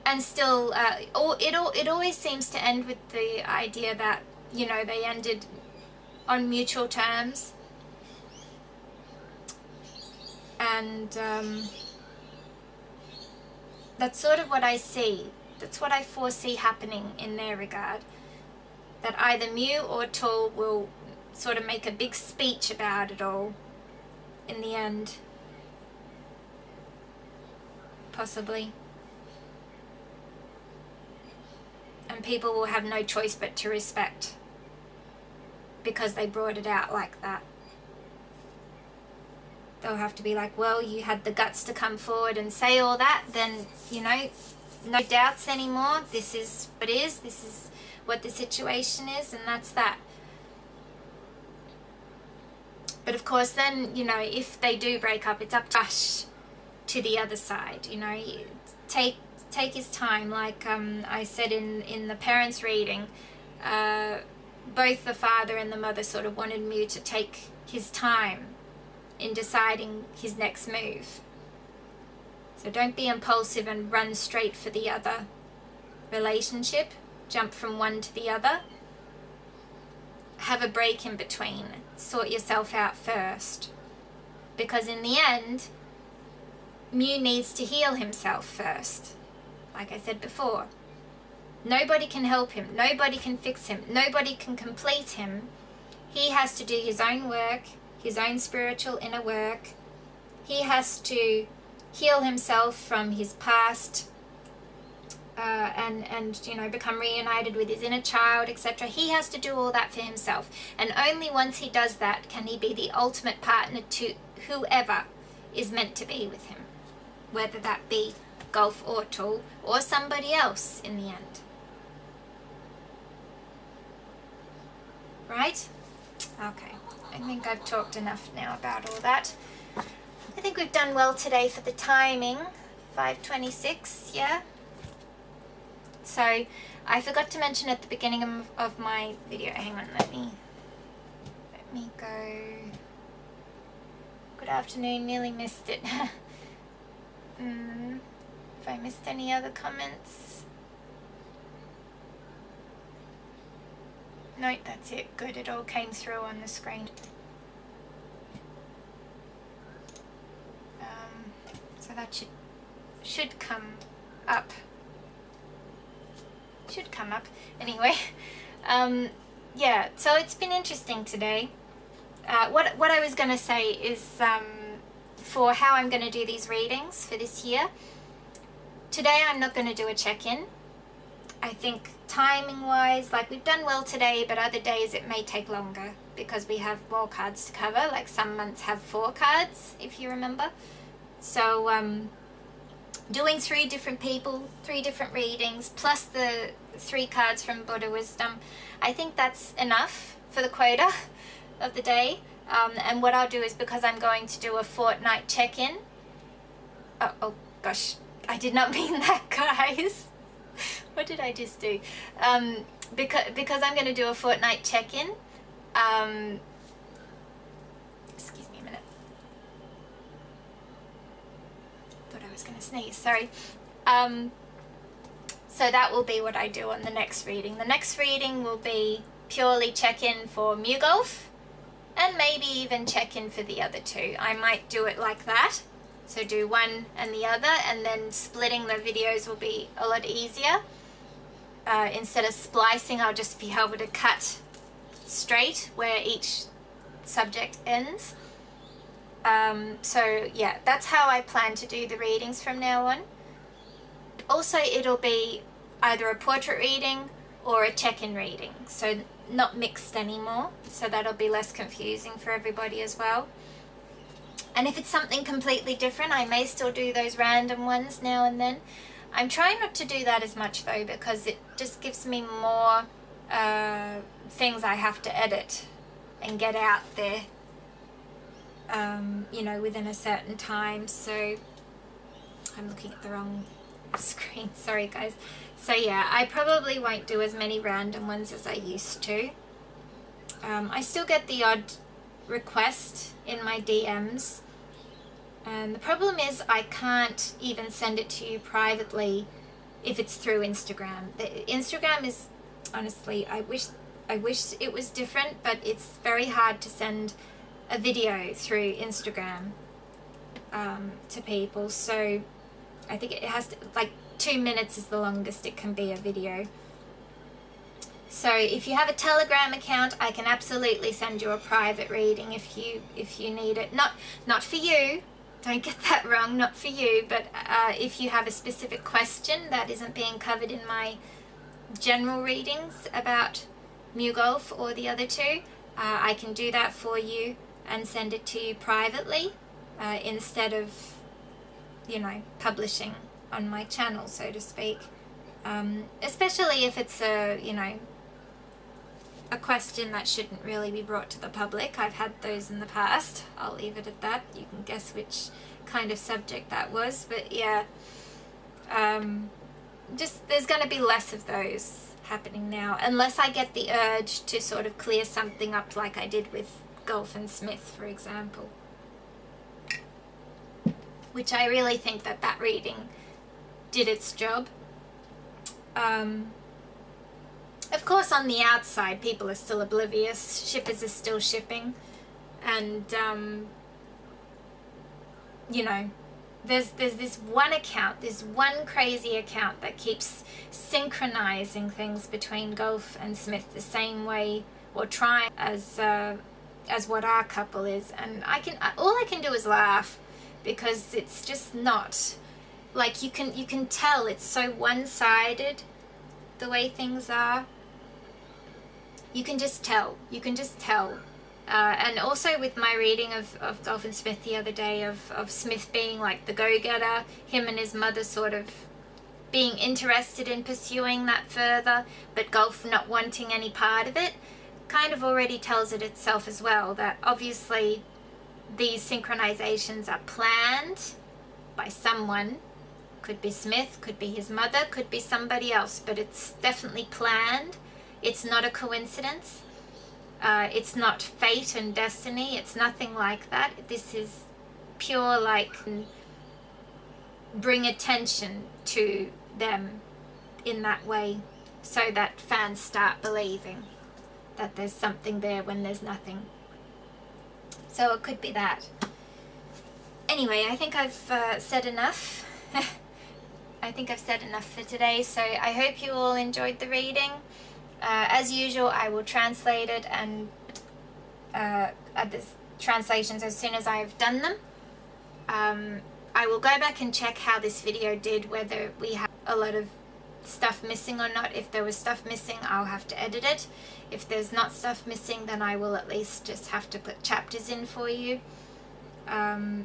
And still, it always seems to end with the idea that, you know, they ended on mutual terms. And that's sort of what I see. That's what I foresee happening in their regard. That either Mew or Tull will sort of make a big speech about it all in the end. Possibly. And people will have no choice but to respect, because they brought it out like that. They'll have to be like, well, you had the guts to come forward and say all that, then, you know, no doubts anymore. This is what it is. This is what the situation is, and that's that. But of course, then, you know, if they do break up, it's up to us, to the other side. You know, take his time. Like I said in the parents' reading, both the father and the mother sort of wanted Mew to take his time in deciding his next move. So don't be impulsive and run straight for the other relationship. Jump from one to the other. Have a break in between. Sort yourself out first. Because in the end, Mew needs to heal himself first. Like I said before. Nobody can help him. Nobody can fix him. Nobody can complete him. He has to do his own work. His own spiritual inner work. He has to heal himself from his past and you know, become reunited with his inner child, etc. He has to do all that for himself, and only once he does that can he be the ultimate partner to whoever is meant to be with him, whether that be Gulf or Tull or somebody else in the end. Right? Okay. I think I've talked enough now about all that. I think we've done well today for the timing. 5:26, yeah? So, I forgot to mention at the beginning of my video. Hang on, let me go. Good afternoon, nearly missed it. If I missed any other comments? No, that's it. Good, it all came through on the screen. So that should come up. Should come up. Anyway, yeah, so it's been interesting today. What I was going to say is for how I'm going to do these readings for this year. Today I'm not going to do a check-in. I think timing-wise, like we've done well today, but other days it may take longer because we have more cards to cover. Like some months have 4 cards, if you remember. So doing 3 different people, 3 different readings, plus the 3 cards from Buddha Wisdom, I think that's enough for the quota of the day. And what I'll do is, because I'm going to do a fortnight check-in. Oh gosh, I did not mean that, guys. What did I just do? Because I'm going to do a fortnight check-in. Excuse me a minute. Thought I was going to sneeze. Sorry. So that will be what I do on the next reading. The next reading will be purely check-in for MewGulf, and maybe even check-in for the other two. I might do it like that. So do one and the other, and then splitting the videos will be a lot easier. Instead of splicing, I'll just be able to cut straight where each subject ends. So yeah, that's how I plan to do the readings from now on. Also, it'll be either a portrait reading or a check-in reading, so not mixed anymore, so that'll be less confusing for everybody as well. And if it's something completely different, I may still do those random ones now and then. I'm trying not to do that as much though, because it just gives me more things I have to edit and get out there, you know, within a certain time. So I'm looking at the wrong screen, sorry guys. So yeah, I probably won't do as many random ones as I used to. I still get the odd request in my DMs, and the problem is I can't even send it to you privately if it's through Instagram. Instagram is, honestly, I wish it was different, but it's very hard to send a video through Instagram to people. So I think it has to, like, 2 minutes is the longest it can be a video. So if you have a Telegram account, I can absolutely send you a private reading if you need it. Not for you, don't get that wrong, not for you, but if you have a specific question that isn't being covered in my general readings about MewGulf or the other two, I can do that for you and send it to you privately instead of, you know, publishing on my channel, so to speak. Especially if it's a, you know, a question that shouldn't really be brought to the public. I've had those in the past. I'll leave it at that. You can guess which kind of subject that was, but yeah, just there's going to be less of those happening now, unless I get the urge to sort of clear something up like I did with Gulf and Smith, for example, which I really think that reading did its job. Of course, on the outside, people are still oblivious. Shippers are still shipping. And, you know, there's this one account, this one crazy account that keeps synchronizing things between Gulf and Smith the same way, or trying as what our couple is. And all I can do is laugh, because it's just not, like, you can tell it's so one-sided, the way things are. You can just tell. And also with my reading of Gulf and Smith the other day, of Smith being like the go-getter, him and his mother sort of being interested in pursuing that further, but Gulf not wanting any part of it, kind of already tells it itself as well, that obviously these synchronizations are planned by someone. Could be Smith, could be his mother, could be somebody else, but it's definitely planned. It's not a coincidence. It's not fate and destiny. It's nothing like that. This is pure, like, bring attention to them in that way, so that fans start believing that there's something there when there's nothing. So it could be that. Anyway, I think I've said enough. I think I've said enough for today, so I hope you all enjoyed the reading. As usual, I will translate it and add the translations as soon as I've done them. I will go back and check how this video did, whether we have a lot of stuff missing or not. If there was stuff missing, I'll have to edit it. If there's not stuff missing, then I will at least just have to put chapters in for you.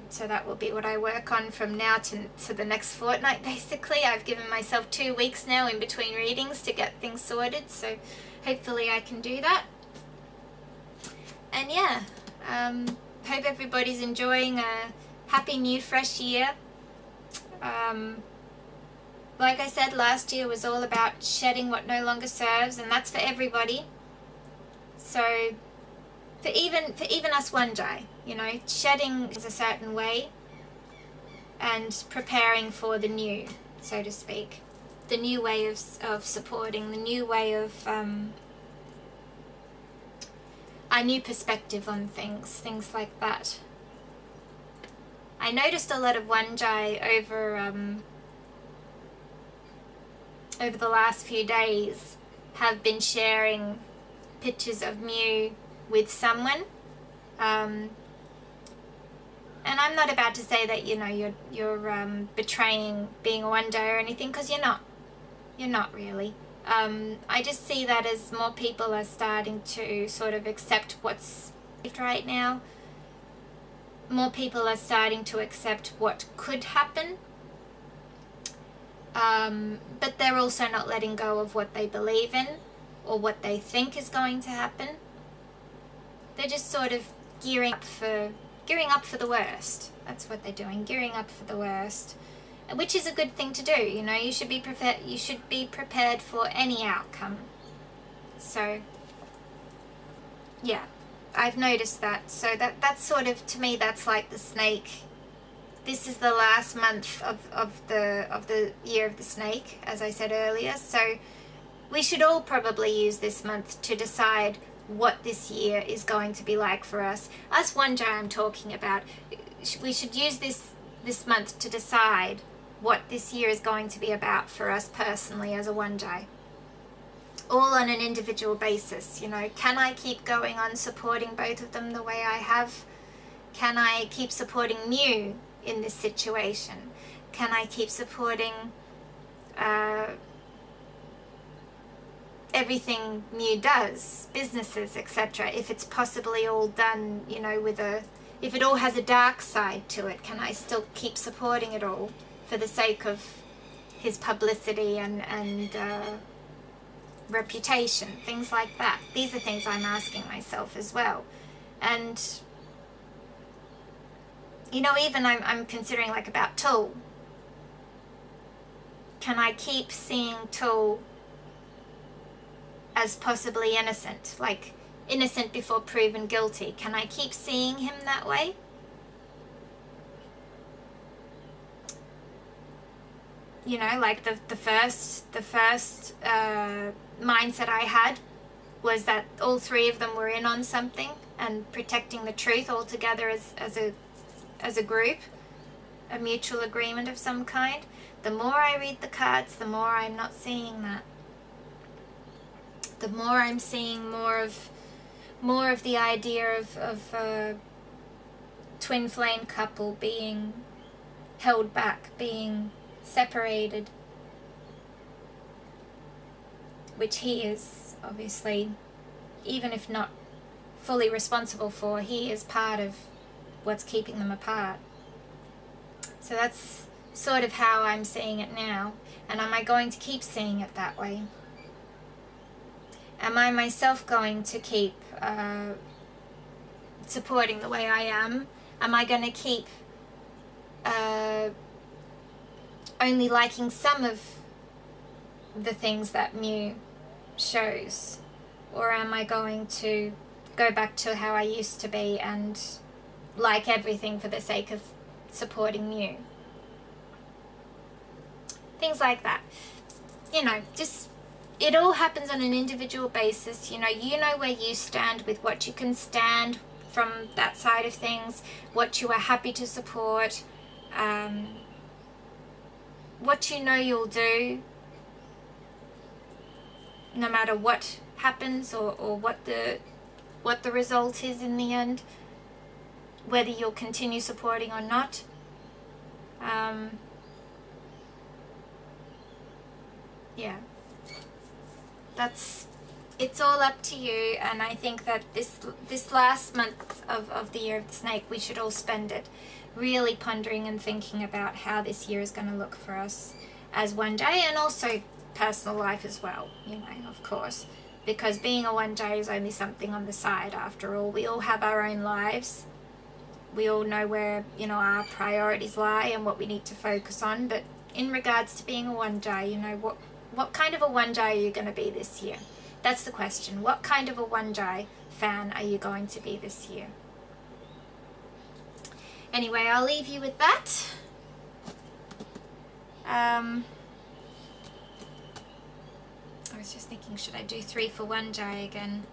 So that will be what I work on from now to the next fortnight, basically. I've given myself 2 weeks now in between readings to get things sorted, so hopefully I can do that. And yeah, Hope everybody's enjoying a happy new fresh year. Like I said, last year was all about shedding what no longer serves, and that's for everybody. So for even us Wanjai, you know, shedding is a certain way and preparing for the new, so to speak. The new way of supporting, the new way of our new perspective on things like that. I noticed a lot of Wanjai over the last few days have been sharing pictures of Mew with someone, and I'm not about to say that, you know, you're betraying being a Wanjai or anything, because you're not really. I just see that as more people are starting to sort of accept what's right now. More people are starting to accept what could happen, but they're also not letting go of what they believe in or what they think is going to happen. They're just sort of gearing up for the worst. That's what they're doing, gearing up for the worst, which is a good thing to do. You know, you should be prepared for any outcome. So yeah, I've noticed that. So that's sort of, to me, that's like the snake. This is the last month of the year of the snake, as I said earlier. So we should all probably use this month to decide what this year is going to be like for us. Us Wanjai I'm talking about. We should use this month to decide what this year is going to be about for us personally as a Wanjai. All on an individual basis, you know. Can I keep going on supporting both of them the way I have? Can I keep supporting Mew in this situation? Can I keep supporting everything Mew does, businesses, etc., if it's possibly all done, you know, if it all has a dark side to it? Can I still keep supporting it all for the sake of his publicity and reputation, things like that? These are things I'm asking myself as well. And, you know, even I'm considering, like, about Tul. Can I keep seeing Tul as possibly innocent, like innocent before proven guilty? Can I keep seeing him that way? You know, like the first mindset I had was that all three of them were in on something and protecting the truth all together as a group, a mutual agreement of some kind. The more I read the cards, the more I'm not seeing that. The more I'm seeing more of the idea of a twin flame couple being held back, being separated, which he is obviously, even if not fully responsible for, he is part of what's keeping them apart. So that's sort of how I'm seeing it now. And am I going to keep seeing it that way? Am I myself going to keep supporting the way I am? Am I going to keep only liking some of the things that Mew shows? Or am I going to go back to how I used to be and like everything for the sake of supporting Mew? Things like that. You know, just, it all happens on an individual basis. You know where you stand with what you can stand from that side of things, what you are happy to support, what you know you'll do no matter what happens or what the result is in the end, whether you'll continue supporting or not. Yeah, it's all up to you. And I think that this last month of the year of the snake, we should all spend it really pondering and thinking about how this year is going to look for us as Wanjai, and also personal life as well, you know, of course. because being a Wanjai is only something on the side after all. We all have our own lives. We all know where, you know, our priorities lie and what we need to focus on. But in regards to being a Wanjai, you know, what kind of a Wanjai are you going to be this year? That's the question. What kind of a Wanjai fan are you going to be this year? Anyway, I'll leave you with that. I was just thinking, should I do 3 for Wanjai again?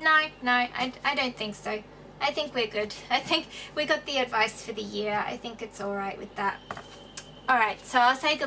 No, I don't think so. I think we're good. I think we got the advice for the year. I think it's alright with that. Alright, so I'll say goodbye.